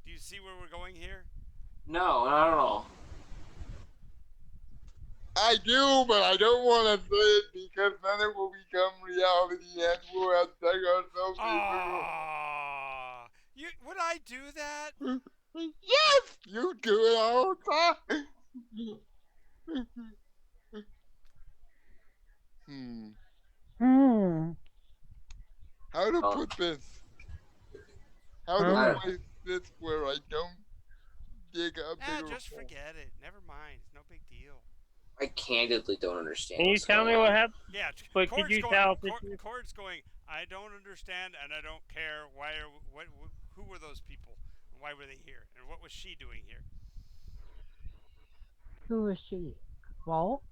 Do you see where we're going here? no, not at all. I do, but I don't want to say it because then it will become reality and we'll have to take ourselves Ah, you would I do that? into. Yes, you do it all the time. Hmm. Hmm. How to Oh, put this? How to I, Hmm. place this where I don't dig a Ah, bigger just hole? forget it. Never mind. It's no big deal. I candidly don't understand Can you what's tell going me what on. happened? Yeah, But could Cord's you going. tell? If you- Cord's going. I don't understand, and I don't care. Why are what? Who were those people? Why were they here? And what was she doing here? Who is she? Walt?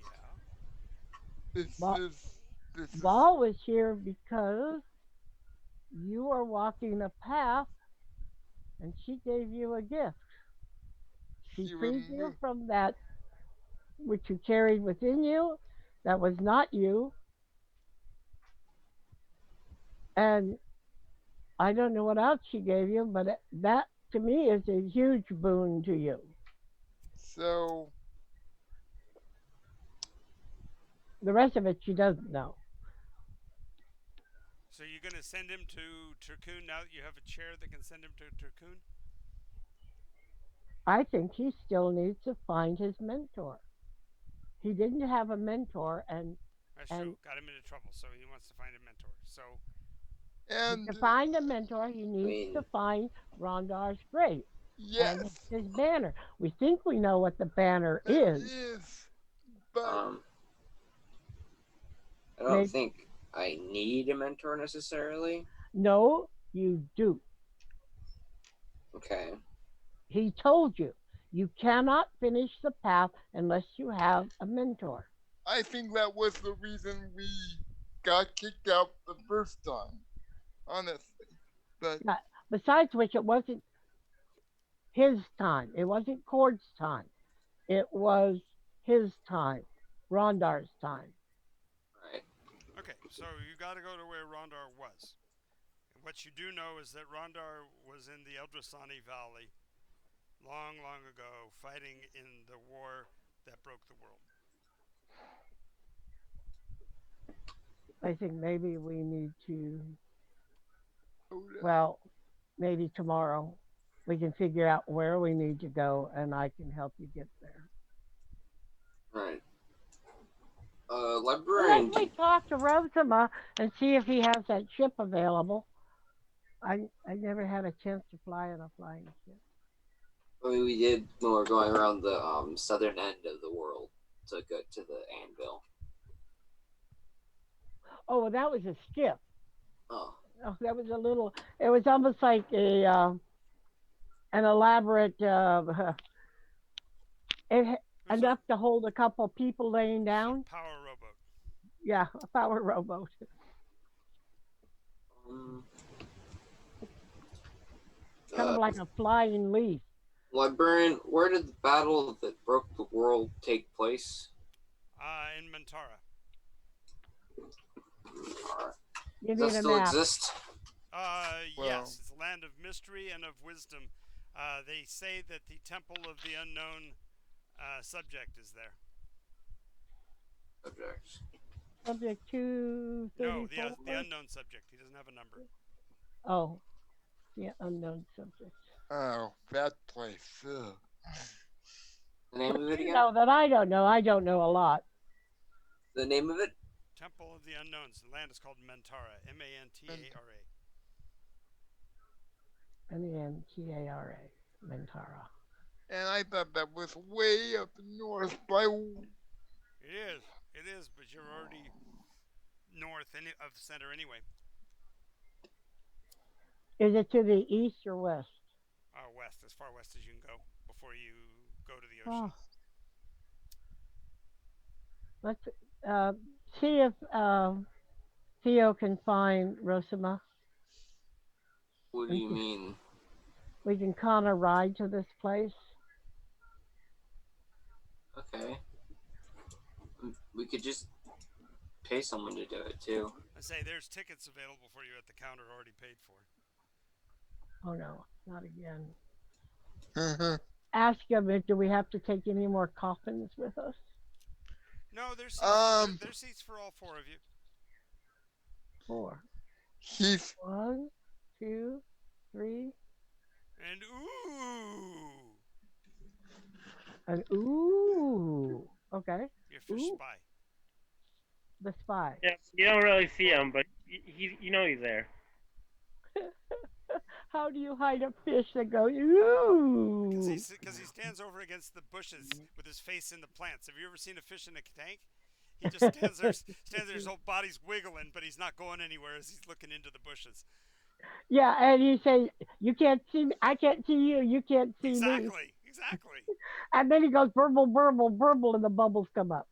Yeah. This Walt, is. This is. Walt was here because you are walking a path and she gave you a gift. She She freed you removed. from that which you carried within you that was not you. And I don't know what else she gave you, but that to me is a huge boon to you. So The rest of it she doesn't know. So you're gonna send him to Turcoon now that you have a chair that can send him to Turcoon? I think he still needs to find his mentor. He didn't have a mentor, That's true. and Got him into trouble, so he wants to find a mentor. So and to find a mentor, he I needs to mean, find Rondar's grave and yes, his banner. We think we know what the banner it is. is. But um, I don't Maybe think I need a mentor necessarily. no, you do. Okay. He told you you cannot finish the path unless you have a mentor. I think that was the reason we got kicked out the first time. Honestly, but Yeah. Besides which, it wasn't his time. It wasn't Cord's time. It was his time, Rondar's time. Right. okay, so you got to go to where Rondar was. What you do know is that Rondar was in the Eldrasani Valley long, long ago, fighting in the war that broke the world. I think maybe we need to, hold up. well, maybe tomorrow we can figure out where we need to go and I can help you get there. Right. Unless Librarian, we talk to Rosama and see if he has that ship available. I never had a chance to fly in a flying ship. I mean, we did when we were going around the southern end of the world to go to the anvil. Oh, well, that was a skiff. Oh, Oh, that was a little. It was almost like a an elaborate. It It was enough to hold a couple people laying a down. power rowboat. Yeah, a power rowboat. um, Kind of like a flying leaf. librarian, where did the battle that broke the world take place? In Mantara. Alright. You Does that need a still nap. exist? Well, Yes, it's a land of mystery and of wisdom. They say that the Temple of the Unknown subject is there. Subject. Subject No, 234. the unknown subject. He doesn't have a number. Oh, yeah, unknown subject. oh, that place. The name of it You again? know that I don't know. I don't know a lot. The name of it? Temple of the Unknowns. The land is called Mentara. Mantara. Mentara. Mentara. And I thought that was way up north by. It is. It is, but you're already north of the center anyway. Is it to the east or west? West, as far west as you can go before you go to the Oh, ocean. let's uh, see if Theo can find Rosima. What do you mean? We can kind of ride to this place. Okay. We could just pay someone to do it too. I say there's tickets available for you at the counter already paid for. Oh no, not again. Ask him if do we have to take any more coffins with us? No, there's seats for all four of you. 4. He's 1, 2, 3, And ooh, and ooh. Okay. your fish Ooh. spy. The spy. Yeah, you don't really see him, but you know he's there. How do you hide a fish that goes ooh? Because he stands over against the bushes with his face in the plants. Have you ever seen a fish in a tank? He just stands there, his whole body's wiggling, but he's not going anywhere as he's looking into the bushes. Yeah, and you say, "You can't see me. I can't see you. You can't see me." Exactly. And then he goes burble, burble, burble, and the bubbles come up.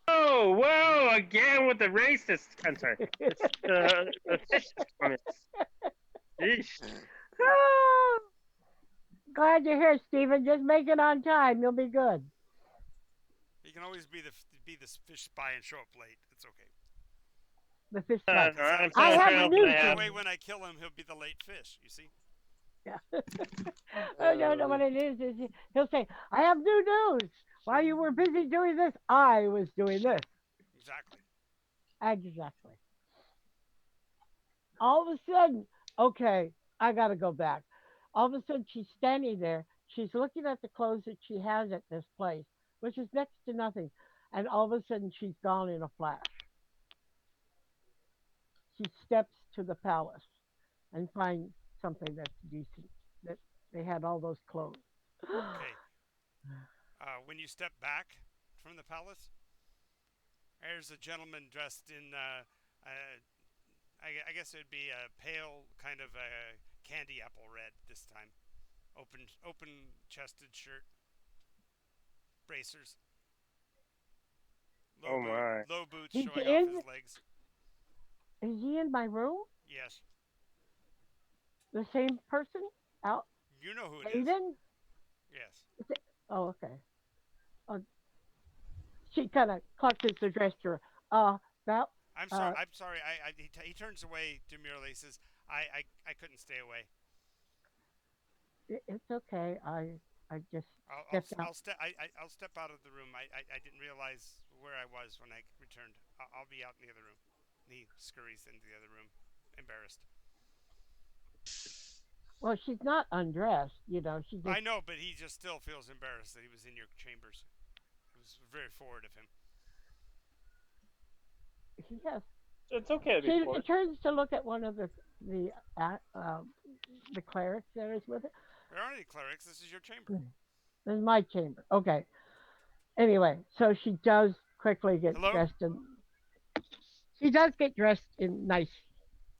Oh, whoa! Again with the racist. I'm sorry. It's the fish comments. Yeesh. Ah, glad you're here, Stephen. Just make it on time. You'll be good. He can always be the fish spy and show up late. It's okay. The fish spy. I'm I so have thrilled news that I That have. way, when I kill him, he'll be the late fish. You see? Yeah. I don't know what it is. He'll say, "I have new news. While you were busy doing this, I was doing this." Exactly. Exactly. All of a sudden, okay, I got to go back. All of a sudden, she's standing there. She's looking at the clothes that she has at this place, which is next to nothing. And all of a sudden, she's gone in a flash. She steps to the palace and finds something that's decent. That they had all those clothes. Okay. When you step back from the palace, there's a gentleman dressed in, I guess it would be a pale kind of a candy apple red this time. Open chested shirt, bracers, Oh my. low boots He's showing off in. his legs. Is he in my room? Yes, The same person? Out? you know who it is. Aiden? Yes. Oh, okay. Oh, she kind of clutches the dresser. That. I'm sorry. He turns away demurely. He says, I couldn't stay away. It's okay. I just I'll stepped out. I'll step out of the room. I didn't realize where I was when I returned. I'll be out in the other room. And he scurries into the other room, embarrassed. Well, she's not undressed. She just. I know, but he just still feels embarrassed that he was in your chambers. It was very forward of him. He has. It's okay to be She forward. turns to look at one of the clerics that is with it. There aren't any clerics. This is your chamber. This is my chamber. Okay. Anyway, so she does quickly get Hello? dressed in. She does get dressed in nice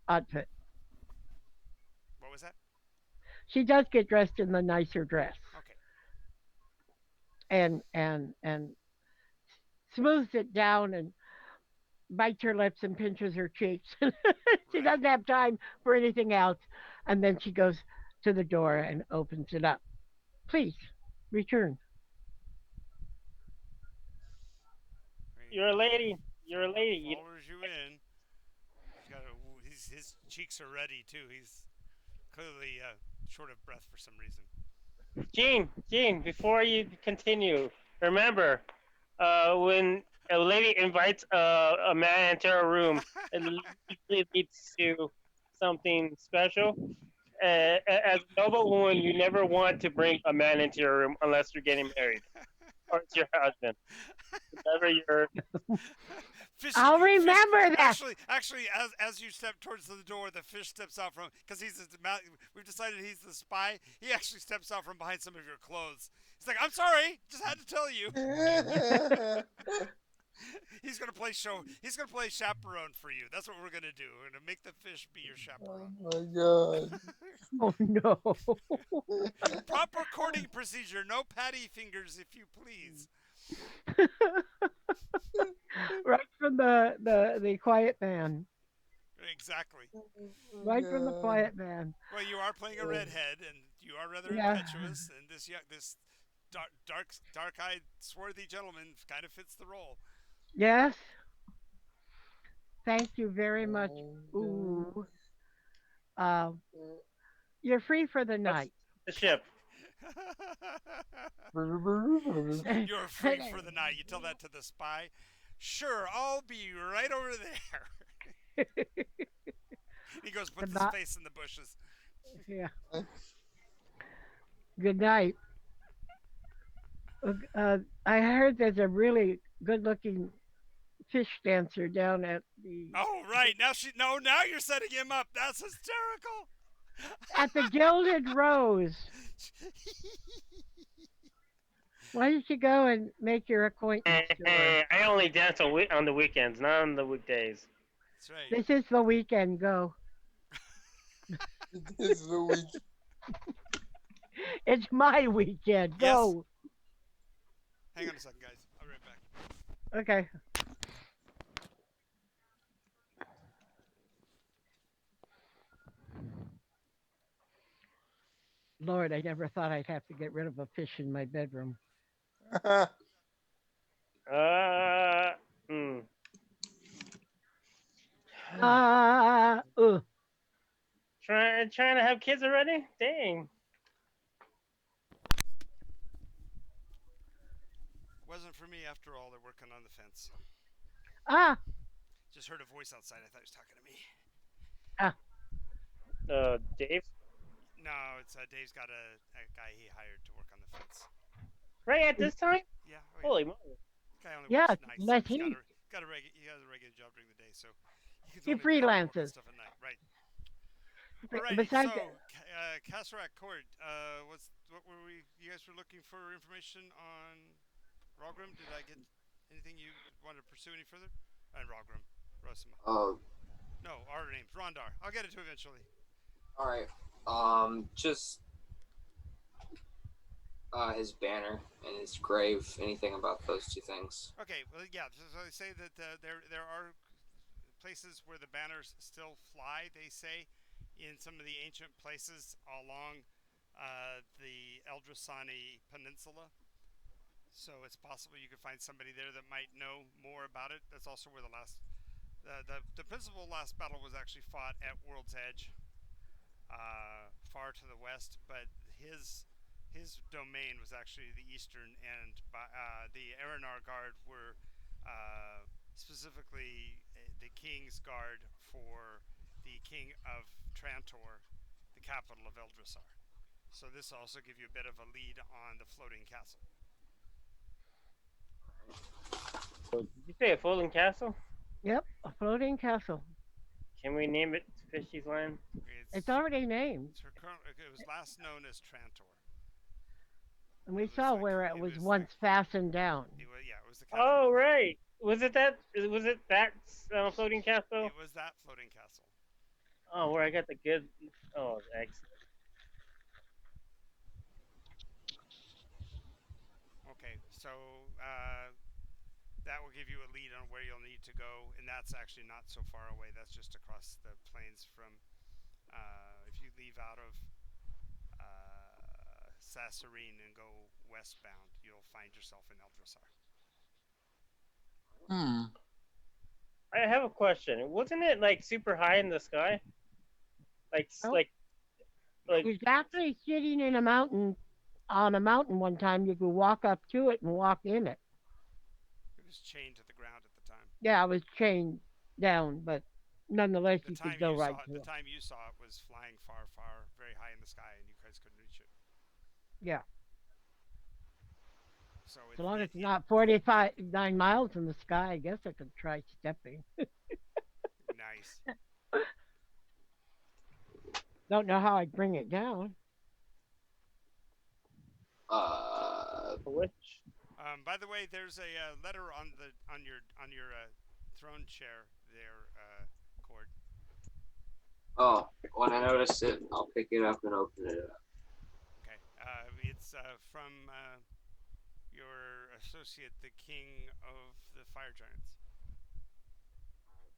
outfit. What was that? She does get dressed in the nicer dress. Okay. And smooths it down and bites her lips and pinches her cheeks. She Right. doesn't have time for anything else. And then she goes to the door and opens it up. Please return. You're a lady. You're a lady. Followers you in. He's his cheeks are ready too. He's clearly short of breath for some reason. Gene, before you continue, remember, when a lady invites a man into her room, it usually leads to something special. As a noble woman, you never want to bring a man into your room unless you're getting married or it's your husband. Whenever you're Fish, I'll fish. remember that. Actually, as you step towards the door, the fish steps out from because we've decided he's the spy. He actually steps out from behind some of your clothes. He's like, "I'm sorry, just had to tell you." He's gonna play show. He's gonna play chaperone for you. That's what we're gonna do. We're gonna make the fish be your Oh chaperone. my god. Oh no! Proper courting procedure. No patty fingers, if you please. Right from the quiet man. Exactly. Right from the quiet man. Well, you are playing a redhead, and you are rather Yeah. impetuous, and this dark-eyed, swarthy gentleman kind of fits the role. Yes. Thank you very much. Ooh. Uh, you're free for the what's night. the ship? You're free for the night. You tell that to the spy. Sure, I'll be right over there. He goes, puts his face in the bushes. Yeah. Good night. I heard there's a really good-looking fish dancer down at the Oh, right. Now you're setting him up. That's hysterical. Gilded Rose. Why don't you go and make your acquaintance to her? I only dance on the weekends, not on the weekdays. That's right. This is the weekend. Go. It is the week. It's my weekend. Go. Hang on a second, guys. I'll be right back. Okay. Lord, I never thought I'd have to get rid of a fish in my bedroom. Hmm. Ah, Trying to have kids already? Dang. Wasn't for me after all. They're working on the fence. ah, Just heard a voice outside. I thought he was talking to me. ah. Dave? No, it's Dave's got a guy he hired to work on the fence. Right at this time? Yeah. Holy moly. Guy only Yeah, works nights. let He's him. he has a regular job during the day, so he can He only be out working freelances. stuff at night. Right. Alrighty. Besides, So, Caserac Court. What were we? You guys were looking for information on Rogrim. Did I get anything you wanted to pursue any further? And Rogrim, Rosima. Oh, No, our names. Rondar. I'll get it to eventually. all right. Just his banner and his grave. Anything about those two things? Okay. Well, yeah. So they say that there are places where the banners still fly. They say in some of the ancient places along the Eldrasani Peninsula. So it's possible you could find somebody there that might know more about it. That's also where the principal last battle was actually fought at World's Edge, far to the west. But his domain was actually the eastern end. The Aranar Guard were specifically the King's Guard for the King of Trantor, the capital of Eldrasar. So this also gives you a bit of a lead on the floating castle. Did you say a floating castle? yep, a floating castle. Can we name it Fishy's Land? It's already named, It was last known as Trantor. and we It was saw like- where it it was was once fastened down. It was the capital. Oh, right. Was it that floating castle? It was that floating castle. Oh, where I got the good. Oh, excellent. Okay, so that will give you a lead on where you'll need to go, and that's actually not so far away. That's just across the plains from. If you leave out of Sasserine and go westbound, you'll find yourself in Eldrasar. Hmm. I I have a question. Wasn't it like super high in the sky? Like Nope. like It like was actually sitting in a mountain on a mountain one time. You could walk up to it and walk in it. It was chained to the ground at the time. Yeah, it was chained down, but nonetheless, The you could time go you right saw it, to the it. time you saw it was flying far, far, very high in the sky, and you guys couldn't reach it. Yeah, So so long as it's it not 49 miles in the sky, I guess I could try stepping. nice. Don't know how I'd bring it down. which By the way, there's a letter on your throne chair there, Cord. Oh, when I notice it, I'll pick it up and open it up. Okay. It's from your associate, the king of the fire giants.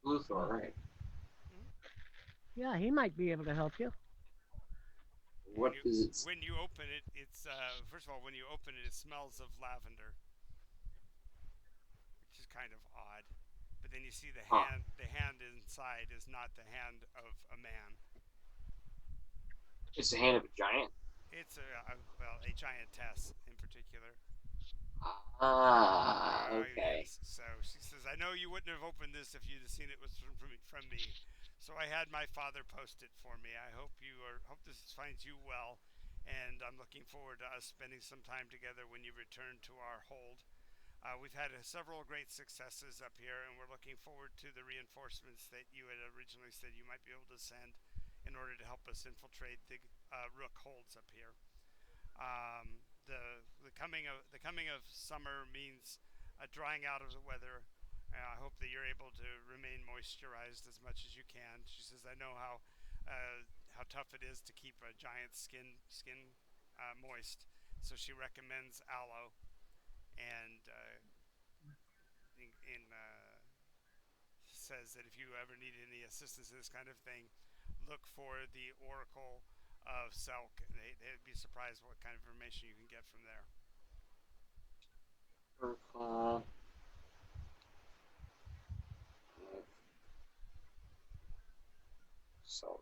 Luthor, right? Hmm. Yeah, he might be able to help you. When What you does it? when you open it, it's first of all, when you open it, it smells of lavender, which is kind of odd. But then you see the Huh? hand. The hand inside is not the hand of a man. It's the hand of a giant. It's a giantess in particular. Ah, Oh okay. yes. So she says, "I know you wouldn't have opened this if you'd have seen it was from me. So I had my father post it for me. I hope this finds you well, and I'm looking forward to us spending some time together when you return to our hold. We've had several great successes up here, and we're looking forward to the reinforcements that you had originally said you might be able to send in order to help us infiltrate the Rook holds up here. The coming of summer means a drying out of the weather. I hope that you're able to remain moisturized as much as you can." She says, "I know how tough it is to keep a giant's skin moist, so she recommends aloe and says that if you ever need any assistance in this kind of thing, look for the Oracle of Selk. They'd be surprised what kind of information you can get from there." Uh, so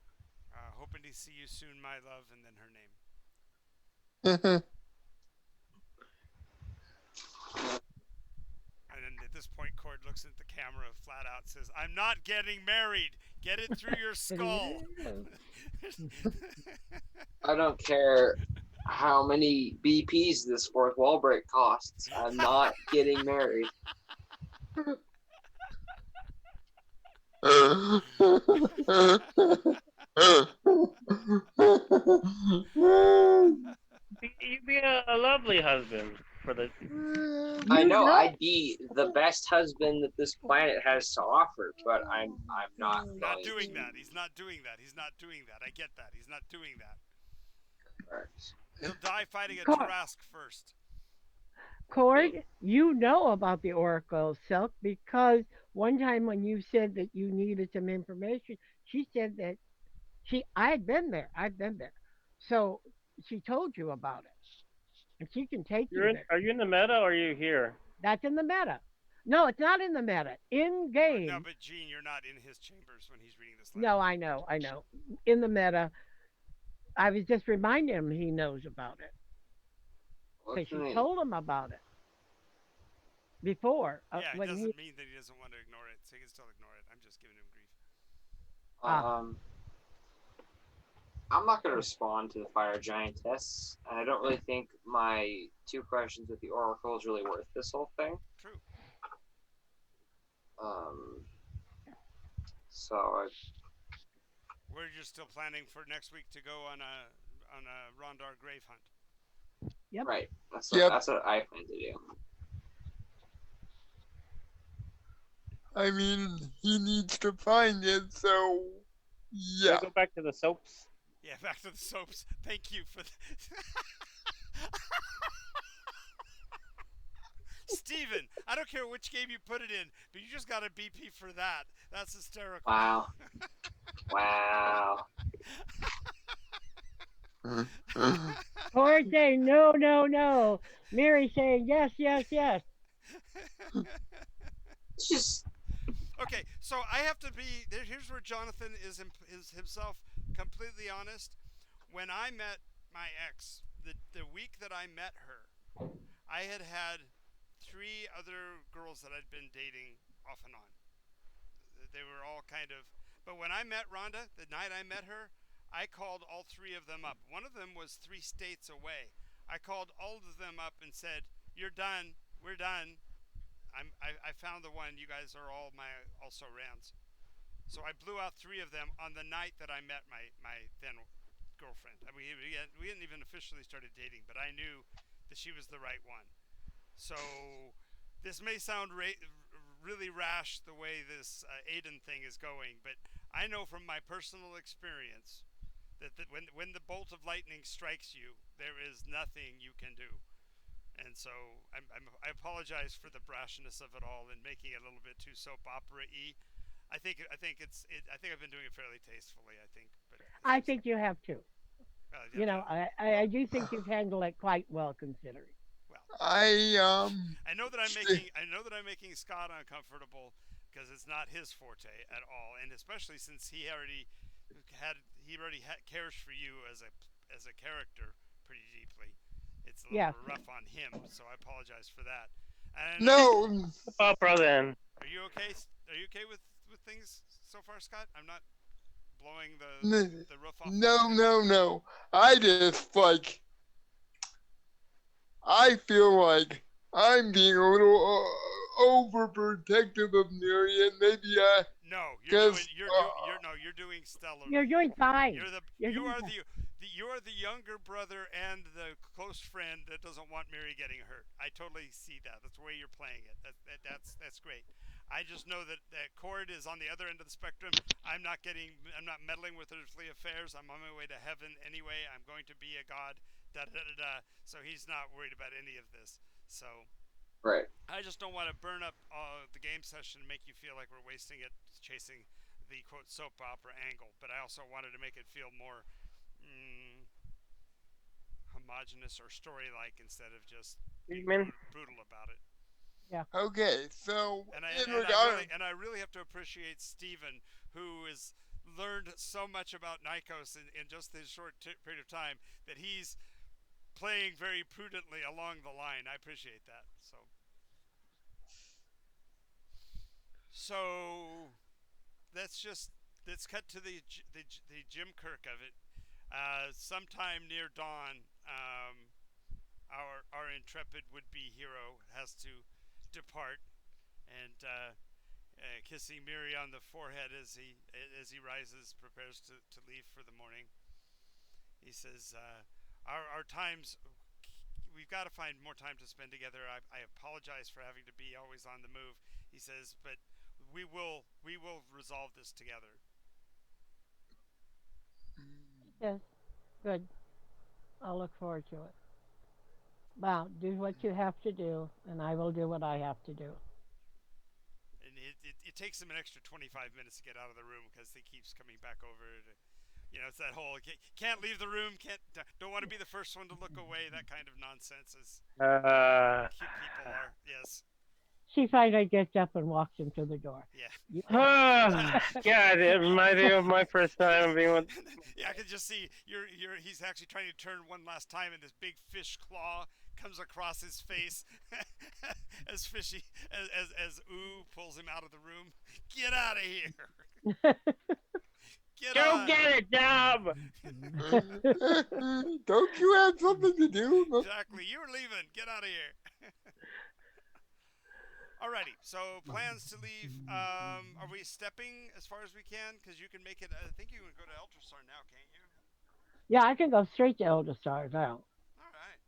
Hoping to see you soon, my love, and then her name. And then at this point, Cord looks at the camera flat out, says, "I'm not getting married. Get it through your skull." I don't care how many BPs this fourth wall break costs. I'm not getting married. you'd be a lovely husband for the. I You know know, I'd be the best husband that this planet has to offer, but I'm not Not going doing to. that. He's not doing that. He's not doing that. I get that. He's not doing that. Right. He'll die fighting a Cord, Tarask first. Cord, you know about the Oracle of Silk because one time when you said that you needed some information, she said that I had been there. I've been there. So she told you about it, and she can take you there. Are you in the meta or are you here? That's in the meta. No, it's not in the meta. In No, game. but Gene, you're not in his chambers when he's reading this letter. No, I know, I know. In the meta, I was just reminding him he knows about it because What's the she name? told him about it before Yeah, it when he. doesn't mean that he doesn't want to ignore it. So he can still ignore it. I'm just giving him grief. Ah, Um, I'm not going to respond to the fire giantess, and I don't really think my 2 questions with the oracle is really worth this whole thing. True. Um, so We're just still planning for next week to go on a Rondar grave hunt. yep. right, that's Yep. what I plan to do. I mean, he needs to find it, so Can we yeah. go back to the soaps? Yeah, back to the soaps. Thank you for Steven, I don't care which game you put it in, but you just got a BP for that. That's hysterical. Wow. Wow. Cord saying no, no, no. Mary saying yes, yes, yes. It's just Okay, Okay, so I have to be there. Here's where Jonathan is himself completely honest. When I met my ex, the week that I met her, I had three other girls that I'd been dating off and on. They were all kind of. But when I met Rhonda, the night I met her, I called all three of them up. One of them was 3 states away. I called all of them up and said, "You're done. We're done. I found the one. You guys are all my also rans." So I blew out three of them on the night that I met my then girlfriend. I mean, we hadn't even officially started dating, but I knew that she was the right one. So this may sound really rash the way this Aiden thing is going, but I know from my personal experience that when the bolt of lightning strikes you, there is nothing you can do. And so I apologize for the brashness of it all and making it a little bit too soap opera-y. I think I've been doing it fairly tastefully. I think, but it's I just think you have to. you have to. I do think you've handled it quite well considering. Well, I I know that I'm making Scott uncomfortable because it's not his forte at all, and especially since cares for you as a character pretty deeply. It's a little Yes. rough on him, so I apologize for that. And I know. no Opera then. Are you okay? Are you okay with things so far, Scott? I'm not blowing the roof off the no building. no no. I just like I feel like I'm being a little overprotective of Miriam. Maybe I, No, because you're doing You're stellarly. doing fine. You're the You're you doing are fine. you are the younger brother and the close friend that doesn't want Mary getting hurt. I totally see that. That's the way you're playing it. That's great. I just know that Cord is on the other end of the spectrum. I'm not meddling with earthly affairs. I'm on my way to heaven anyway. I'm going to be a god. Da da da da. So he's not worried about any of this. So Right. I just don't want to burn up the game session and make you feel like we're wasting it chasing the quote soap opera angle. But I also wanted to make it feel more homogenous or story-like instead of just being Treatment. brutal about it. Yeah. okay. So And I in and I regard, really and I really have to appreciate Steven, who has learned so much about Nycos in just this short period of time that he's playing very prudently along the line. I appreciate that. So let's cut to the Jim Kirk of it. Sometime near dawn, our intrepid would-be hero has to depart, and kissing Miri on the forehead as he rises, prepares to leave for the morning. He says, "Our times. We've got to find more time to spend together. I apologize for having to be always on the move." He says, "But we will resolve this together." Yes. Good. I'll look forward to it. Well, do what you have to do, and I will do what I have to do. And it takes him an extra 25 minutes to get out of the room because he keeps coming back over it's that whole can't leave the room, don't want to be the first one to look away, that kind of nonsense as cute people are. Yes. She finally gets up and walks him to the door. Yeah. God, it reminds me of my first time being with. Yeah, I can just see he's actually trying to turn one last time, and this big fish claw comes across his face as fishy as Ooh pulls him out of the room. Get out of here! Get Go on! get a job! don't you have something to do? Exactly. You're leaving. Get out of here. Alrighty. So plans to leave. Are we stepping as far as we can? Because you can make it. I think you can go to Eltrasar now, can't you? Yeah, I can go straight to Elder Stars now. All right.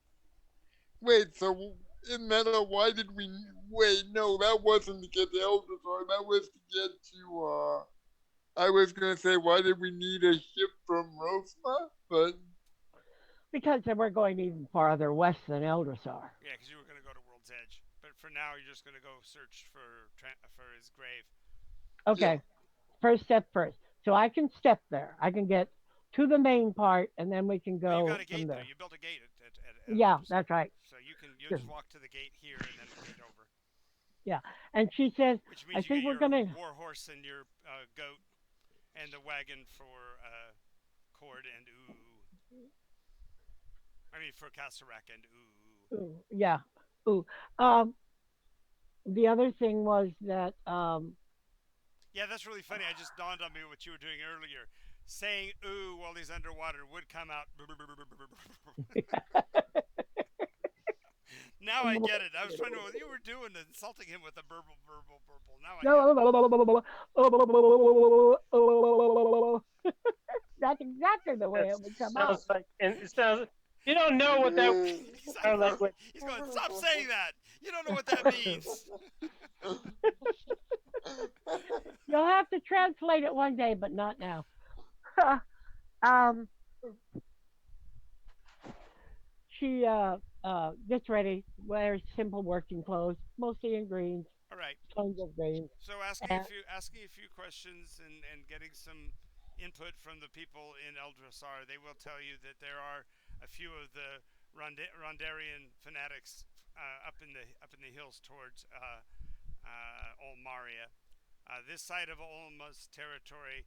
Wait, so in Meta, why did we wait? No, that wasn't to get the Elder. That was to get to. I was gonna say, why did we need a ship from Rosma? But Because then we're going even farther west than Eldrasar. Yeah, because you were going to go to World's Edge, but for now you're just going to go search for his grave. yeah, Okay, first step first. So I can step there. I can get to the main part, and then we can Well, you go got a from gate though. there. You built a gate at Yeah, Eltrasar. that's right. So you'll Just- just walk to the gate here and then the gate over. Yeah. And she says, which I means you think get we're your gonna. war horse and your goat and the wagon for Cord and Ooh. I mean for Casarak and Ooh. Ooh, yeah. Ooh. Um, the other thing was that Yeah, that's really funny. I just dawned on me what you were doing earlier. Saying ooh while he's underwater would come out. Now I get it. I was trying to know what you were doing, insulting him with a burble, burble, burble. Now I get it. that's exactly the way That it would come out. sounds like, and it sounds. You don't know what that He's like, sounds like. What he's going. Stop saying that. You don't know what that means. You'll have to translate it one day, but not now. um, she gets ready, wears simple working clothes, mostly in greens, All right. tons of greens. So And asking a few questions and getting some input from the people in Eldrasar, they will tell you that there are a few of the Rondarian fanatics up in the hills towards Olmaria. This side of Olma's territory,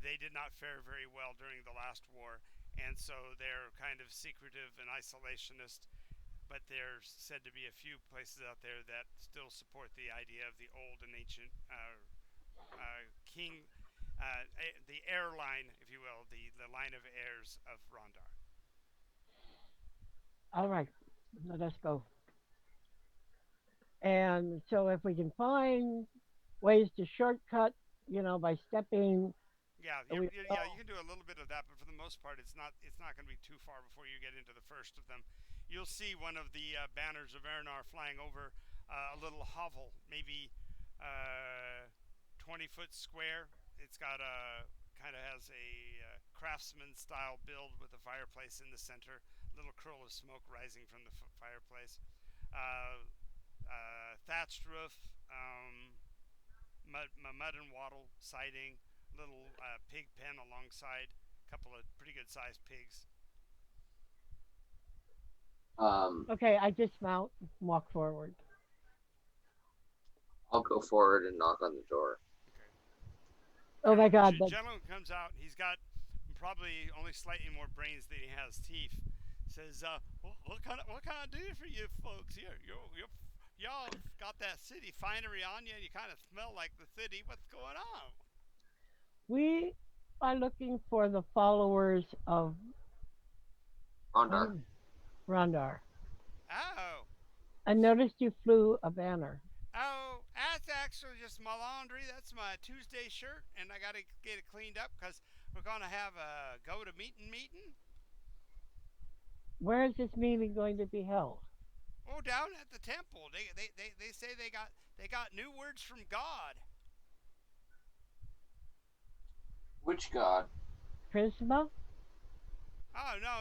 they did not fare very well during the last war, and so they're kind of secretive and isolationist. But there's said to be a few places out there that still support the idea of the old and ancient king, the heir line, if you will, the line of heirs of Rondar. all right, let us go. And so if we can find ways to shortcut, by stepping, Yeah, we yeah, you can do a little bit of that, but for the most part, it's not going to be too far before you get into the first of them. You'll see one of the banners of Ernar flying over a little hovel, maybe 20-foot square. It's got a kind of has a craftsman style build with a fireplace in the center, a little curl of smoke rising from the fireplace. Uh, Thatched roof, mud and wattle siding, little pig pen alongside, a couple of pretty good sized pigs. Um, okay, I dismount, walk forward. I'll go forward and knock on the door. Okay. Oh my God, Gentleman comes out. He's got probably only slightly more brains than he has teeth. Says, what can I do for you folks here? Y'all got that city finery on you. You kind of smell like the city. What's going on? we are looking for the followers of Rondar. Rondar. Oh, I noticed you flew a banner. oh, that's actually just my laundry. That's my Tuesday shirt, and I got to get it cleaned up because we're gonna have a go to meeting. Where is this meeting going to be held? Oh, down at the temple. They say they got new words from God. Which god? Prisma? Oh no,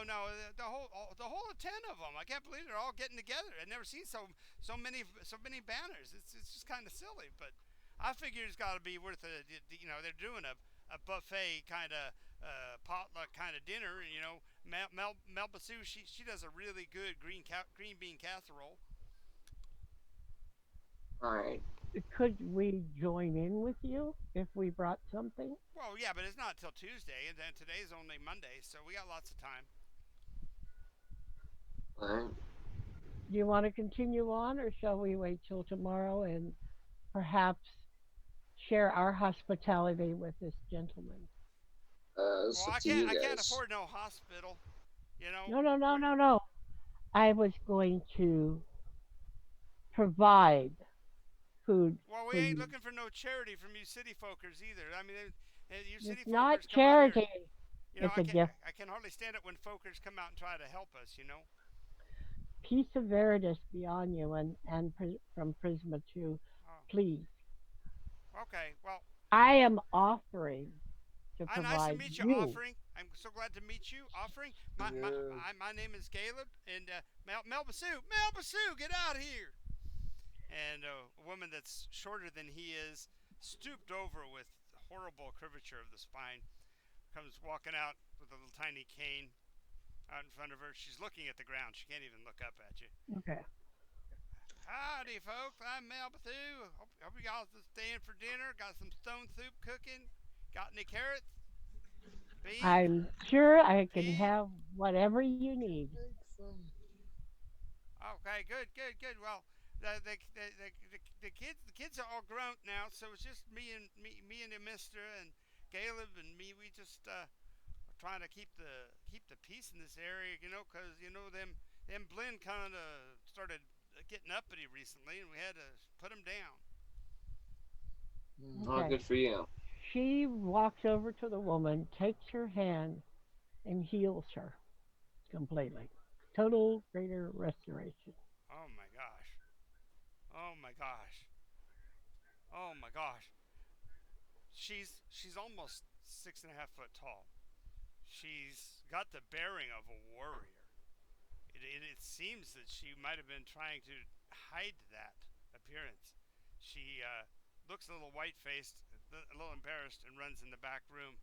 the whole 10 of them. I can't believe they're all getting together. I've never seen so many banners. It's just kind of silly, but I figure it's got to be worth a. They're doing a buffet kind of potluck kind of dinner. Mel Basu, she does a really good green bean casserole. All right. Could we join in with you if we brought something? Well, yeah, but it's not until Tuesday, and then today's only Monday, so we got lots of time. All right. Do you want to continue on, or shall we wait till tomorrow and perhaps share our hospitality with this gentleman? It's Well, up to you I can't guys. afford no hospital. You know, No, no, no, we're, no, no. I was going to provide food well, we for ain't you. looking for no charity from you city folkers either. I mean, you city It's not folkers come out here. charity. It's a gift. I can hardly stand it when folkers come out and try to help us. Peace of Veritas be on you and from Prisma too. Oh, Please. okay. Well, I am offering to nice to provide meet you, you. Offering. I'm so glad to meet you, Offering. Yes. My name is Caleb, and Mel Basu, get out here! And a woman that's shorter than he is, stooped over with horrible curvature of the spine, comes walking out with a little tiny cane out in front of her. She's looking at the ground. She can't even look up at you. Okay. Howdy, folks. I'm Mel Bethune. Hope you guys are staying for dinner. Got some stone soup cooking. Got any carrots, beans, I'm sure I can peas? have whatever you need. Make some. Okay, good. Well, the kids are all grown now, so it's just me and the Mister and Caleb and me. We just are trying to keep the peace in this area, 'cause them Blinn kind of started getting uppity recently, and we had to put them down. Oh, Okay. good for you. She walks over to the woman, takes her hand, and heals her completely. Total greater restoration. Oh my gosh. Oh my gosh. Oh my gosh. She's almost 6.5 foot tall. She's got the bearing of a warrior. It seems that she might have been trying to hide that appearance. She looks a little white faced, a little embarrassed, and runs in the back room.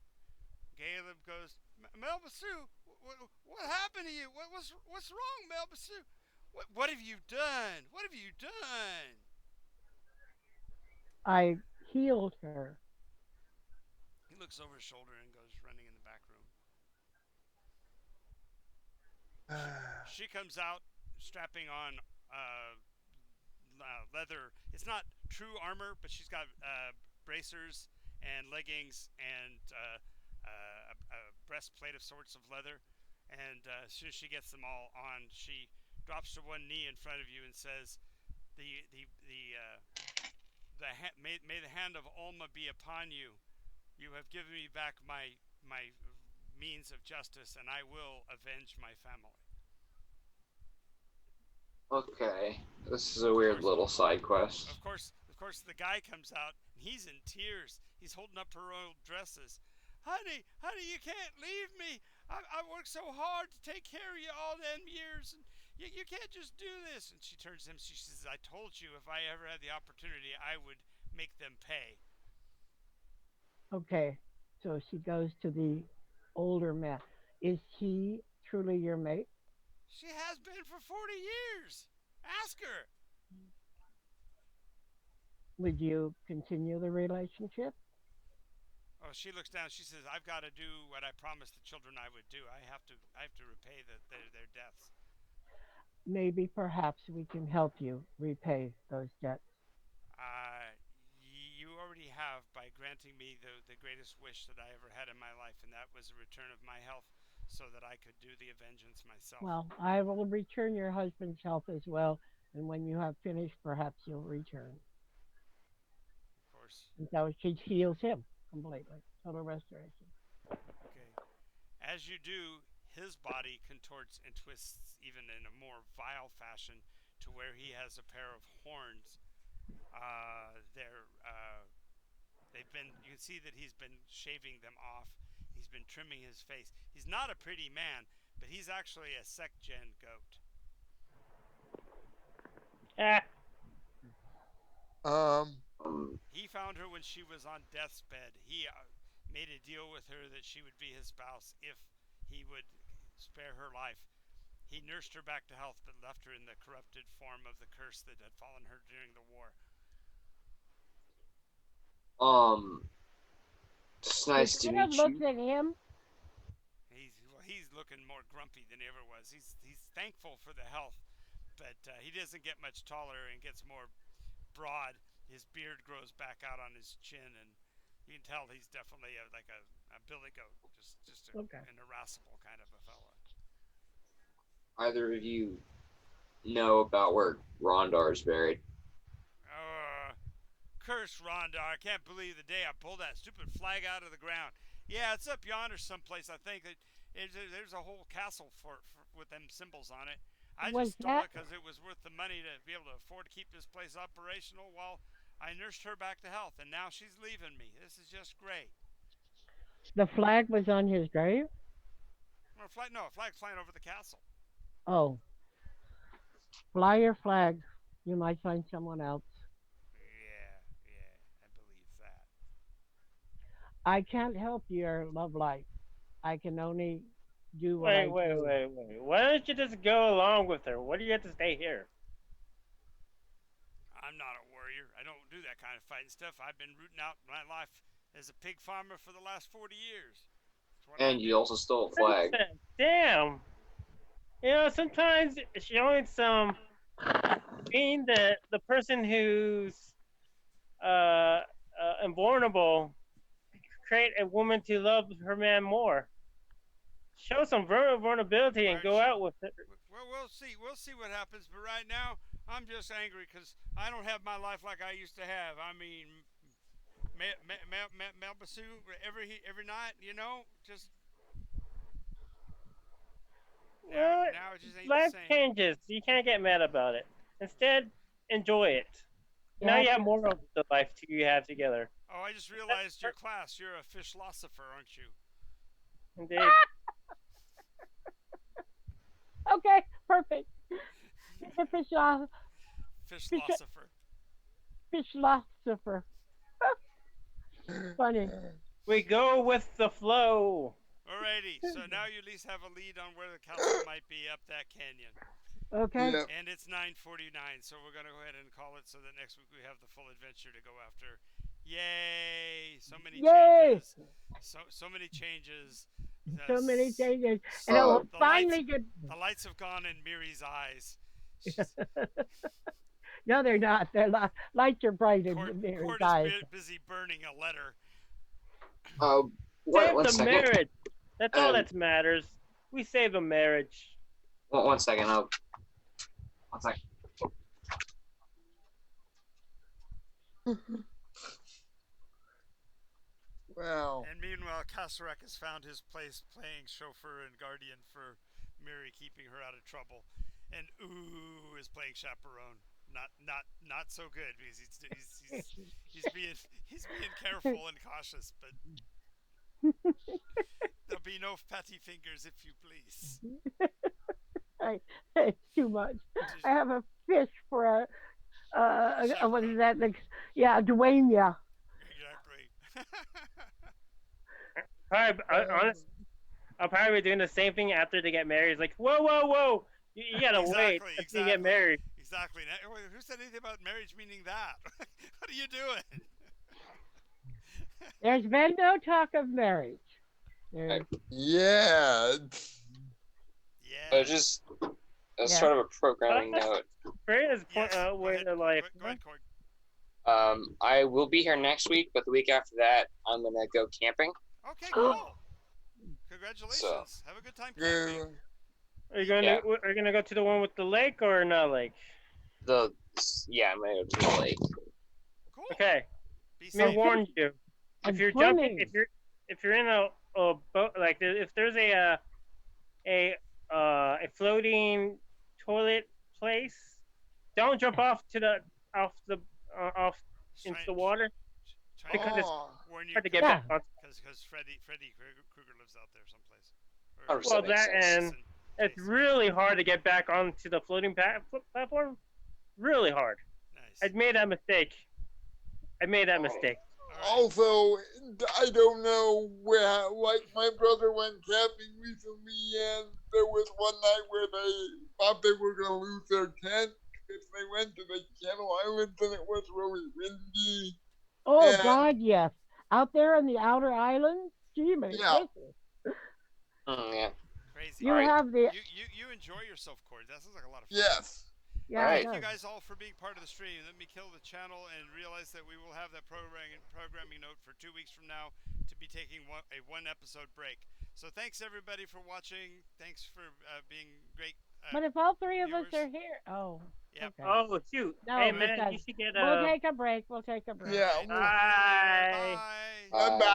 Caleb goes, Melba Sue, what happened to you? What's wrong, Melba Sue? What have you done? What have you done? I healed her. He looks over his shoulder and goes running in the back room. She comes out strapping on uh, leather. It's not true armor, but she's got bracers and leggings and a breastplate of sorts of leather. And as soon as she gets them all on, she drops to one knee in front of you and says, "May the hand of Olma be upon you. You have given me back my means of justice, and I will avenge my family." Okay, this is a Of weird course, little side of quest. course, of course, the guy comes out and he's in tears. He's holding up her old dresses. Honey, you can't leave me. I worked so hard to take care of you all them years, and you can't just do this. And she turns to him. She says, "I told you if I ever had the opportunity, I would make them pay." Okay. So she goes to the older man. Is he truly your mate? She has been for 40 years. Ask her. Would you continue the relationship? Oh, she looks down. She says, "I've got to do what I promised the children I would do. I have to repay their deaths." Maybe perhaps we can help you repay those debts. Uh, you already have by granting me the greatest wish that I ever had in my life, and that was a return of my health so that I could do the vengeance myself. Well, I will return your husband's health as well, and when you have finished, perhaps you'll return. Of course. And so she heals him completely. Total restoration. Okay. As you do, his body contorts and twists even in a more vile fashion to where he has a pair of horns. They've been. You can see that he's been shaving them off. He's been trimming his face. He's not a pretty man, but he's actually a sec-gen goat. Ah, Um, Um, He found her when she was on death's bed. He made a deal with her that she would be his spouse if he would spare her life. He nursed her back to health, but left her in the corrupted form of the curse that had fallen her during the war. um, it's She nice to kind of meet looks you. at him. He's looking more grumpy than he ever was. He's thankful for the health, but he doesn't get much taller and gets more broad. His beard grows back out on his chin, and you can tell he's definitely a billy goat, Okay. an irascible kind of a fella. Either of you know about where Rondar's buried? Uh, Curse Rondar! I can't believe the day I pulled that stupid flag out of the ground. Yeah, it's up yonder someplace. I think that there's a whole castle for with them symbols on it. I Was just stole that it because it was worth the money to be able to afford to keep this place operational while I nursed her back to health, and now she's leaving me. This is just great. the flag was on his grave? No, a flag's flying over the castle. Oh, fly your flag. You might find someone else. Yeah, I believe that. I can't help your love life. I can only do what wait, I wait, do. wait, wait. Why don't you just go along with her? What do you have to stay here? I'm not a warrior. I don't do that kind of fighting stuff. I've been rooting out my life as a pig farmer for the last 40 years. That's what I And you do. also stole a flag. Damn. Sometimes showing some being the person who's invulnerable create a woman to love her man more. Show some vulnerability and go out with it. Well, we'll see. We'll see what happens. But right now, I'm just angry because I don't have my life like I used to have. I mean, Melbasu every night. Just Well, now it just ain't the life same. changes. You can't get mad about it. Instead, enjoy it. Now Yeah, you have more of the life you have together. Oh, I just realized your class. You're a fish philosopher, aren't you? Indeed. Okay, perfect. The fish off, Fish fish, philosopher. fish philosopher. Funny. We go with the flow. Alrighty, so now you at least have a lead on where the castle might be up that canyon. Okay. Yep. And it's 9:49, so we're gonna go ahead and call it so that next week we have the full adventure to go after. Yay! So many Yay! changes. So many changes. So many changes, So, and it will the finally get. The lights have gone in Miri's eyes. No, they're not. Their lights are bright in Court Mary's is eyes. busy burning a letter. wait Save one the second. marriage. That's all Um, that matters. We save a marriage. One second. One second. Wow. And meanwhile, Kasarek has found his place playing chauffeur and guardian for Miri, keeping her out of trouble. And Ooh is playing chaperone. Not so good because he's being careful and cautious, but there'll be no fatty fingers if you please. It's too much. I have a fish for a. What is Chaperone. that? Like, yeah, Dwayne. Yeah. Exactly. Honestly, I'll probably be doing the same thing after they get married. It's like, whoa. You gotta wait until you get married. Exactly. Who said anything about marriage meaning that? What are you doing? There's been no talk of marriage. There's, Yeah. Yeah. Just Yeah. sort of a programming note. Freya's Yes. way of life. Go ahead, Cord. I will be here next week, but the week after that, I'm gonna go camping. Okay, cool. Congratulations. Have a good time camping. Are you gonna go to the one with the lake or not lake? I'm gonna go to the lake. Cool. Okay. Be Let me safe. warn you. I'm If you're swimming. jumping, if you're in a boat, like if there's a floating toilet place, don't jump off into the water because it's Warn you hard to get Yeah. back on. because Freddy Krueger lives out there someplace. Oh, Or so Well, that makes sense. and it's really hard to get back onto the floating platform. Really hard. nice. I made that mistake. All right. Also, I don't know where, like, my brother went camping recently, and there was one night where they thought they were going to lose their tent because they went to the Channel Islands and it was really windy. Oh And- God, yes. Out there in the outer islands, gee, my Yeah. gracious. Yeah. Crazy. You All right. have the You enjoy yourself, Cord. That sounds like a lot of fun. Yes. yeah. Right. it Thank you does. guys all for being part of the stream. Let me kill the channel and realize that we will have that programming note for 2 weeks from now to be taking a one episode break. So thanks everybody for watching. Thanks for being great. But if all three of us viewers. are here, oh. Yep. Okay. Oh shoot! No, Hey man, because you should get we'll take a break. We'll take a break. Yeah. Bye. Bye. Bye.